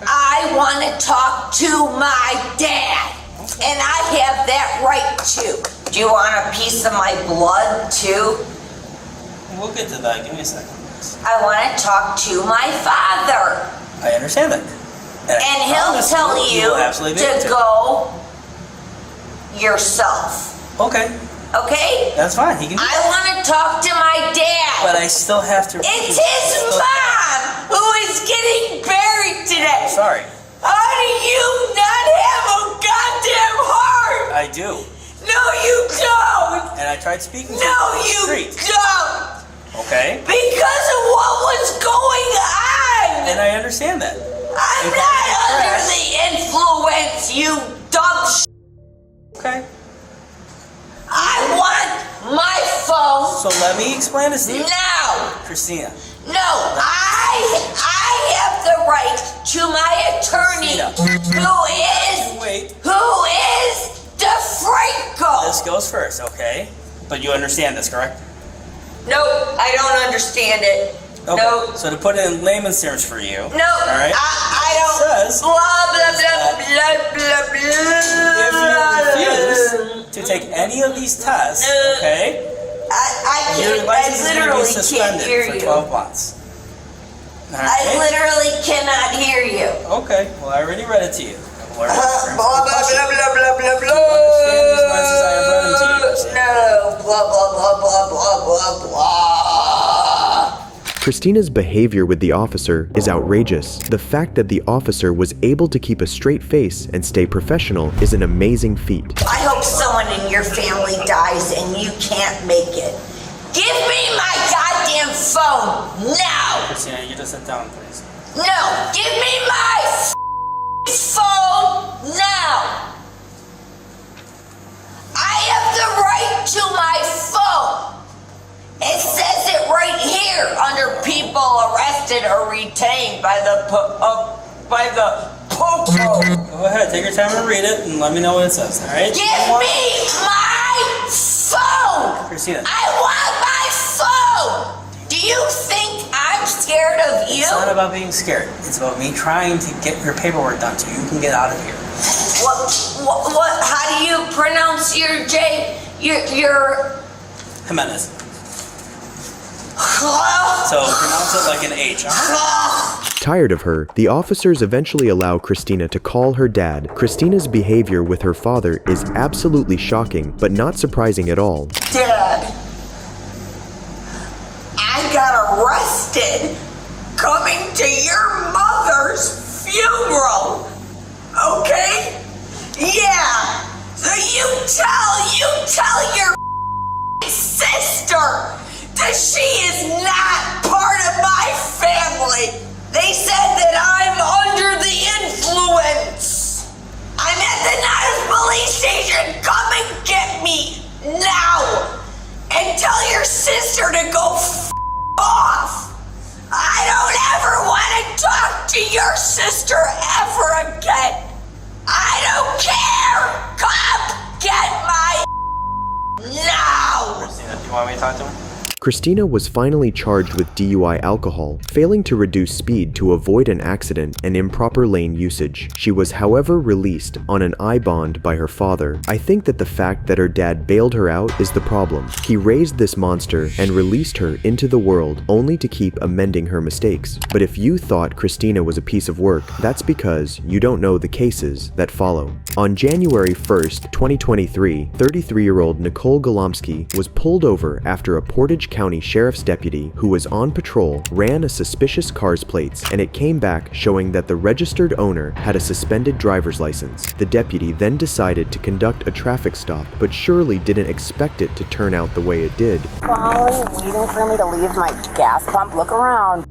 I want to talk to my dad, and I have that right to. Do you want a piece of my blood, too? We'll get to that. Give me a second. I want to talk to my father, I understand that. and he'll tell you will absolutely be able to go yourself. Okay. Okay? That's fine. He can do I that. want to talk to my dad. But I still have to. It's his mom who is getting buried today. Sorry. How do you not have a goddamn heart? I do. No, you don't. And I tried speaking to No, the you street. don't. Okay. Because of what was going on. And I understand that. I'm not under the influence, you dumb Okay. I want my phone. So let me explain this to you. Now. Christina. No, I have the right to my attorney, who is DeFranco. This goes first, okay? But you understand this, correct? No, I don't understand it. No. Okay. So to put it in layman's terms for you. No. All right. I don't. Says blah blah blah blah blah blah. if you refuse to take any of these tests, okay, your license is going to be suspended for 12 months. All right. I literally cannot hear you. Okay. Well, I already read it to you. Blah blah blah blah blah blah blah. Understand these words as I have read them to you. No. Blah blah blah blah blah blah blah. Christina's behavior with the officer is outrageous. The fact that the officer was able to keep a straight face and stay professional is an amazing feat. I hope someone in your family dies and you can't make it. Give me my goddamn phone now! Christina, you just sit down, please. No! Give me my phone now! I have the right to my phone! It says it right here under people arrested or retained by the POPO. Go ahead, take your time and read it and let me know what it says, alright? Give me my phone! Christina. I want my phone! Do you think I'm scared of you? It's not about being scared. It's about me trying to get your paperwork done so you can get out of here. What, how do you pronounce your J, your... Jimenez. So pronounce it like an H. Tired of her, the officers eventually allow Christina to call her dad. Christina's behavior with her father is absolutely shocking, but not surprising at all. Dad, I got arrested coming to your mother's funeral. Okay? Yeah. So you tell your sister that she is not part of my family. They said that I'm under the influence. I'm at the Niles police station. Come and get me now. And tell your sister to go off. I don't ever want to talk to your sister ever again. I don't care. Come get my now. Christina, do you want me to talk to him? Christina was finally charged with DUI alcohol, failing to reduce speed to avoid an accident and improper lane usage. She was, however, released on an I-bond by her father. I think that the fact that her dad bailed her out is the problem. He raised this monster and released her into the world only to keep amending her mistakes. But if you thought Christina was a piece of work, that's because you don't know the cases that follow. On January 1st, 2023, 33-year-old Nicole Golomsky was pulled over after a Portage County Sheriff's deputy who was on patrol ran a suspicious car's plates, and it came back showing that the registered owner had a suspended driver's license. The deputy then decided to conduct a traffic stop, but surely didn't expect it to turn out the way it did. While waiting for me to leave my gas pump, look around.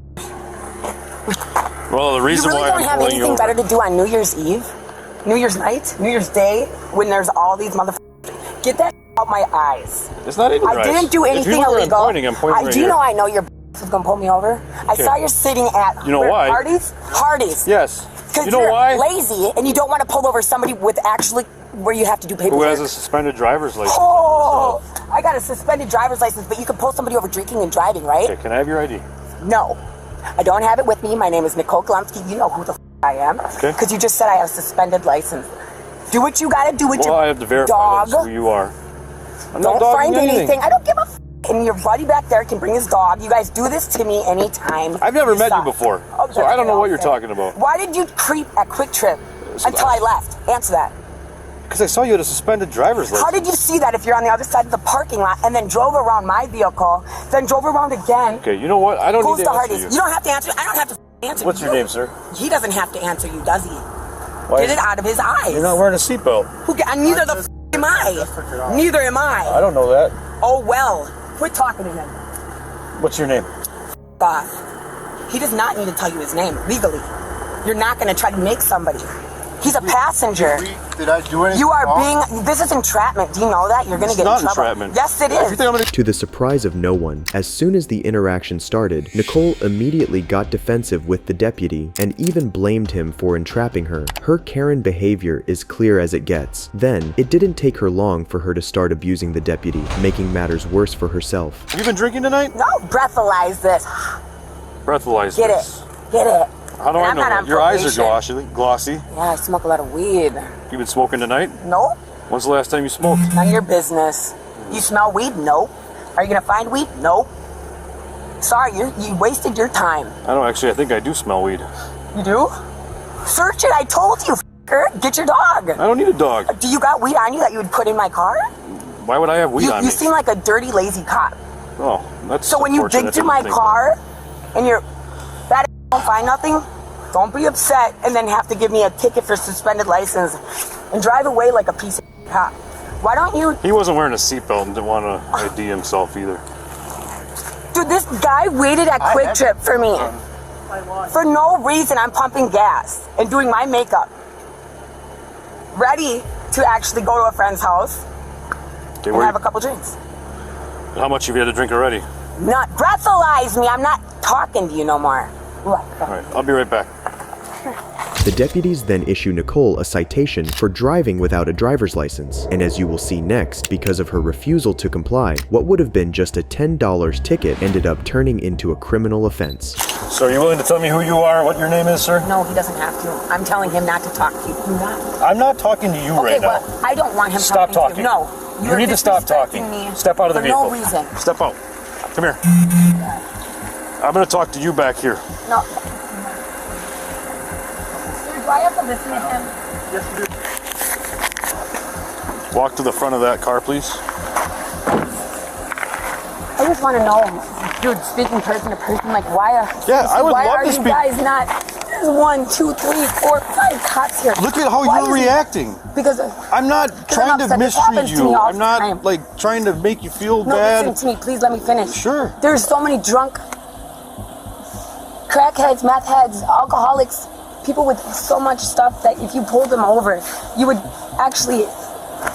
Well, the reason you really why don't have anything better to do on New Year's Eve, New Year's night, New Year's Day, when there's all these motherfuckers. Get that out my eyes. It's not in your I eyes. didn't do anything if you know where illegal. I'm pointing right do you here. know I know your was gonna pull me over? I Okay. saw you sitting at You know why? Hardee's. Hardee's. Yes. Because You know you're why? lazy and you don't want to pull over somebody with actually where you have to do Who paperwork. has a suspended driver's license? Oh, I got a suspended driver's license, but you can pull somebody over drinking and driving, right? Okay, can I have your ID? No, I don't have it with me. My name is Nicole Golomsky. You know who the I am. Okay. Because you just said I have a suspended license. Do what you gotta do with Well, your I have to verify dog. that's who you are. I'm Don't not dogging find anything. I don't give a f. And your buddy back there can bring his dog. You guys do this to me anytime. I've never met you suck. before, Oh, so I don't know what you're talking about. Why did you creep at Quick Trip until I left? Answer that. Because I saw you had a suspended driver's license. How did you see that if you're on the other side of the parking lot and then drove around my vehicle, then drove around again? Okay, you know what? I don't Goes need to to answer Hardee's. you. You don't have to answer. I don't have to answer. What's your name, sir? He doesn't have to answer you, does he? Why Get is- it out of his eyes. You're not wearing a seatbelt. Neither the f am I. Neither am I. I don't know that. Oh well. Quit talking to him. What's your name? Boss. He does not need to tell you his name legally. You're not going to try to make somebody. He's a passenger. Did I do anything You are wrong? being. This is entrapment. Do you know that? You're going to It's get not in trouble. entrapment. Yes, it is. To the surprise of no one, as soon as the interaction started, Nicole immediately got defensive with the deputy and even blamed him for entrapping her. Her Karen behavior is clear as it gets. Then, it didn't take her long for her to start abusing the deputy, making matters worse for herself. Have you been drinking tonight? No, breathalyze this. Breathalyze Get this. it. Get it. How do And I I'm know not that? on Your eyes are probation. glossy. Yeah, I smoke a lot of weed. You been smoking tonight? No. When's the last time you smoked? None of your business. You smell weed? Nope. Are you gonna find weed? Nope. Sorry, you wasted your time. I don't actually. I think I do smell weed. You do? Search it. I told you, f***er. Get your dog. I don't need a dog. Do you got weed on you that you would put in my car? Why would I have weed on me? You seem like a dirty, lazy cop. Oh, that's So when you dig through my car and you're that don't find nothing, don't be upset and then have to give me a ticket for suspended license and drive away like a piece of cop. Why don't you? He wasn't wearing a seatbelt and didn't want to ID himself either. Dude, this guy waited at Quick Trip for me. For no reason, I'm pumping gas and doing my makeup. Ready to actually go to a friend's house Okay, and have a couple drinks. How much have you had to drink already? Not breathalyze me. I'm not talking to you no more. All right, I'll be right back. The deputies then issue Nicole a citation for driving without a driver's license, and as you will see next, because of her refusal to comply, what would have been just a $10 ticket ended up turning into a criminal offense. So are you willing to tell me who you are, what your name is, sir? No, he doesn't have to. I'm telling him not to talk to you. Do not. I'm not talking to you right now. Okay, well, I don't want him Stop talking to talking. you. No. You You're need to stop talking. disrespecting me Step out of the for vehicle. no reason. Step out. Come here. I'm going to talk to you back here. No. Sir, do I have to listen to him? Yes, you do. Walk to the front of that car, please. I just want to know, dude, speaking person to person, like, why are love to you speak. guys not? There's 1, 2, 3, 4, 5 cops here. Look at how Why you're is he- reacting. Because I'm not trying to upset. This happens mistreat to me you. all I'm the not time. like trying to make you feel No, bad. listen to me, please let me finish. Sure. There's so many drunk crackheads, meth heads, alcoholics, people with so much stuff that if you pulled them over, you would actually,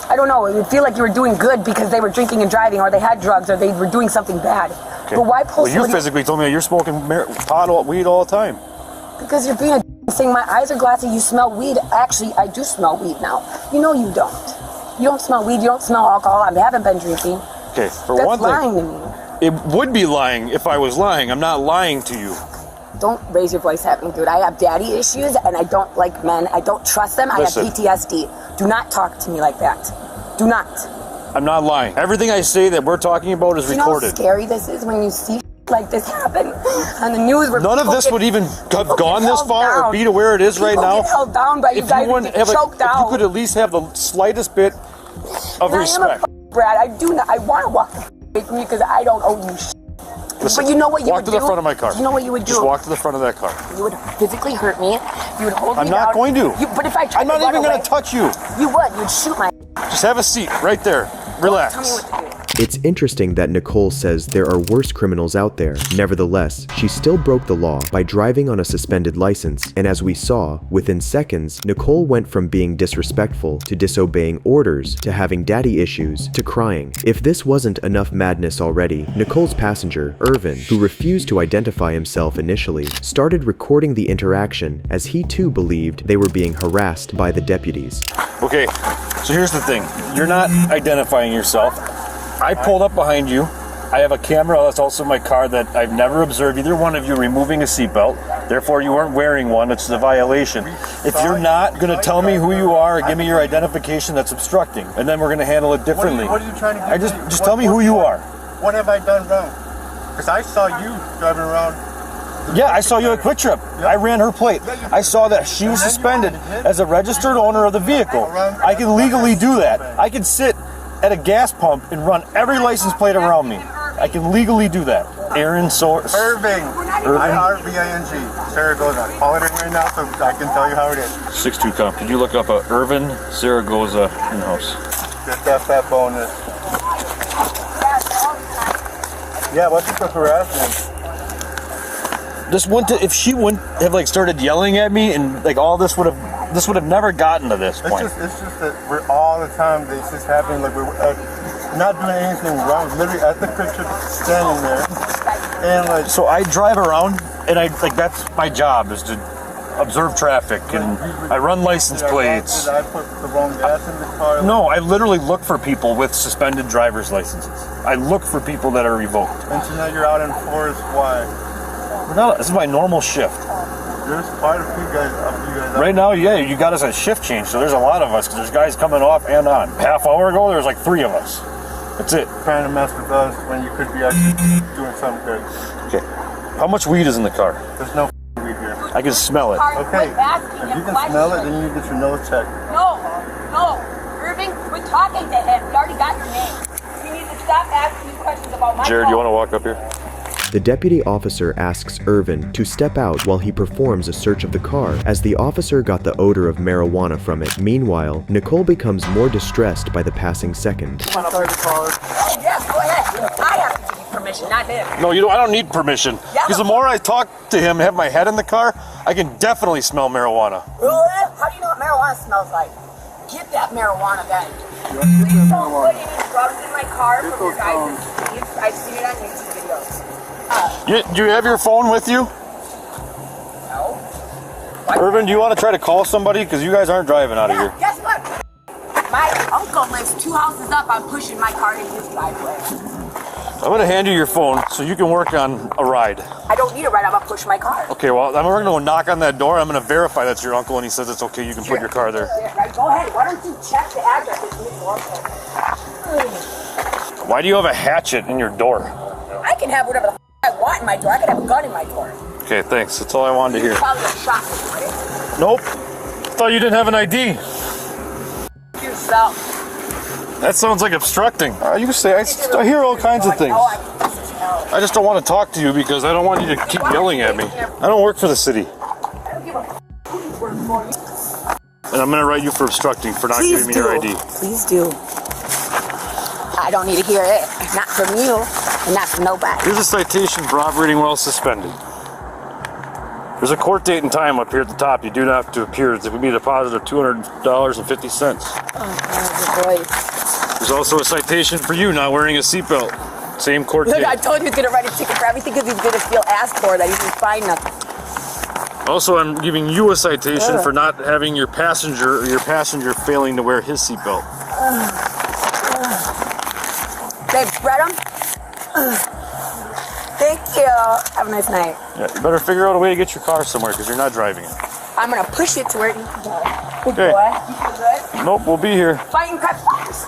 I don't know, it would feel like you were doing good because they were drinking and driving, or they had drugs, or they were doing something bad. Okay. But why pull Well, you somebody- physically told me that you're smoking weed all the time. Because you're being a saying my eyes are glassy, you smell weed. Actually, I do smell weed now. You know you don't. You don't smell weed, you don't smell alcohol. I haven't been drinking. Okay, for That's one thing, lying to me. it would be lying if I was lying. I'm not lying to you. Don't raise your voice at me, dude. I have daddy issues and I don't like men. I don't trust them. Listen. I have PTSD. Do not talk to me like that. Do not. I'm not lying. Everything I say that we're talking about is You know how recorded. scary this is when you see like this happen on the news? Where None of people this get- would even have people gone get this held far or down. be to where it is right People now. get held down by you If guys you, and wouldn't get have choked if you out. could at least have the slightest bit of And respect. I am a Brad. I do not. I want to walk away from you because I don't owe you shit. Listen, But you know what you walk would to the do? front of my car. You know what you would do? Just walk to the front of that car. You would physically hurt me. You would hold me I'm down. not going to. But if I tried I'm not to run even going away, to touch you. You would. You'd shoot my. Just have a seat right there. Relax. Tell me what to do. It's interesting that Nicole says there are worse criminals out there. Nevertheless, she still broke the law by driving on a suspended license, and as we saw, within seconds, Nicole went from being disrespectful to disobeying orders to having daddy issues to crying. If this wasn't enough madness already, Nicole's passenger, Irvin, who refused to identify himself initially, started recording the interaction as he too believed they were being harassed by the deputies. Okay, so here's the thing. You're not identifying yourself. I pulled up behind you. I have a camera that's also in my car that I've never observed either one of you removing a seatbelt. Therefore, you weren't wearing one. It's a violation. If you're not going to tell me who you are or give me your identification, that's obstructing. And then we're going to handle it differently. What are you trying to do? Just tell me who you are. What have I done wrong? Because I saw you driving around. Yeah, I saw you at Quick Trip. I ran her plate. I saw that she was suspended as a registered owner of the vehicle. I can legally do that. I can sit at a gas pump and run every license plate around me. I can legally do that. Aaron Source. Irving. IRVING. Zaragoza. Call it in right now so I can tell you how it is. 6-2 comp. Could you look up a Irvin Zaragoza in-house? Just got that bonus. Yeah, what's the harassment? This wouldn't, if she wouldn't have like started yelling at me and like all this would have never gotten to this point. It's just that we're all the time. This is happening. Like we're not doing anything wrong. Literally at the picture, standing there, and like. So I drive around and that's my job is to observe traffic and I run license plates. Did I put the wrong gas in the car? No, I literally look for people with suspended driver's licenses. I look for people that are revoked. And so now you're out in force. Why? No, this is my normal shift. There's quite a few guys. Right now, yeah, you got us at shift change, so there's a lot of us, because there's guys coming off and on. Half hour ago, there was like 3 of us. That's it. Trying to mess with us when you could be actually doing something good. Okay. How much weed is in the car? There's no weed here. I can smell it. Okay. If you can smell it, then you get your nose checked. No. Irving, quit talking to him. We already got your name. You need to stop asking me questions about my Jared, you want to walk up here? The deputy officer asks Irvin to step out while he performs a search of the car, as the officer got the odor of marijuana from it. Meanwhile, Nicole becomes more distressed by the passing second. Yes, go ahead. I have to give you permission, not him. No, you don't. I don't need permission. Yeah. Because the more I talk to him, have my head in the car, I can definitely smell marijuana. Really? How do you know what marijuana smells like? Get that marijuana then. Please don't put any drugs in my car from your guys' sleeves. I've seen it on YouTube videos. Do you have your phone with you? No. Irvin, do you want to try to call somebody? Because you guys aren't driving out of here. Guess what? My uncle lives 2 houses up. I'm pushing my car in his driveway. I'm going to hand you your phone so you can work on a ride. I don't need a ride. I'm going to push my car. Okay, well, we're going to go knock on that door. I'm going to verify that's your uncle, and he says it's okay. You can put your car there. Go ahead. Why don't you check the address? Why do you have a hatchet in your door? I can have whatever the I want in my door. I can have a gun in my door. Okay, thanks. That's all I wanted to hear. Probably a shotgun, right? Nope. Thought you didn't have an ID. Yourself. That sounds like obstructing. You can say, I hear all kinds of things. I just don't want to talk to you because I don't want you to keep yelling at me. I don't work for the city. And I'm going to write you for obstructing for not giving me your ID. Please do. I don't need to hear it. Not from you, and not from nobody. Here's a citation for operating while suspended. There's a court date and time up here at the top. You do not have to appear. There would be a deposit of $200.50. Oh, boy. There's also a citation for you not wearing a seatbelt. Same court date. Look, I told you he's going to write a ticket for everything because he's going to feel asked for that. He didn't find nothing. Also, I'm giving you a citation for not having your passenger failing to wear his seatbelt. Babe, read them? Thank you. Have a nice night. Yeah, you better figure out a way to get your car somewhere because you're not driving it. I'm going to push it to where it needs to go. Good Okay. boy. You feel good? Nope, we'll be here. Fighting crap.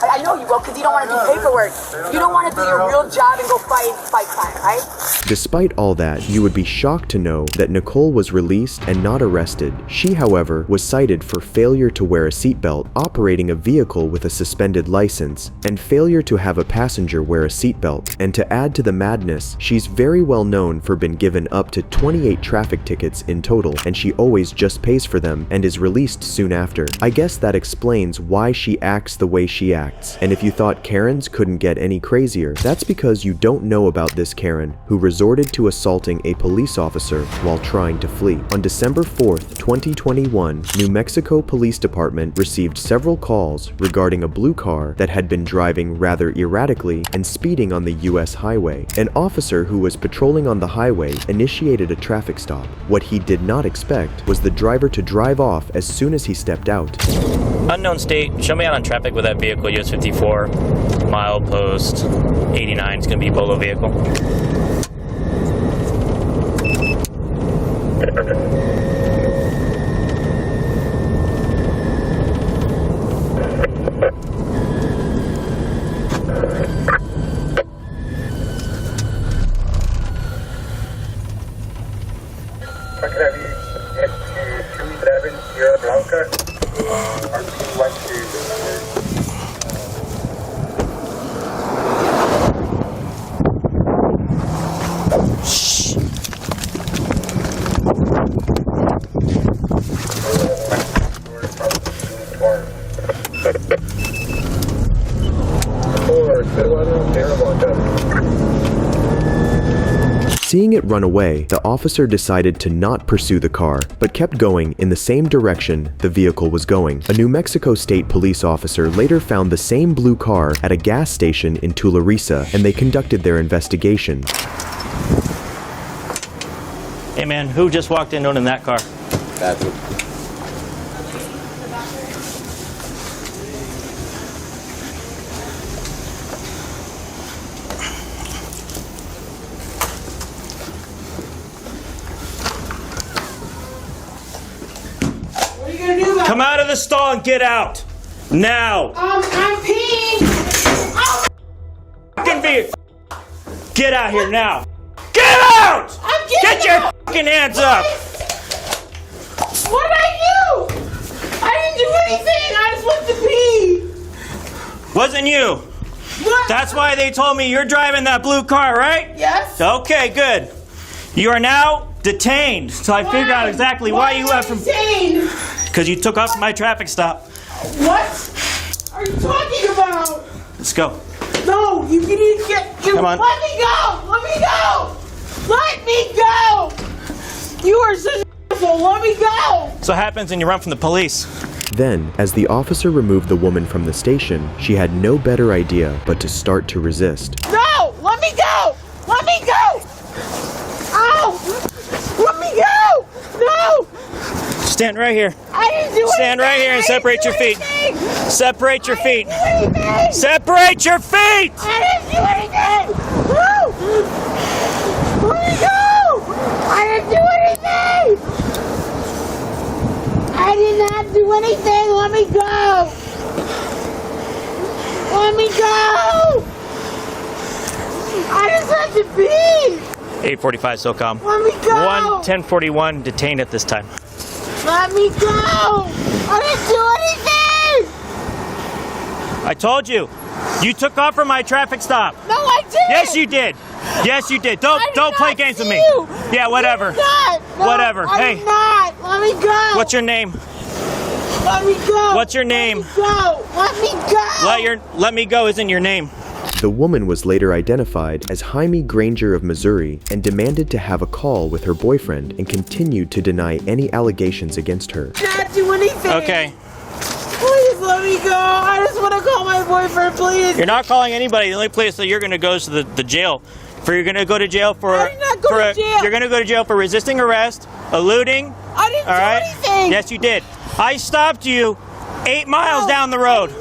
I know you will because you don't want to do paperwork. You don't want to do your real job and go fight crime, right? Despite all that, you would be shocked to know that Nicole was released and not arrested. She, however, was cited for failure to wear a seatbelt, operating a vehicle with a suspended license, and failure to have a passenger wear a seatbelt. And to add to the madness, she's very well known for being given up to 28 traffic tickets in total, and she always just pays for them and is released soon after. I guess that explains why she acts the way she acts. And if you thought Karens couldn't get any crazier, that's because you don't know about this Karen who resorted to assaulting a police officer while trying to flee. On December 4th, 2021, New Mexico Police Department received several calls regarding a blue car that had been driving rather erratically and speeding on the US highway. An officer who was patrolling on the highway initiated a traffic stop. What he did not expect was the driver to drive off as soon as he stepped out. Unknown state, show me out on traffic with that vehicle, US 54, milepost 89, it's going to be a Bolo vehicle. Seeing it run away, the officer decided to not pursue the car, but kept going in the same direction the vehicle was going. A New Mexico State police officer later found the same blue car at a gas station in Tularosa, and they conducted their investigation. Hey man, who just walked in owning that car? That's it. Come out of the stall and get out. Now. I'm peeing. Oh, Fucking vehicle. Get out here now. Get out! Get your fucking hands up. what did I do? I didn't do anything. I just went to pee. Wasn't you. What? That's why they told me you're driving that blue car, right? Yes. Okay, good. You are now detained. So I figured out exactly why you left from. Detained? Because you took off my traffic stop. What are you talking about? Let's go. No, you need to get. Come on. Let me go. Let me go. Let me go. You are such an asshole. Let me go. So what happens when you run from the police? Then, as the officer removed the woman from the station, she had no better idea but to start to resist. No, let me go. Let me go. Ow. Let me go. No. Stand right here. I didn't do Stand right here and separate your feet. Separate your feet. anything. Separate your feet! I didn't do anything. Woo. Let me go. I didn't do anything. I did not do anything. Let me go. Let me go. I just had to pee. 845 SOCOM. Let me go. 1041 detained at this time. Let me go. I didn't do anything. I told you. You took off from my traffic stop. No, I didn't. Yes, you did. Yes, you did. Don't play games with me. You. Yeah, whatever. Did not. No, Whatever. I Hey. did not. Let me go. What's your name? Let me go. What's your name? Let me go. Let me go. Let me go isn't your name. The woman was later identified as Jaime Granger of Missouri and demanded to have a call with her boyfriend and continued to deny any allegations against her. Not do anything. Okay. Please let me go. I just want to call my boyfriend, please. You're not calling anybody. The only place that you're going to go is to the jail. You're going to go to jail for. I did not go to jail. You're going to go to jail for resisting arrest, eluding. I didn't do anything. Yes, you did. I stopped you 8 miles down the road.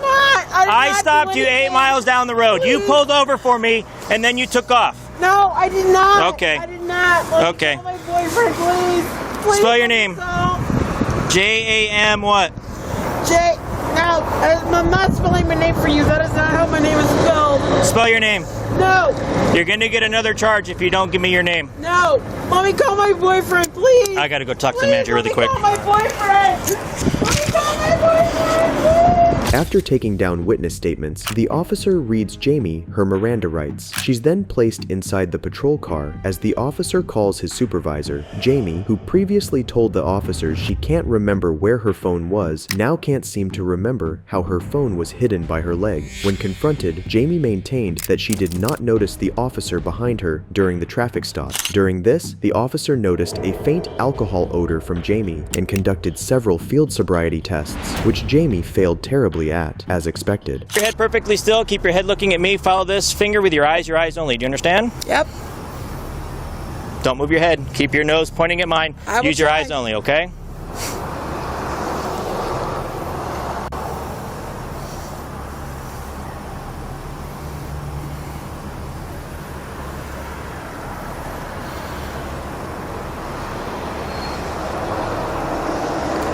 I stopped you 8 miles down the road. Please. You pulled over for me, and then you took off. No, I did not. Okay. I did not. Let me call my boyfriend, please. Please. Spell your name. J-A-M what? No, I'm not spelling my name for you. That is not how my name is spelled. Spell your name. No. You're going to get another charge if you don't give me your name. No. Let me call my boyfriend, please. I got to go talk to the manager really quick. Let me call my boyfriend. Let me call my boyfriend, please. After taking down witness statements, the officer reads Jamie her Miranda rights. She's then placed inside the patrol car as the officer calls his supervisor. Jamie, who previously told the officers she can't remember where her phone was, now can't seem to remember how her phone was hidden by her leg. When confronted, Jamie maintained that she did not notice the officer behind her during the traffic stop. During this, the officer noticed a faint alcohol odor from Jamie and conducted several field sobriety tests, which Jamie failed terribly at, as expected. Keep your head perfectly still. Keep your head looking at me. Follow this finger with your eyes only. Do you understand? Yep. Don't move your head. Keep your nose pointing at mine. Use your eyes only, okay?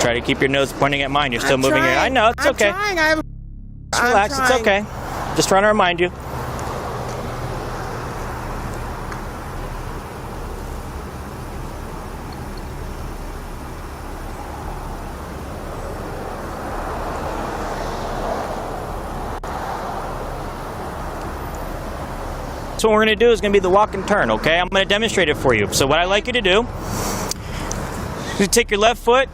Try to keep your nose pointing at mine. You're still moving your. I know, it's okay. Just relax, it's okay. Just trying to remind you. So what we're going to do is going to be the walk and turn, okay? I'm going to demonstrate it for you. So what I'd like you to do is take your left foot,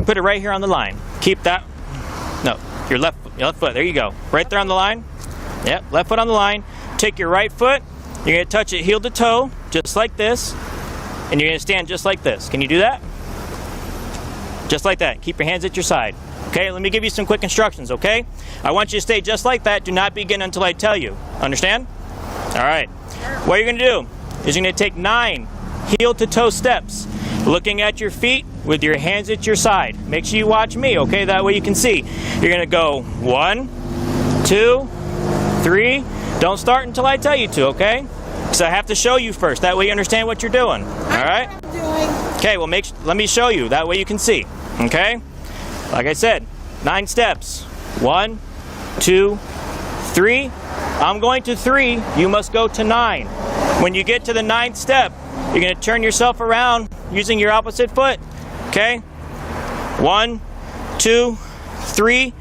put it right here on the line. Keep that. No, your left foot. There you go. Right there on the line. Yep, left foot on the line. Take your right foot. You're going to touch it heel to toe, just like this. And you're going to stand just like this. Can you do that? Just like that. Keep your hands at your side. Okay, let me give you some quick instructions, okay? I want you to stay just like that. Do not begin until I tell you. Understand? All right. What you're going to do is you're going to take 9 heel to toe steps, looking at your feet with your hands at your side. Make sure you watch me, okay? That way you can see. You're going to go 1, 2, 3. Don't start until I tell you to, okay? Because I have to show you first. That way you understand what you're doing. All right? Okay, well, let me show you. That way you can see. Okay? Like I said, 9 steps. 1, 2, 3. I'm going to 3. You must go to 9. When you get to the 9th step, you're going to turn yourself around using your opposite foot. Okay? 1, 2, 3.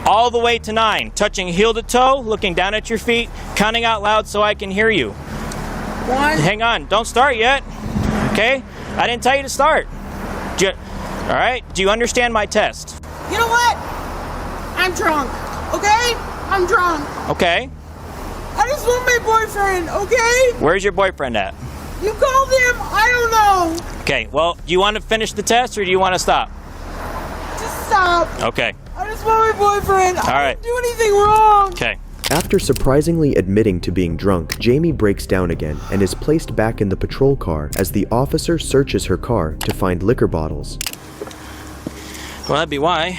All the way to 9. Touching heel to toe, looking down at your feet, counting out loud so I can hear you. 1. Hang on. Don't start yet. Okay? I didn't tell you to start. All right? Do you understand my test? You know what? I'm drunk. Okay? I'm drunk. Okay. I just want my boyfriend, okay? Where's your boyfriend at? You called him. I don't know. Okay. Well, do you want to finish the test or do you want to stop? Just stop. Okay. I just want my boyfriend. All I right. didn't do anything wrong. Okay. After surprisingly admitting to being drunk, Jamie breaks down again and is placed back in the patrol car as the officer searches her car to find liquor bottles. Well, that'd be why.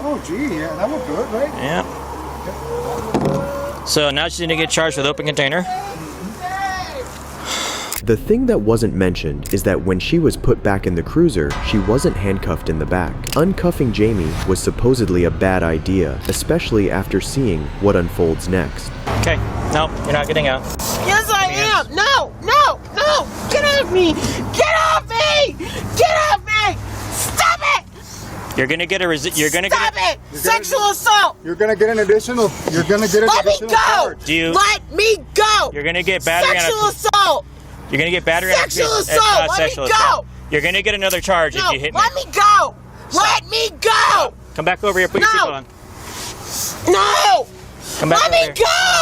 Oh, gee, yeah, that would do it, right? Yeah. So now she's going to get charged with open container. The thing that wasn't mentioned is that when she was put back in the cruiser, she wasn't handcuffed in the back. Uncuffing Jamie was supposedly a bad idea, especially after seeing what unfolds next. Okay. Nope, you're not getting out. Yes, I am. No, no, no. Get off me. Get off me. Get off me. Stop it. You're gonna get a Stop it. Sexual assault. You're gonna get an additional. You're gonna get an Let me additional go. charge. Do you? Let me go. You're gonna get battery Sexual on assault. You're gonna get battery Sexual on assault. Let sexual me go. assault. You're gonna get another charge No, if you hit me. let me go. Let me go. Come back over here. Put your No. seatbelt on. No. Come back Let over me here.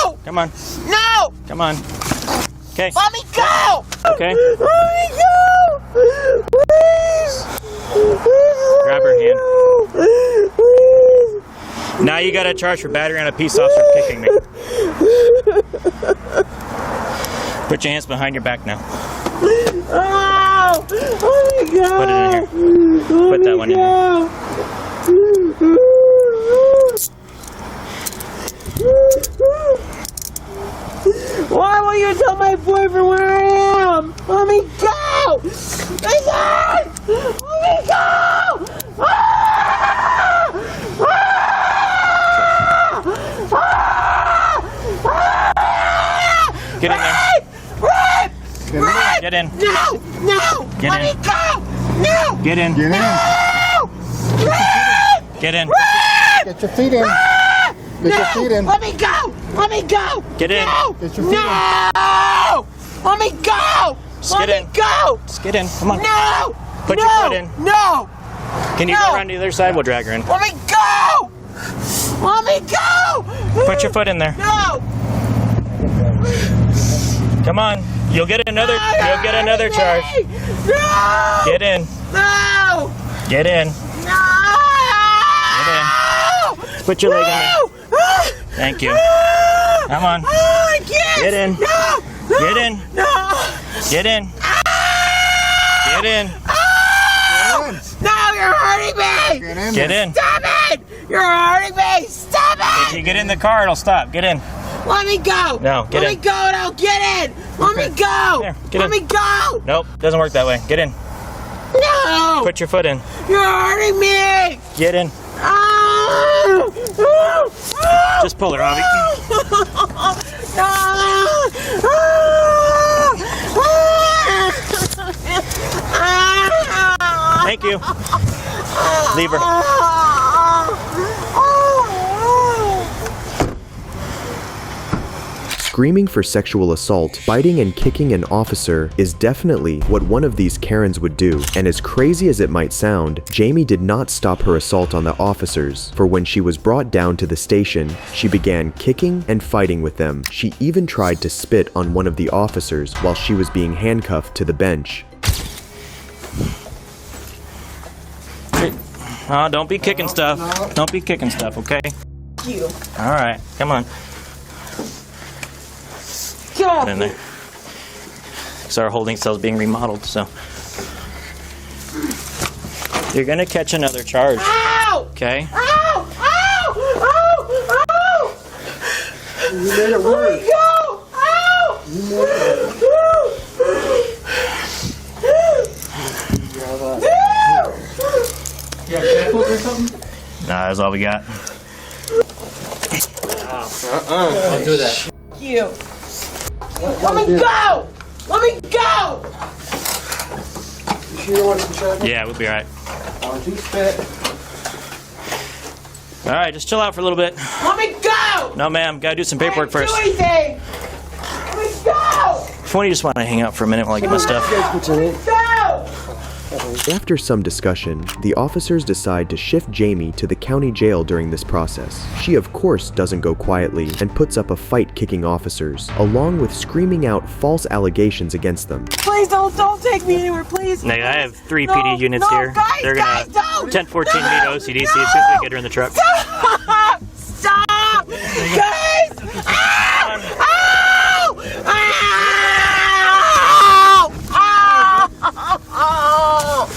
go. Come on. No. Come on. Okay. Let me go. Okay. Let me go. Please. Grab her hand. Now you got a charge for battery on a peace officer for kicking me. Put your hands behind your back now. Oh, let me go. Put it in here. Put that one in Why won't you tell my boyfriend where I am? Let me go! Listen! Let me go! Ah! Ah! Ah! Get in there. Run! Run! Get in. No! No! Get Let in. me go! No! Get in. No! Run! Get in. Run! Get your feet in. Ah! Get No! your feet in. Let me go! Let me go! Get in. No! Get your feet No! Let me go! Just Let get me in. go! Just get in. Come on. No! Put no! your foot in. No! Can you No. go around to the other side? We'll drag her in. Let me go! Let me go! Put your foot in there. No! Come on. You'll get another. You'll get another charge. No! Get in. No! Get in. No! Get in. Put your leg in there. Thank you. Come on. I can't! Get in. No! No! Get in. No! Get in. Get in. No, you're hurting me! Get in. Stop it! You're hurting me! Stop If it! you get in the car, it'll stop. Get in. Let me go! No, get Let in. me go and I'll get in! Let me go! There, get Let in. me go! Nope, doesn't work that way. Get in. No! Put your foot in. You're hurting me! Get in. Ah! Just pull her, Avi. Thank you. Leave her. Screaming for sexual assault, biting and kicking an officer is definitely what one of these Karens would do. And as crazy as it might sound, Jamie did not stop her assault on the officers, for when she was brought down to the station, she began kicking and fighting with them. She even tried to spit on one of the officers while she was being handcuffed to the bench. Oh, don't be kicking stuff. Don't be kicking stuff, okay? You. All right, come on. Get off Put in me. there. So our holding cell's being remodeled, so. You're gonna catch another charge. Ow! Okay? Ow! Ow! Ow! Ow! You made it worse. Go! Ow! You made it You got a or something? That's all we got. Don't do that. You. Let me go! Let me go! You sure you want some check? Yeah, we'll be alright. Aren't you spit? Alright, just chill out for a little bit. Let me go! No, ma'am, gotta do some paperwork first. Do anything! Let me go! If you just want to hang out for a minute while I get my stuff. Let me go! After some discussion, the officers decide to shift Jamie to the county jail during this process. She of course doesn't go quietly and puts up a fight kicking officers, along with screaming out false allegations against them. Please don't take me anywhere, please. Now, I have 3 PD units here. Guys, They're gonna 1014 meet OCDC as soon as we get her in the truck. Stop! Stop! Guys! Ow! Ow! Ow! Ow!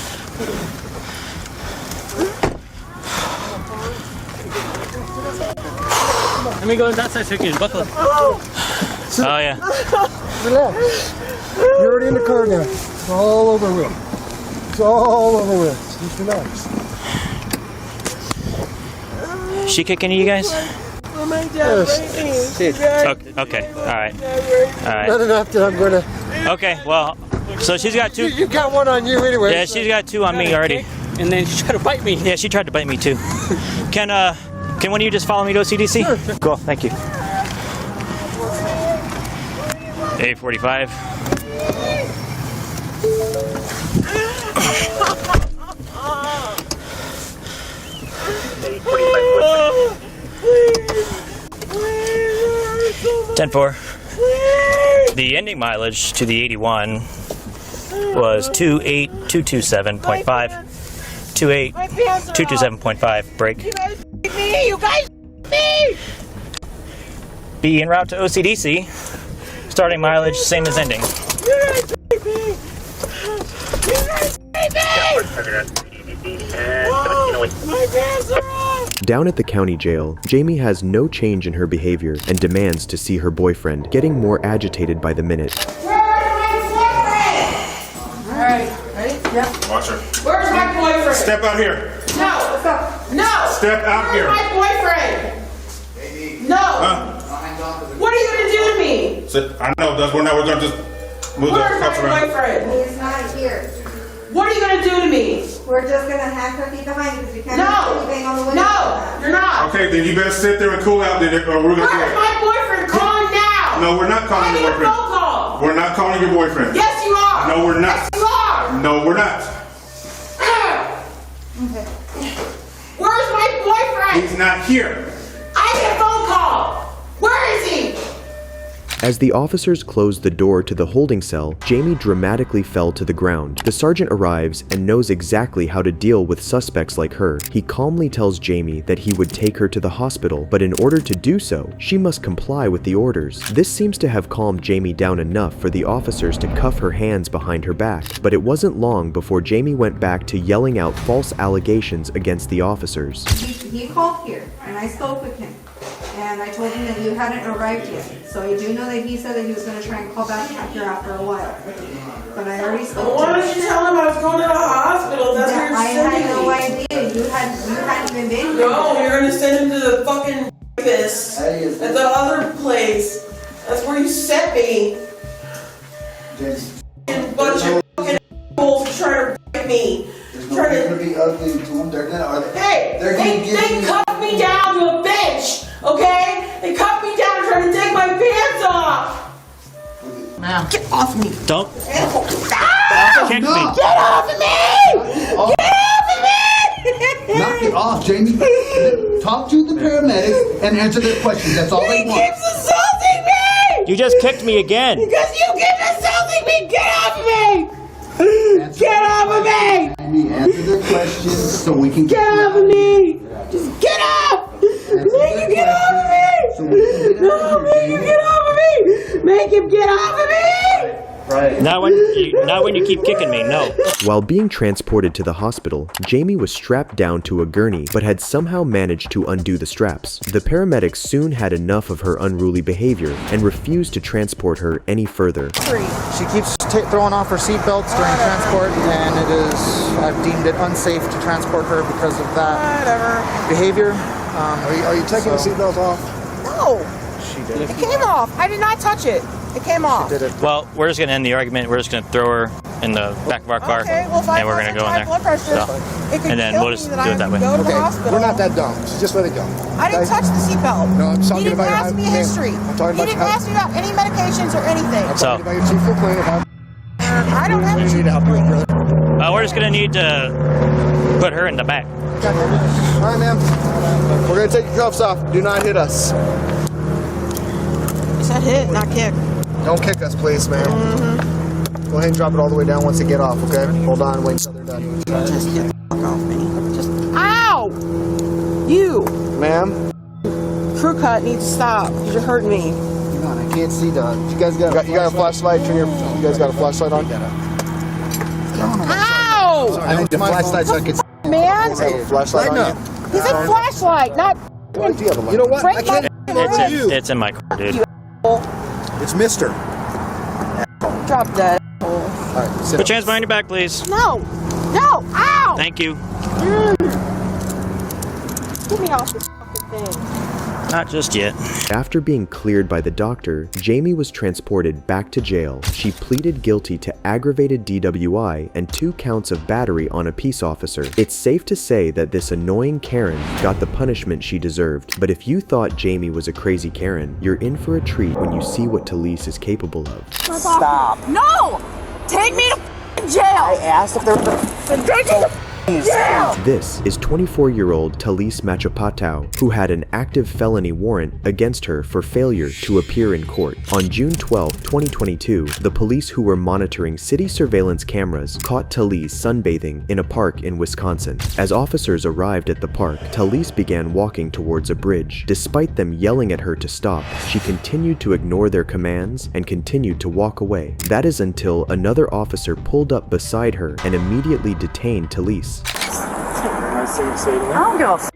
Let me go on that side so you can buckle. Oh, yeah. Relax. You're already in the car now. It's all over with. It's all over with. Just relax. Is she kicking you guys? Oh, my dad Okay, alright. Not enough that I'm gonna. Okay, well, so she's got 2. You got one on you anyway. Yeah, she's got 2 on me already. And then she tried to bite me. Yeah, she tried to bite me too. Can one of you just follow me to OCDC? Sure. Cool, thank you. 845. $10-4. The ending mileage to the 81 was 28227.5. 28227.5. Break. You guys me! Be en route to OCDC. Starting mileage, same as ending. You guys me! You guys me! My pants are off! Down at the county jail, Jamie has no change in her behavior and demands to see her boyfriend, getting more agitated by the minute. Alright, ready? Yep. Watch her. Where's my boyfriend? Step out here. No! No! Step out here. Where's my boyfriend? No! What are you gonna do to me? I know, that's we're gonna just move Where's the cuffs my around. boyfriend? He's not here. What are you gonna do to me? We're just gonna handcuff you behind because we can't No! do anything on the window. No! You're not! Okay, then you better sit there and cool out then, or we're gonna do Where's it. my boyfriend? Call him now! No, we're not calling I your need a boyfriend. phone call! We're not calling your boyfriend. Yes, you are! No, we're not. Yes, you are! No, we're not. Where's my boyfriend? He's not here. I need a phone call! Where is he? As the officers closed the door to the holding cell, Jamie dramatically fell to the ground. The sergeant arrives and knows exactly how to deal with suspects like her. He calmly tells Jamie that he would take her to the hospital, but in order to do so, she must comply with the orders. This seems to have calmed Jamie down enough for the officers to cuff her hands behind her back, but it wasn't long before Jamie went back to yelling out false allegations against the officers. He called here and I spoke with him. And I told him that you hadn't arrived yet. So I do know that he said that he was going to try and call back here after a while. But I already spoke to him. Why didn't you tell him I was going to the hospital? That's where I you're had sending no me. idea. You hadn't even been here. No, you're going to send him to the fucking rapist at the other place. That's where you sent me. A bunch of fucking assholes trying to rape me. Trying to be ugly to them. They're gonna. Hey, they cuffed me down to a bench, okay? They cuffed me down trying to take my pants off. Now, get off me. Don't. Stop! Kick me. Get off of me! Get off of me! Knock it off, Jamie. Talk to the paramedics and answer their questions. That's all they want. He keeps assaulting me! You just kicked me again. Because you keep assaulting me! Get off of me! Get off of me! Answer their questions so we can get off of me! Just get off! Make him get off of me! No, make him get off of me! Make him get off of me! Right. Not when you keep kicking me, no. While being transported to the hospital, Jamie was strapped down to a gurney but had somehow managed to undo the straps. The paramedics soon had enough of her unruly behavior and refused to transport her any further. She keeps throwing off her seatbelts during transport, and I've deemed it unsafe to transport her because of that behavior. Are you taking the seatbelt off? No. She did. It came off. I did not touch it. It came off. Well, we're just going to end the argument. We're just going to throw her in the back of our car, Okay, well, if I and we're going to go in there. blood pressure, So, it could and then kill we'll me just that do I it that have way. to go to the hospital. We're not that dumb. So just let it go. I didn't touch the seatbelt. No, I'm talking He didn't about ask me ma'am, history. I'm talking He about didn't ask me about any medications or anything. I'm talking about your chief complaint about. I don't have a need to help you, brother. We're just going to need to put her in the back. All right, ma'am. We're gonna take your cuffs off. Do not hit us. You said hit, not kick. Don't kick us, please, ma'am. Go ahead and drop it all the way down once they get off, okay? Hold on, wait until they're done. Just get the fuck off me. Just. Ow! You! Ma'am? Crew cut needs to stop because you're hurting me. God, I can't see the. You guys got a flashlight? You guys got a flashlight on? Ow! I need the flashlight so I can see. Man! Have a flashlight on you? He said flashlight, not. You know what? I can't. It's in my car, dude. It's Mister. Drop that. Alright, Put your hands behind your back, please. No! No! Ow! Thank you. Get me off this fucking thing. Not just yet. After being cleared by the doctor, Jamie was transported back to jail. She pleaded guilty to aggravated DWI and 2 counts of battery on a peace officer. It's safe to say that this annoying Karen got the punishment she deserved, but if you thought Jamie was a crazy Karen, you're in for a treat when you see what Talise is capable of. Stop. No! Take me to jail! I asked if there was a. Take me to jail! This is 24-year-old Talise Machapatau, who had an active felony warrant against her for failure to appear in court. On June 12, 2022, the police who were monitoring city surveillance cameras caught Talise sunbathing in a park in Wisconsin. As officers arrived at the park, Talise began walking towards a bridge. Despite them yelling at her to stop, she continued to ignore their commands and continued to walk away. That is until another officer pulled up beside her and immediately detained Talise. I don't give a f.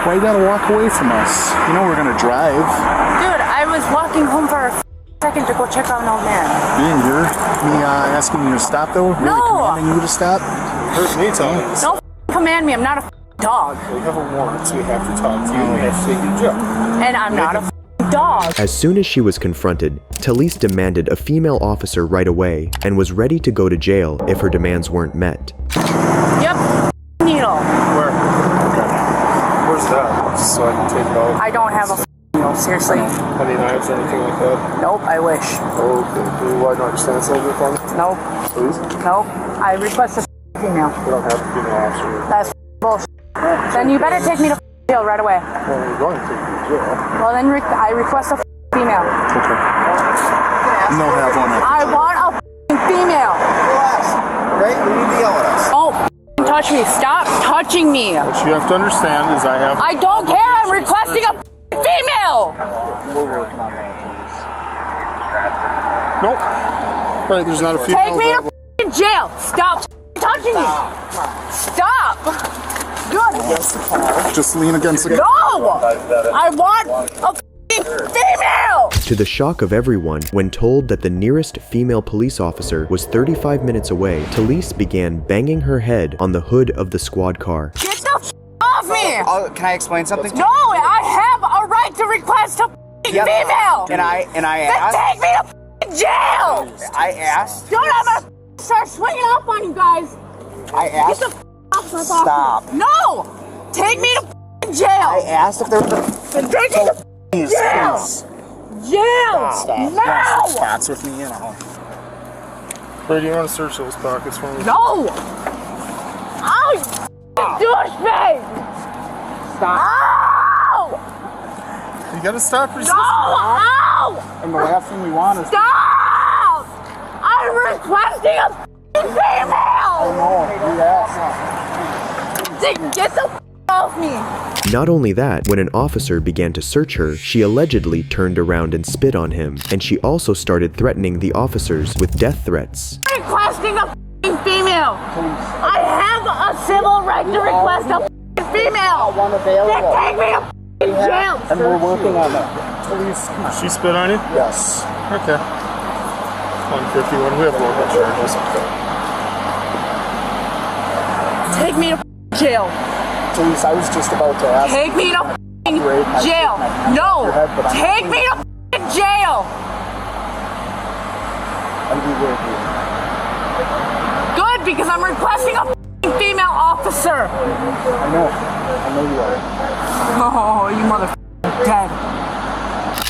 Why you gotta walk away from us? You know we're gonna drive. Dude, I was walking home for a second to go check on an old man. Me asking you to stop though? Really commanding you to stop? Hurt me, Tony. Don't command me. I'm not a dog. We have a warrant, so we have to talk to you. We have to take you to jail. And I'm not a dog. As soon as she was confronted, Talise demanded a female officer right away and was ready to go to jail if her demands weren't met. Yep. Needle. Where? Where's that? Just so I can take it out. I don't have a needle. Seriously. Any knives or anything like that? Nope. I wish. Oh, okay. Can you widen out your stance a little bit for me? Nope. Please? Nope. I request a female. We don't have a female officer. That's bullshit. Then you better take me to jail right away. Well, we're going to take you to jail. Well, then I request a female. Okay. You don't have one. I want a female. Right? You need to yell at us. Don't touch me. Stop touching me. What you have to understand is I don't care. I'm requesting a female. We're working on that. Nope. Right, there's not a female. Take me to jail. Stop touching me. Stop. Good. Just lean against the. No. I want a female. To the shock of everyone, when told that the nearest female police officer was 35 minutes away, Talise began banging her head on the hood of the squad car. Get the off me. Can I explain something? No, I have a right to request a female. And I Then asked. take me to jail. I asked. Dude, I'm gonna start swinging up on you guys. I asked. Get the off my Stop. property. No. Take me to jail. I asked if there was a. Then take me to jail. Jail. Stop. Now. Spots with me, you know. Where do you want to search those pockets for me? No. Ow, you douchebag. Stop. Ow. You gotta stop resisting. No. Ow. And the last thing we want is. Stop. I'm requesting a female. Oh no, we asked. Get the off me. Not only that, when an officer began to search her, she allegedly turned around and spit on him, and she also started threatening the officers with death threats. Requesting a f***ing female. I have a civil right to request a f***ing female. Then take me to f***ing jail. And we're working on that. She spit on you? Yes. Okay. 151. We have local charges. Take me to f***ing jail. Please, I was just about to ask. Take me to f***ing jail. No. Take me to f***ing jail. And we will be. Good, because I'm requesting a f***ing female officer. I know you are. Oh, you motherfucking dead.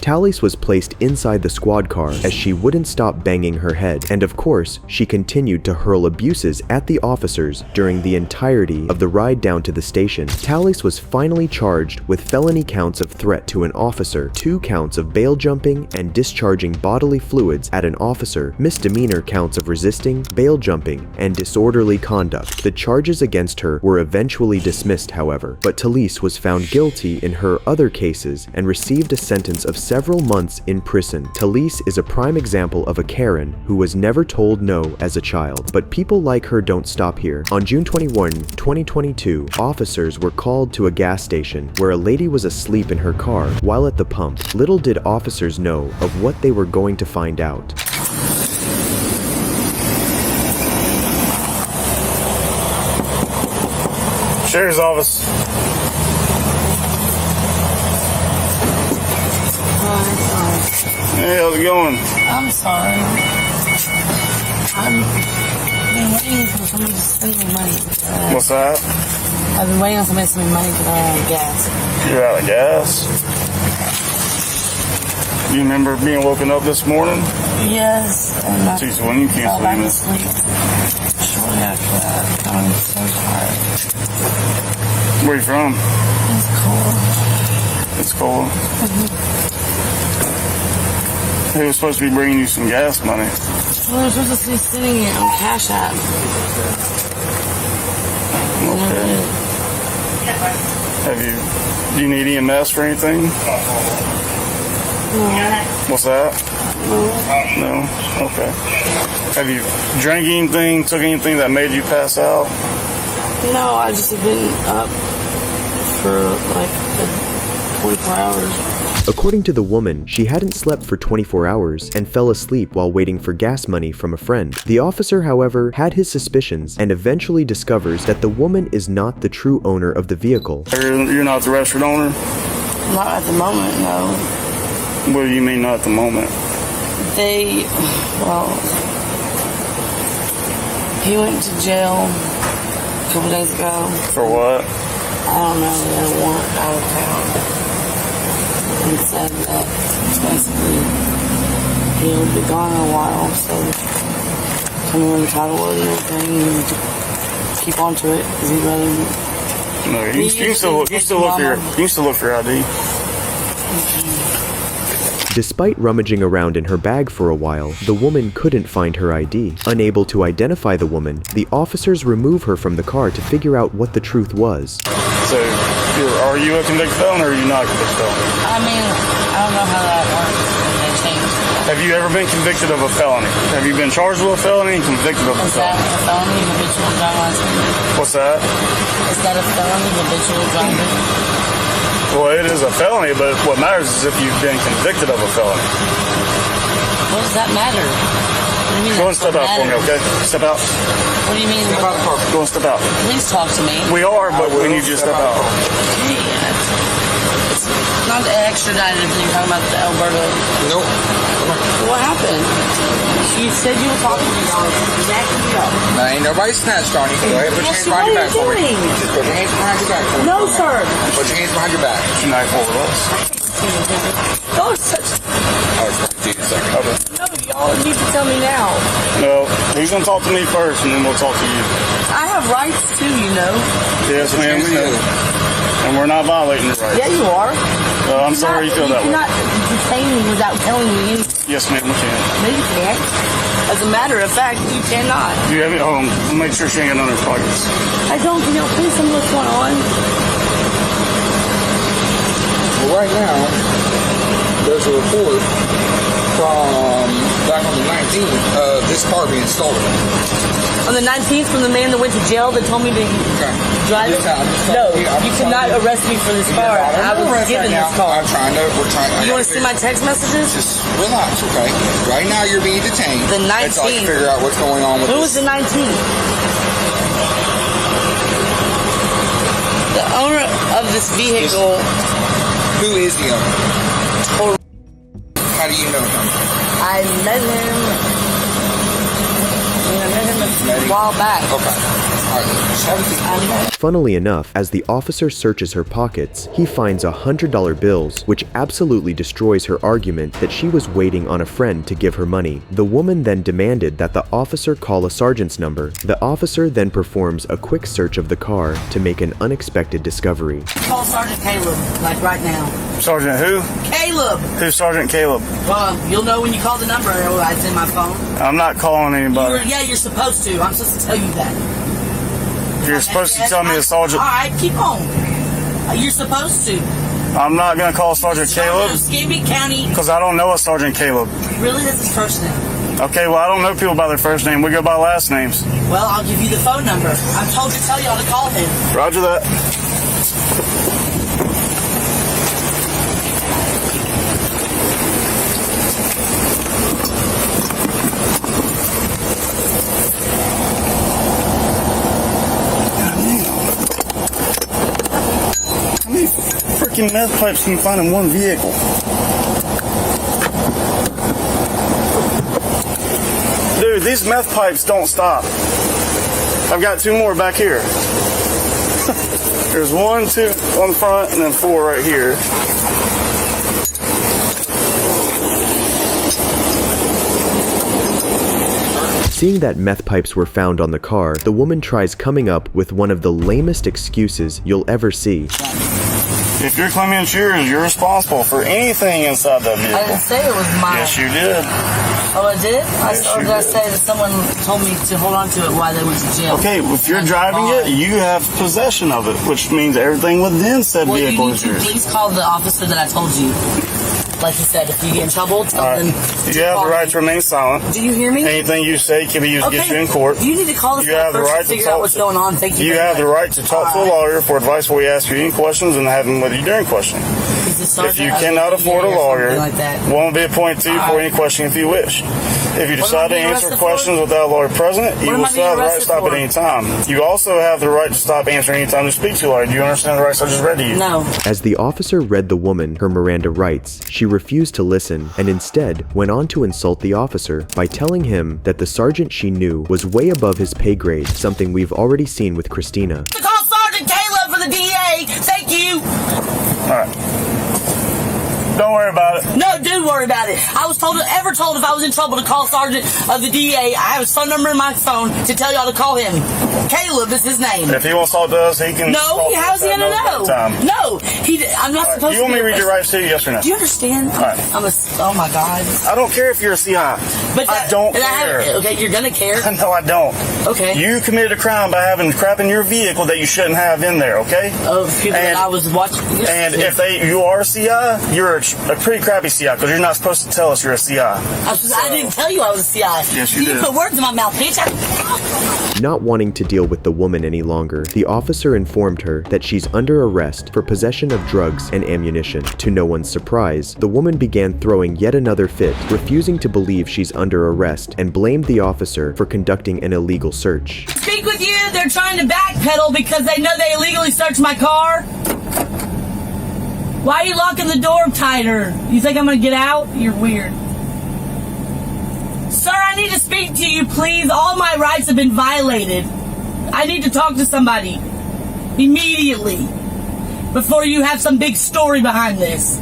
Talise was placed inside the squad car as she wouldn't stop banging her head, and of course, she continued to hurl abuses at the officers during the entirety of the ride down to the station. Talise was finally charged with felony counts of threat to an officer, 2 counts of bail jumping and discharging bodily fluids at an officer, misdemeanor counts of resisting, bail jumping, and disorderly conduct. The charges against her were eventually dismissed, however, but Talise was found guilty in her other cases and received a sentence of several months in prison. Talise is a prime example of a Karen who was never told no as a child, but people like her don't stop here. On June 21, 2022, officers were called to a gas station where a lady was asleep in her car while at the pump. Little did officers know of what they were going to find out. Sheriff's office. Hey, how's it going? I'm sorry. I've been waiting for somebody to send me money. What's that? I've been waiting on somebody to send me money to run out of gas. You're out of gas? You remember being woken up this morning? Yes. And Jeez, when you can't back to sleep. Shortly after that, I'm so tired. Where you from? It's cold. It's cold. He was supposed to be bringing you some gas money. Well, they're supposed to be sending it on Cash App. Okay. Do you need EMS for anything? No. What's that? No? Okay. Have you drank anything, took anything that made you pass out? No, I just have been up for like 24 hours. According to the woman, she hadn't slept for 24 hours and fell asleep while waiting for gas money from a friend. The officer, however, had his suspicions and eventually discovers that the woman is not the true owner of the vehicle. You're not the restaurant owner? Not at the moment, no. What do you mean not at the moment? He went to jail a couple days ago. For what? I don't know, they had a warrant out of town. And said that basically he'll be gone in a while, so come in the title and everything and keep on to it because he'd rather. No, you can still look for your ID. Despite rummaging around in her bag for a while, the woman couldn't find her ID. Unable to identify the woman, the officers remove her from the car to figure out what the truth was. So, are you a convicted felon or are you not a convicted felon? I mean, I don't know how that works. They changed it. Have you ever been convicted of a felony? Have you been charged with a felony and convicted of a Is that felony? a felony, habitual driving license? What's that? Is that a felony, habitual driving? Well, it is a felony, but what matters is if you've been convicted of a felony. What does that matter? What do you mean? Go and step out for me, okay? Step out. What do you mean? Step out the car. Go and step out. Please talk to me. We are, but we need you to step out. It's not the extradited if you're talking about the Alberta. Nope. What happened? You said you were talking to me. Exactly. Now, ain't nobody snatched on you. Go ahead, put your hands behind your back for me. Just put your hands behind your back for me. No, sir. Put your hands behind your back. You're not over us. Don't such. I was talking to you a second. Okay. No, y'all need to tell me now. No, he's going to talk to me first, and then we'll talk to you. I have rights too, you know. Yes, ma'am, we know. And we're not violating your rights. Yeah, you are. I'm sorry you feel that way. You cannot detain me without telling me anything. Yes, ma'am, we can. No, you can't. As a matter of fact, you cannot. Do you have it home? Make sure she ain't got none of her pockets. I don't, please tell me what's going on. Well, right now, there's a report from back on the 19th of this car being stolen. On the 19th, from the man that went to jail that told me to drive it? No, you cannot arrest me for this car. I was given this car. We're trying. You want to see my text messages? Just relax, okay? Right now, you're being detained. The 19th. Let's like figure out what's going on with Who this. was the 19th? The owner of this vehicle. Who is the owner? How do you know him? I met him. I met him a while back. Funnily enough, as the officer searches her pockets, he finds $100 bills, which absolutely destroys her argument that she was waiting on a friend to give her money. The woman then demanded that the officer call a sergeant's number. The officer then performs a quick search of the car to make an unexpected discovery. Call Sergeant Caleb, like right now. Sergeant who? Caleb! Who's Sergeant Caleb? Well, you'll know when you call the number. It's in my phone. I'm not calling anybody. You're supposed to. I'm supposed to tell you that. You're supposed to tell me the sergeant. Alright, keep on. You're supposed to. I'm not going to call Sergeant Caleb. Scambia County. Because I don't know a Sergeant Caleb. Really? That's his first name. Okay, well, I don't know people by their first name. We go by last names. Well, I'll give you the phone number. I'm told to tell y'all to call him. Roger that. Freaking meth pipes can you find in one vehicle? Dude, these meth pipes don't stop. I've got 2 more back here. There's 1, 2 on the front, and then 4 right here. Seeing that meth pipes were found on the car, the woman tries coming up with one of the lamest excuses you'll ever see. If you're claiming it's yours, you're responsible for anything inside that vehicle. I didn't say it was mine. Yes, you did. Oh, I did? Or did I say that someone told me to hold on to it while they went to jail? Okay, if you're driving it, you have possession of it, which means everything within said vehicle is yours. Please call the officer that I told you. Like you said, if you get in trouble, tell them. You have the right to remain silent. Do you hear me? Anything you say can be used against you in court. You need to call the You have the right to figure out what's going on. Thank you. You have the right to talk to a lawyer for advice before we ask you any questions and have them with you during questioning. If you cannot afford a lawyer, one will be appointed to you for any question if you wish. If you decide to answer questions without a lawyer present, you will still have the right to stop at any time. You also have the right to stop answering any time to speak to a lawyer. Do you understand the rights I just read to you? No. As the officer read the woman her Miranda rights, she refused to listen and instead went on to insult the officer by telling him that the sergeant she knew was way above his pay grade, something we've already seen with Christina. Call Sergeant Caleb for the DA. Thank you. All right. Don't worry about it. No, do worry about it. I was told if I was in trouble to call Sergeant of the DA. I have his phone number in my phone to tell y'all to call him. Caleb is his name. If he wants to talk to us, he can. No, how's he gonna know? No, I'm not supposed to. You want me to read your rights to you, yes or no? Do you understand? All right. Oh my God. I don't care if you're a CI. But I don't care. Okay, you're gonna care. No, I don't. Okay. You committed a crime by having crap in your vehicle that you shouldn't have in there. Okay. Of people that I was watching. And if you are a CI, you're a pretty crappy CI because you're not supposed to tell us you're a CI. I didn't tell you I was a CI. Yes, you did. You put words in my mouth, bitch. Not wanting to deal with the woman any longer, the officer informed her that she's under arrest for possession of drugs and ammunition. To no one's surprise, the woman began throwing yet another fit, refusing to believe she's under arrest and blamed the officer for conducting an illegal search. Speak with you. They're trying to backpedal because they know they illegally searched my car. Why are you locking the door tighter? You think I'm gonna get out? You're weird. Sir, I need to speak to you, please. All my rights have been violated. I need to talk to somebody. Immediately. Before you have some big story behind this.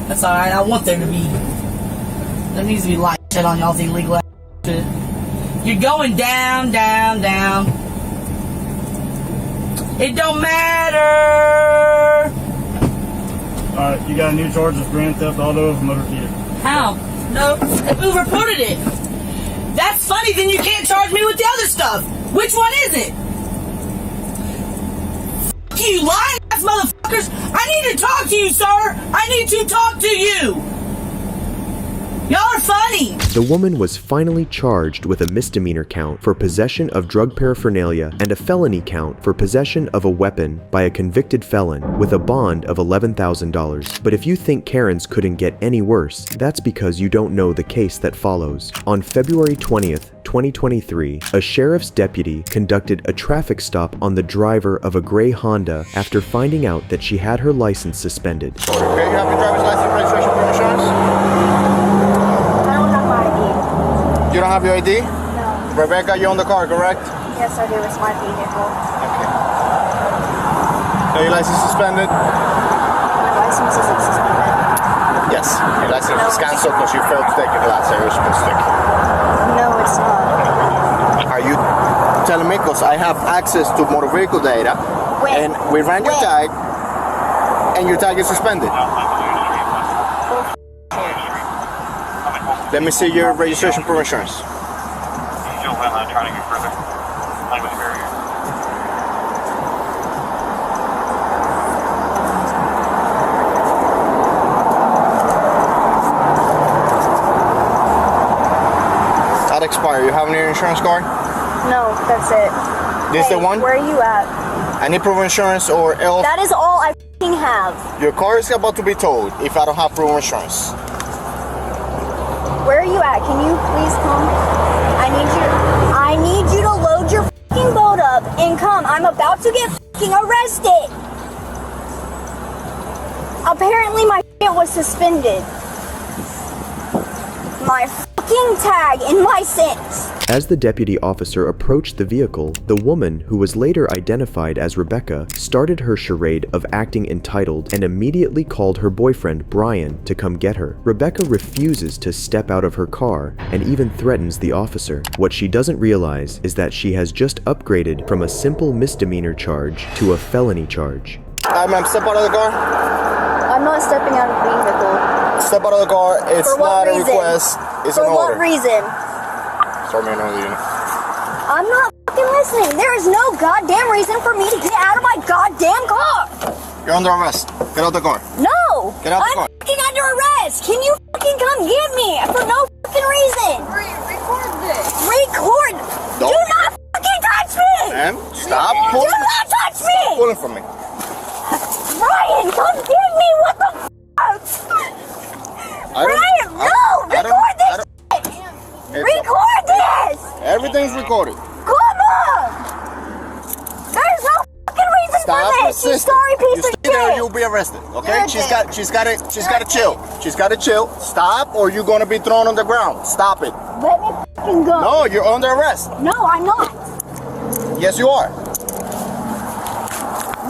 That's alright, I want there to be. There needs to be light shit on y'all's illegal ass shit. You're going down, down, down. It don't matter. Alright, you got a new charge of grand theft auto of motor vehicle. How? No. Who reported it? That's funny, then you can't charge me with the other stuff. Which one is it? F*** you, lying ass motherfucker. motherfuckers. I need to talk to you, sir. I need to talk to you. Y'all are funny. The woman was finally charged with a misdemeanor count for possession of drug paraphernalia and a felony count for possession of a weapon by a convicted felon with a bond of $11,000. But if you think Karen's couldn't get any worse, that's because you don't know the case that follows. On February 20th, 2023, a sheriff's deputy conducted a traffic stop on the driver of a gray Honda after finding out that she had her license suspended. Okay, you have your driver's license, registration, for insurance? You don't have your ID? No. Rebecca, you own the car, correct? Yes, I do. It's my vehicle. Okay. Are your license suspended? My license isn't suspended. Yes. Your license is canceled because you failed to take your class. You're supposed to take it. No, it's not. Are you telling me? Because I have access to motor vehicle data. When? And we ran your tag, and your tag is suspended. Let me see your registration for insurance. That expired. You have any insurance card? No, that's it. This the one? Where are you at? I need proof of insurance or else. That is all I f***ing have. Your car is about to be towed if I don't have proof of insurance. Where are you at? Can you please come? I need you to load your f***ing boat up and come. I'm about to get f***ing arrested. Apparently my shit was suspended. My f***ing tag and license. As the deputy officer approached the vehicle, the woman, who was later identified as Rebecca, started her charade of acting entitled and immediately called her boyfriend, Brian, to come get her. Rebecca refuses to step out of her car and even threatens the officer. What she doesn't realize is that she has just upgraded from a simple misdemeanor charge to a felony charge. Ma'am, step out of the car. I'm not stepping out of the vehicle. Step out of the car. It's not a request. It's an order. For what reason? Start me another unit. I'm not fucking listening. There is no goddamn reason for me to get out of my goddamn car. You're under arrest. Get out the car. No. Get out the car. I'm fucking under arrest. Can you fucking come get me for no fucking reason? Record this. Record. No. Do not fucking touch me. Ma'am, stop pulling. Do not touch me. Stop pulling from me. Brian, come get me. What the fuck? Brian, no. Record this shit. Record this. Everything's recorded. Come on. There's no fucking reason for this. You sorry piece of shit. There, you'll be arrested. Okay? She's got to chill. She's got to chill. Stop, or you're gonna be thrown on the ground. Stop it. Let me fucking go. No, you're under arrest. No, I'm not. Yes, you are.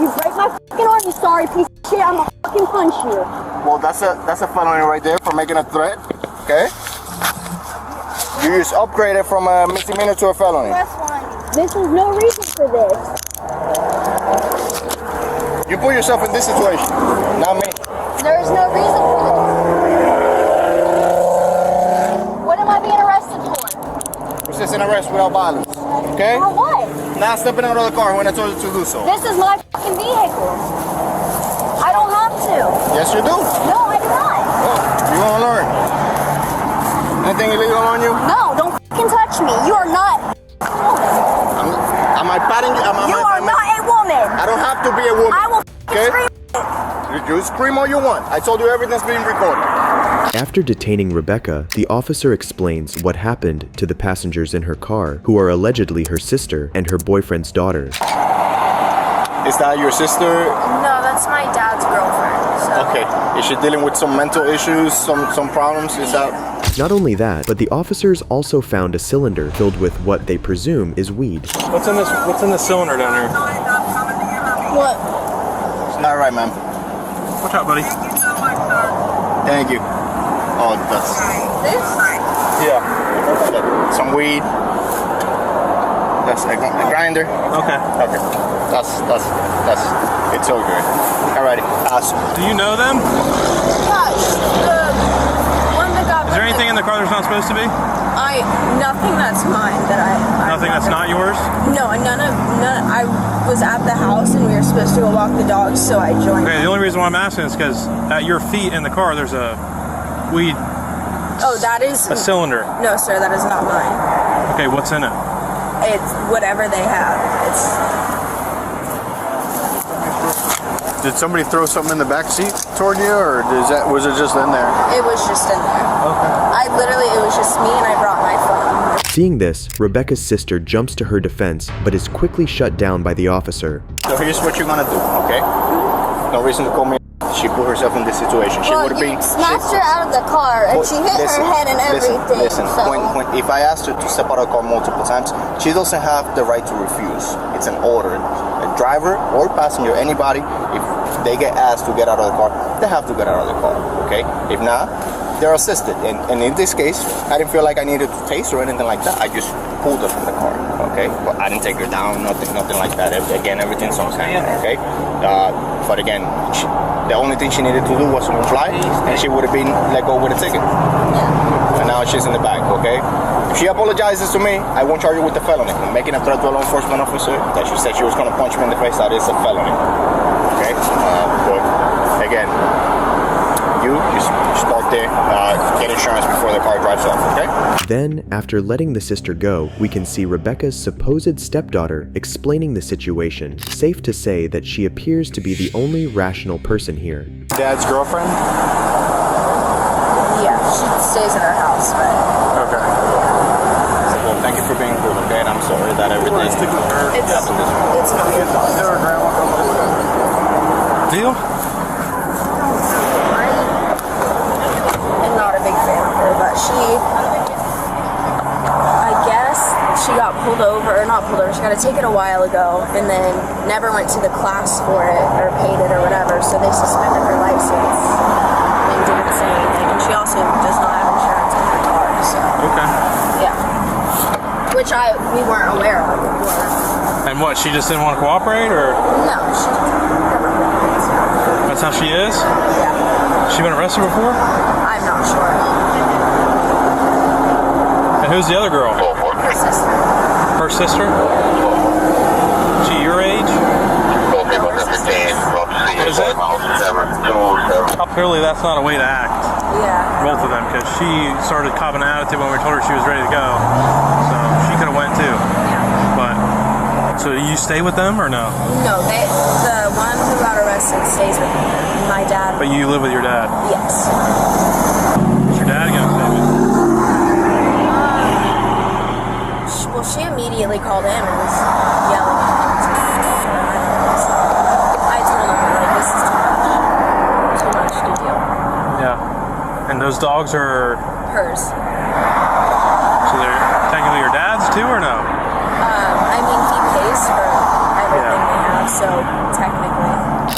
You break my fucking arm, you sorry piece of shit. I'm gonna fucking punch you. Well, that's a felony right there for making a threat. Okay? You just upgraded from a misdemeanor to a felony. This is no reason for this. You put yourself in this situation, not me. There's no reason for this. What am I being arrested for? Resisting arrest without violence. Okay? For what? Not stepping out of the car when I told you to do so. This is my fucking vehicle. I don't have to. Yes, you do. No, I do not. Well, you won't learn. Anything illegal on you? No, don't fucking touch me. You are not a woman. Am I patting you? You are not a woman. I don't have to be a woman. I will scream. You scream all you want. I told you everything's being recorded. After detaining Rebecca, the officer explains what happened to the passengers in her car, who are allegedly her sister and her boyfriend's daughter. Is that your sister? No, that's my dad's girlfriend. So. Okay. Is she dealing with some mental issues, some problems? Is that... Not only that, but the officers also found a cylinder filled with what they presume is weed. What's in the cylinder down here? What? It's not right, ma'am. Watch out, buddy. Thank you. Oh, that's... This? Yeah. Some weed. That's a grinder. Okay. Okay. That's it's all good. Alrighty. Do you know them? Yes. The one that got Is there anything in the car there's not supposed to be? Nothing that's mine that I Nothing that's not yours? No, none. I was at the house and we were supposed to go walk the dogs, so I joined. Okay, the only reason why I'm asking is because at your feet in the car there's a weed. Oh, that is a cylinder. No, sir, that is not mine. Okay, what's in it? It's whatever they have. Did somebody throw something in the back seat toward you, or was it just in there? It was just in there. Okay. It was just me, and I brought my phone. Seeing this, Rebecca's sister jumps to her defense, but is quickly shut down by the officer. So here's what you're gonna do, okay? No reason to call me. She put herself in this situation. She would have been smashed her out of the car, and she hit her head and everything. Listen. If I asked her to step out of the car multiple times, she doesn't have the right to refuse. It's an order. A driver or passenger, anybody, if they get asked to get out of the car, they have to get out of the car. Okay? If not, they're assisted. And in this case, I didn't feel like I needed to taste or anything like that. I just pulled her from the car. Okay? But I didn't take her down. Nothing like that. Again, everything's on camera. Okay? But again, the only thing she needed to do was to comply, and she would have been let go with a ticket. And now she's in the back, okay? If she apologizes to me, I won't charge her with the felony. Making a threat to a law enforcement officer that she said she was going to punch me in the face, that is a felony. Okay? But again, you start there, get insurance before the car drives off, okay? Then, after letting the sister go, we can see Rebecca's supposed stepdaughter explaining the situation. Safe to say that she appears to be the only rational person here. Dad's girlfriend? Yeah, she stays in her house, but... Okay. Well, thank you for being cool, okay? And I'm sorry that everything happened this way. It's not your fault. Deal? I'm not a big fan of her, but I guess she got pulled over, or not pulled over, she got a ticket a while ago, and then never went to the class for it, or paid it, or whatever, so they suspended her license and didn't say anything. And she also does not have insurance in her car, so. Okay. Yeah. Which we weren't aware of before. And what, she just didn't want to cooperate, or? No, she never cooperates. That's how she is? Yeah. She been arrested before? I'm not sure. And who's the other girl? Her sister. Her sister? She your age? Is it? Clearly that's not a way to act. Yeah. Both of them, because she started copping an attitude when we told her she was ready to go. So she could have went too. But, so you stay with them or no? No, the one who got arrested stays with my dad. But you live with your dad? Yes. What's your dad gonna say? Well, she immediately called him and was yelling at him. I told him, like, this is too much to deal. Yeah. And those dogs are? Hers. So they're technically your dad's too, or no? I mean, he pays for everything they have, so technically.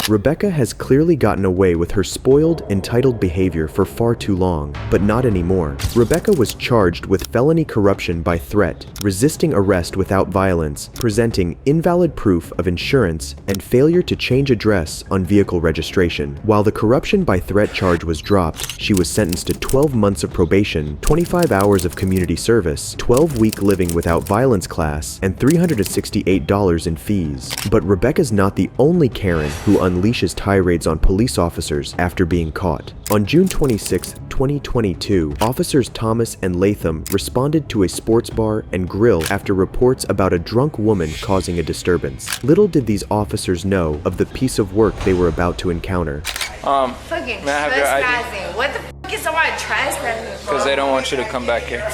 Rebecca has clearly gotten away with her spoiled, entitled behavior for far too long, but not anymore. Rebecca was charged with felony corruption by threat, resisting arrest without violence, presenting invalid proof of insurance, and failure to change address on vehicle registration. While the corruption by threat charge was dropped, she was sentenced to 12 months of probation, 25 hours of community service, 12-week living without violence class, and $368 in fees. But Rebecca's not the only Karen who unleashes tirades on police officers after being caught. On June 26, 2022, officers Thomas and Latham responded to a sports bar and grill after reports about a drunk woman causing a disturbance. Little did these officers know of the piece of work they were about to encounter. Fucking trespassing. What the fuck is somebody trespassing for? Because they don't want you to come back here.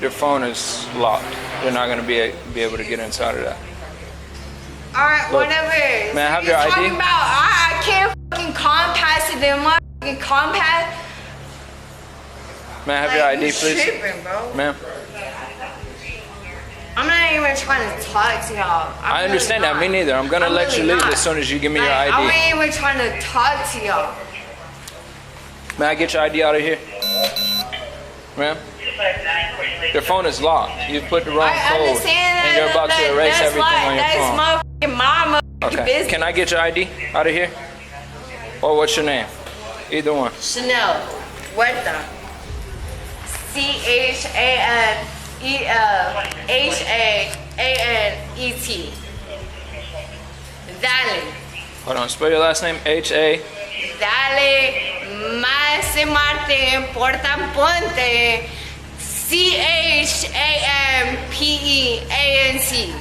Your phone is locked. You're not going to be able to get inside of that. Alright, whatever. May I have your ID? Talking about, I can't fucking compass it. Them motherfucking compass. May I have your ID, please? Tripping, bro. Ma'am. I'm not even trying to talk to y'all. I understand that. Me neither. I'm going to let you leave as soon as you give me your ID. I'm not even trying to talk to y'all. May I get your ID out of here? Ma'am? Your phone is locked. You put the wrong code, and you're about to erase everything on your phone. That's motherfucking my motherfucking business. Can I get your ID out of here? Or what's your name? Either one. Chanel Huerta. CHANELHANET. Dale. Hold on, spell your last name. H-A. Dale. Más Martin Porta Ponte. CHAMPEANC.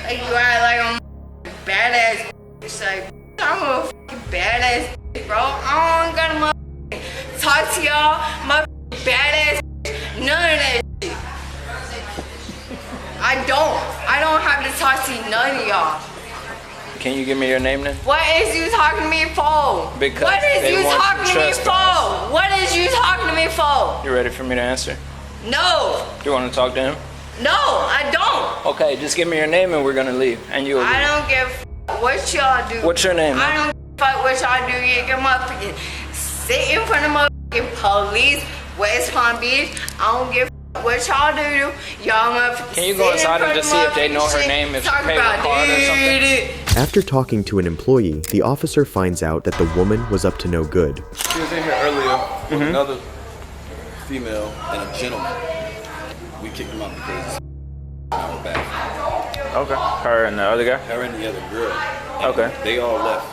Like you are like a badass bitch. Like, I'm a fucking badass bitch, bro. I don't gotta talk to y'all, my badass bitch. None of that shit. I don't have to talk to none of y'all. Can you give me your name then? What is you talking to me for? Because what is they you want talking to me for? What is you talking to me for? You ready for me to answer? No. You want to talk to him? No, I don't. Okay, just give me your name and we're gonna leave. And you'll leave. I don't give a what y'all do. What's your name? I don't give a fuck what y'all do. You get motherfucking sit in front of motherfucking police, West Palm Beach. I don't give a fuck what y'all do. Y'all motherfucking Can you go inside and just see if they know her name, if she paid her card or something? After talking to an employee, the officer finds out that the woman was up to no good. She was in here earlier with another female and a gentleman. We kicked them out because our back. Okay. Her and the other guy? Her and the other girl. And Okay. They all left.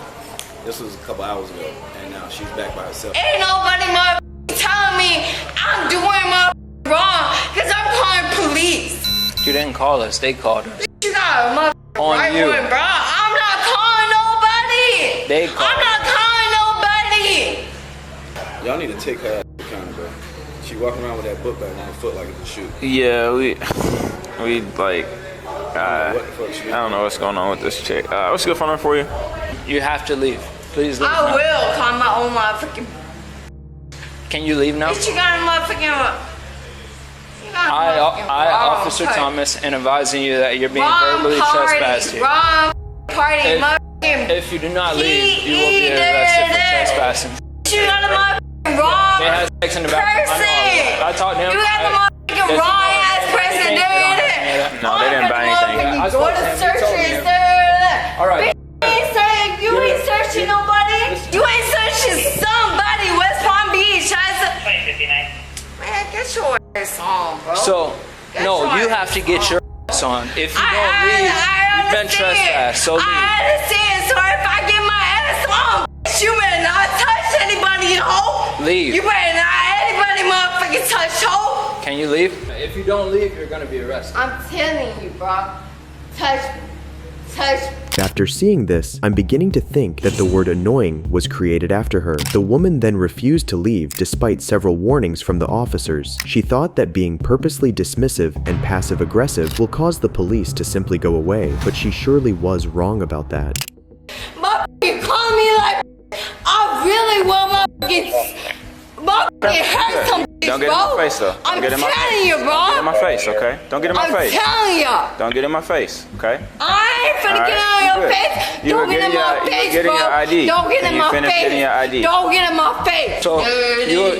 This was a couple hours ago, and now she's back by herself. Ain't nobody motherfucking telling me I'm doing motherfucking wrong because I'm calling police. You didn't call us, they called us. You got a motherfucking On right you. one, bro. I'm not calling nobody. They called. I'm not calling nobody. Y'all need to take her accountable, bro. She walking around with that book bag on her foot like it's a shoe. Yeah, we like, I don't know what's going on with this chick. What's a good phone number for you? You have to leave. Please leave. I will call my own motherfucking. Can you leave now? Bitch, you got a motherfucking. I, Officer Thomas, am advising you that you're being verbally trespassed here. Wrong party, motherfucking. If you do not leave, you will be arrested for trespassing. You got a motherfucking wrong They had sex in the bathroom. person. I talked to him. You got the motherfucking wrong ass person doing it. No, they didn't buy anything. Go to searches. All right. You ain't searching nobody. You ain't searching somebody. West Palm Beach. Man, get your ass on, bro. So, no, you have to get your ass on. If you don't leave, you've been trespassed. So leave. I understand. So if I get my ass on, you better not touch anybody, ho. Leave. You better not anybody motherfucking touch, ho. Can you leave? If you don't leave, you're gonna be arrested. I'm telling you, bro. Touch. After seeing this, I'm beginning to think that the word annoying was created after her. The woman then refused to leave despite several warnings from the officers. She thought that being purposely dismissive and passive-aggressive will cause the police to simply go away, but she surely was wrong about that. You call me like I really want motherfucking hurt some bitch, Don't get bro. in my face though. I'm Don't get in my telling face. you, bro. Don't get in my face, okay? Don't get in my face. I'm telling you. Don't get in my face, okay? I ain't finna All get right, on your good. face. You Don't were get in getting my your- you were face, getting bro. your ID. Don't get And in you my finished face. getting your ID. Don't get in my face. So,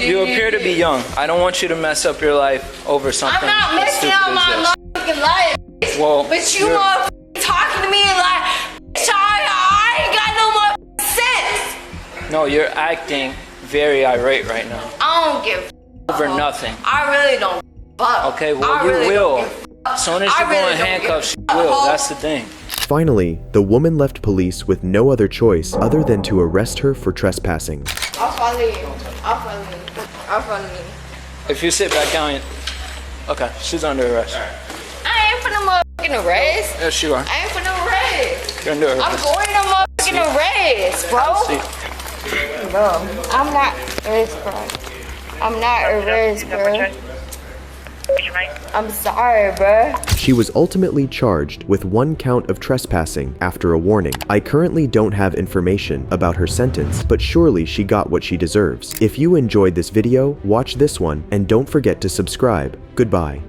you appear to be young. I don't want you to mess up your life over something I'm not as messing stupid up my as this. motherfucking life. Well, but you you're- motherfucking talking to me like, I ain't got no motherfucking sense. No, you're acting very irate right now. I don't give Over nothing. I really don't fuck. Okay, well, I you really will. don't give a As soon as I you go really in don't handcuffs, give you a will. fuck. That's the thing. Finally, the woman left police with no other choice other than to arrest her for trespassing. I'll follow you. I'll follow you. I'll follow you. If you sit back down, okay, she's under arrest. I ain't finna motherfucking arrest. Yes, you are. I ain't finna arrest. You're under arrest. I'm going to motherfucking arrest, bro. See. Bro, I'm not arrest, bro. I'm not arrest, bro. I'm sorry, bro. She was ultimately charged with 1 count of trespassing after a warning. I currently don't have information about her sentence, but surely she got what she deserves. If you enjoyed this video, watch this one and don't forget to subscribe. Goodbye.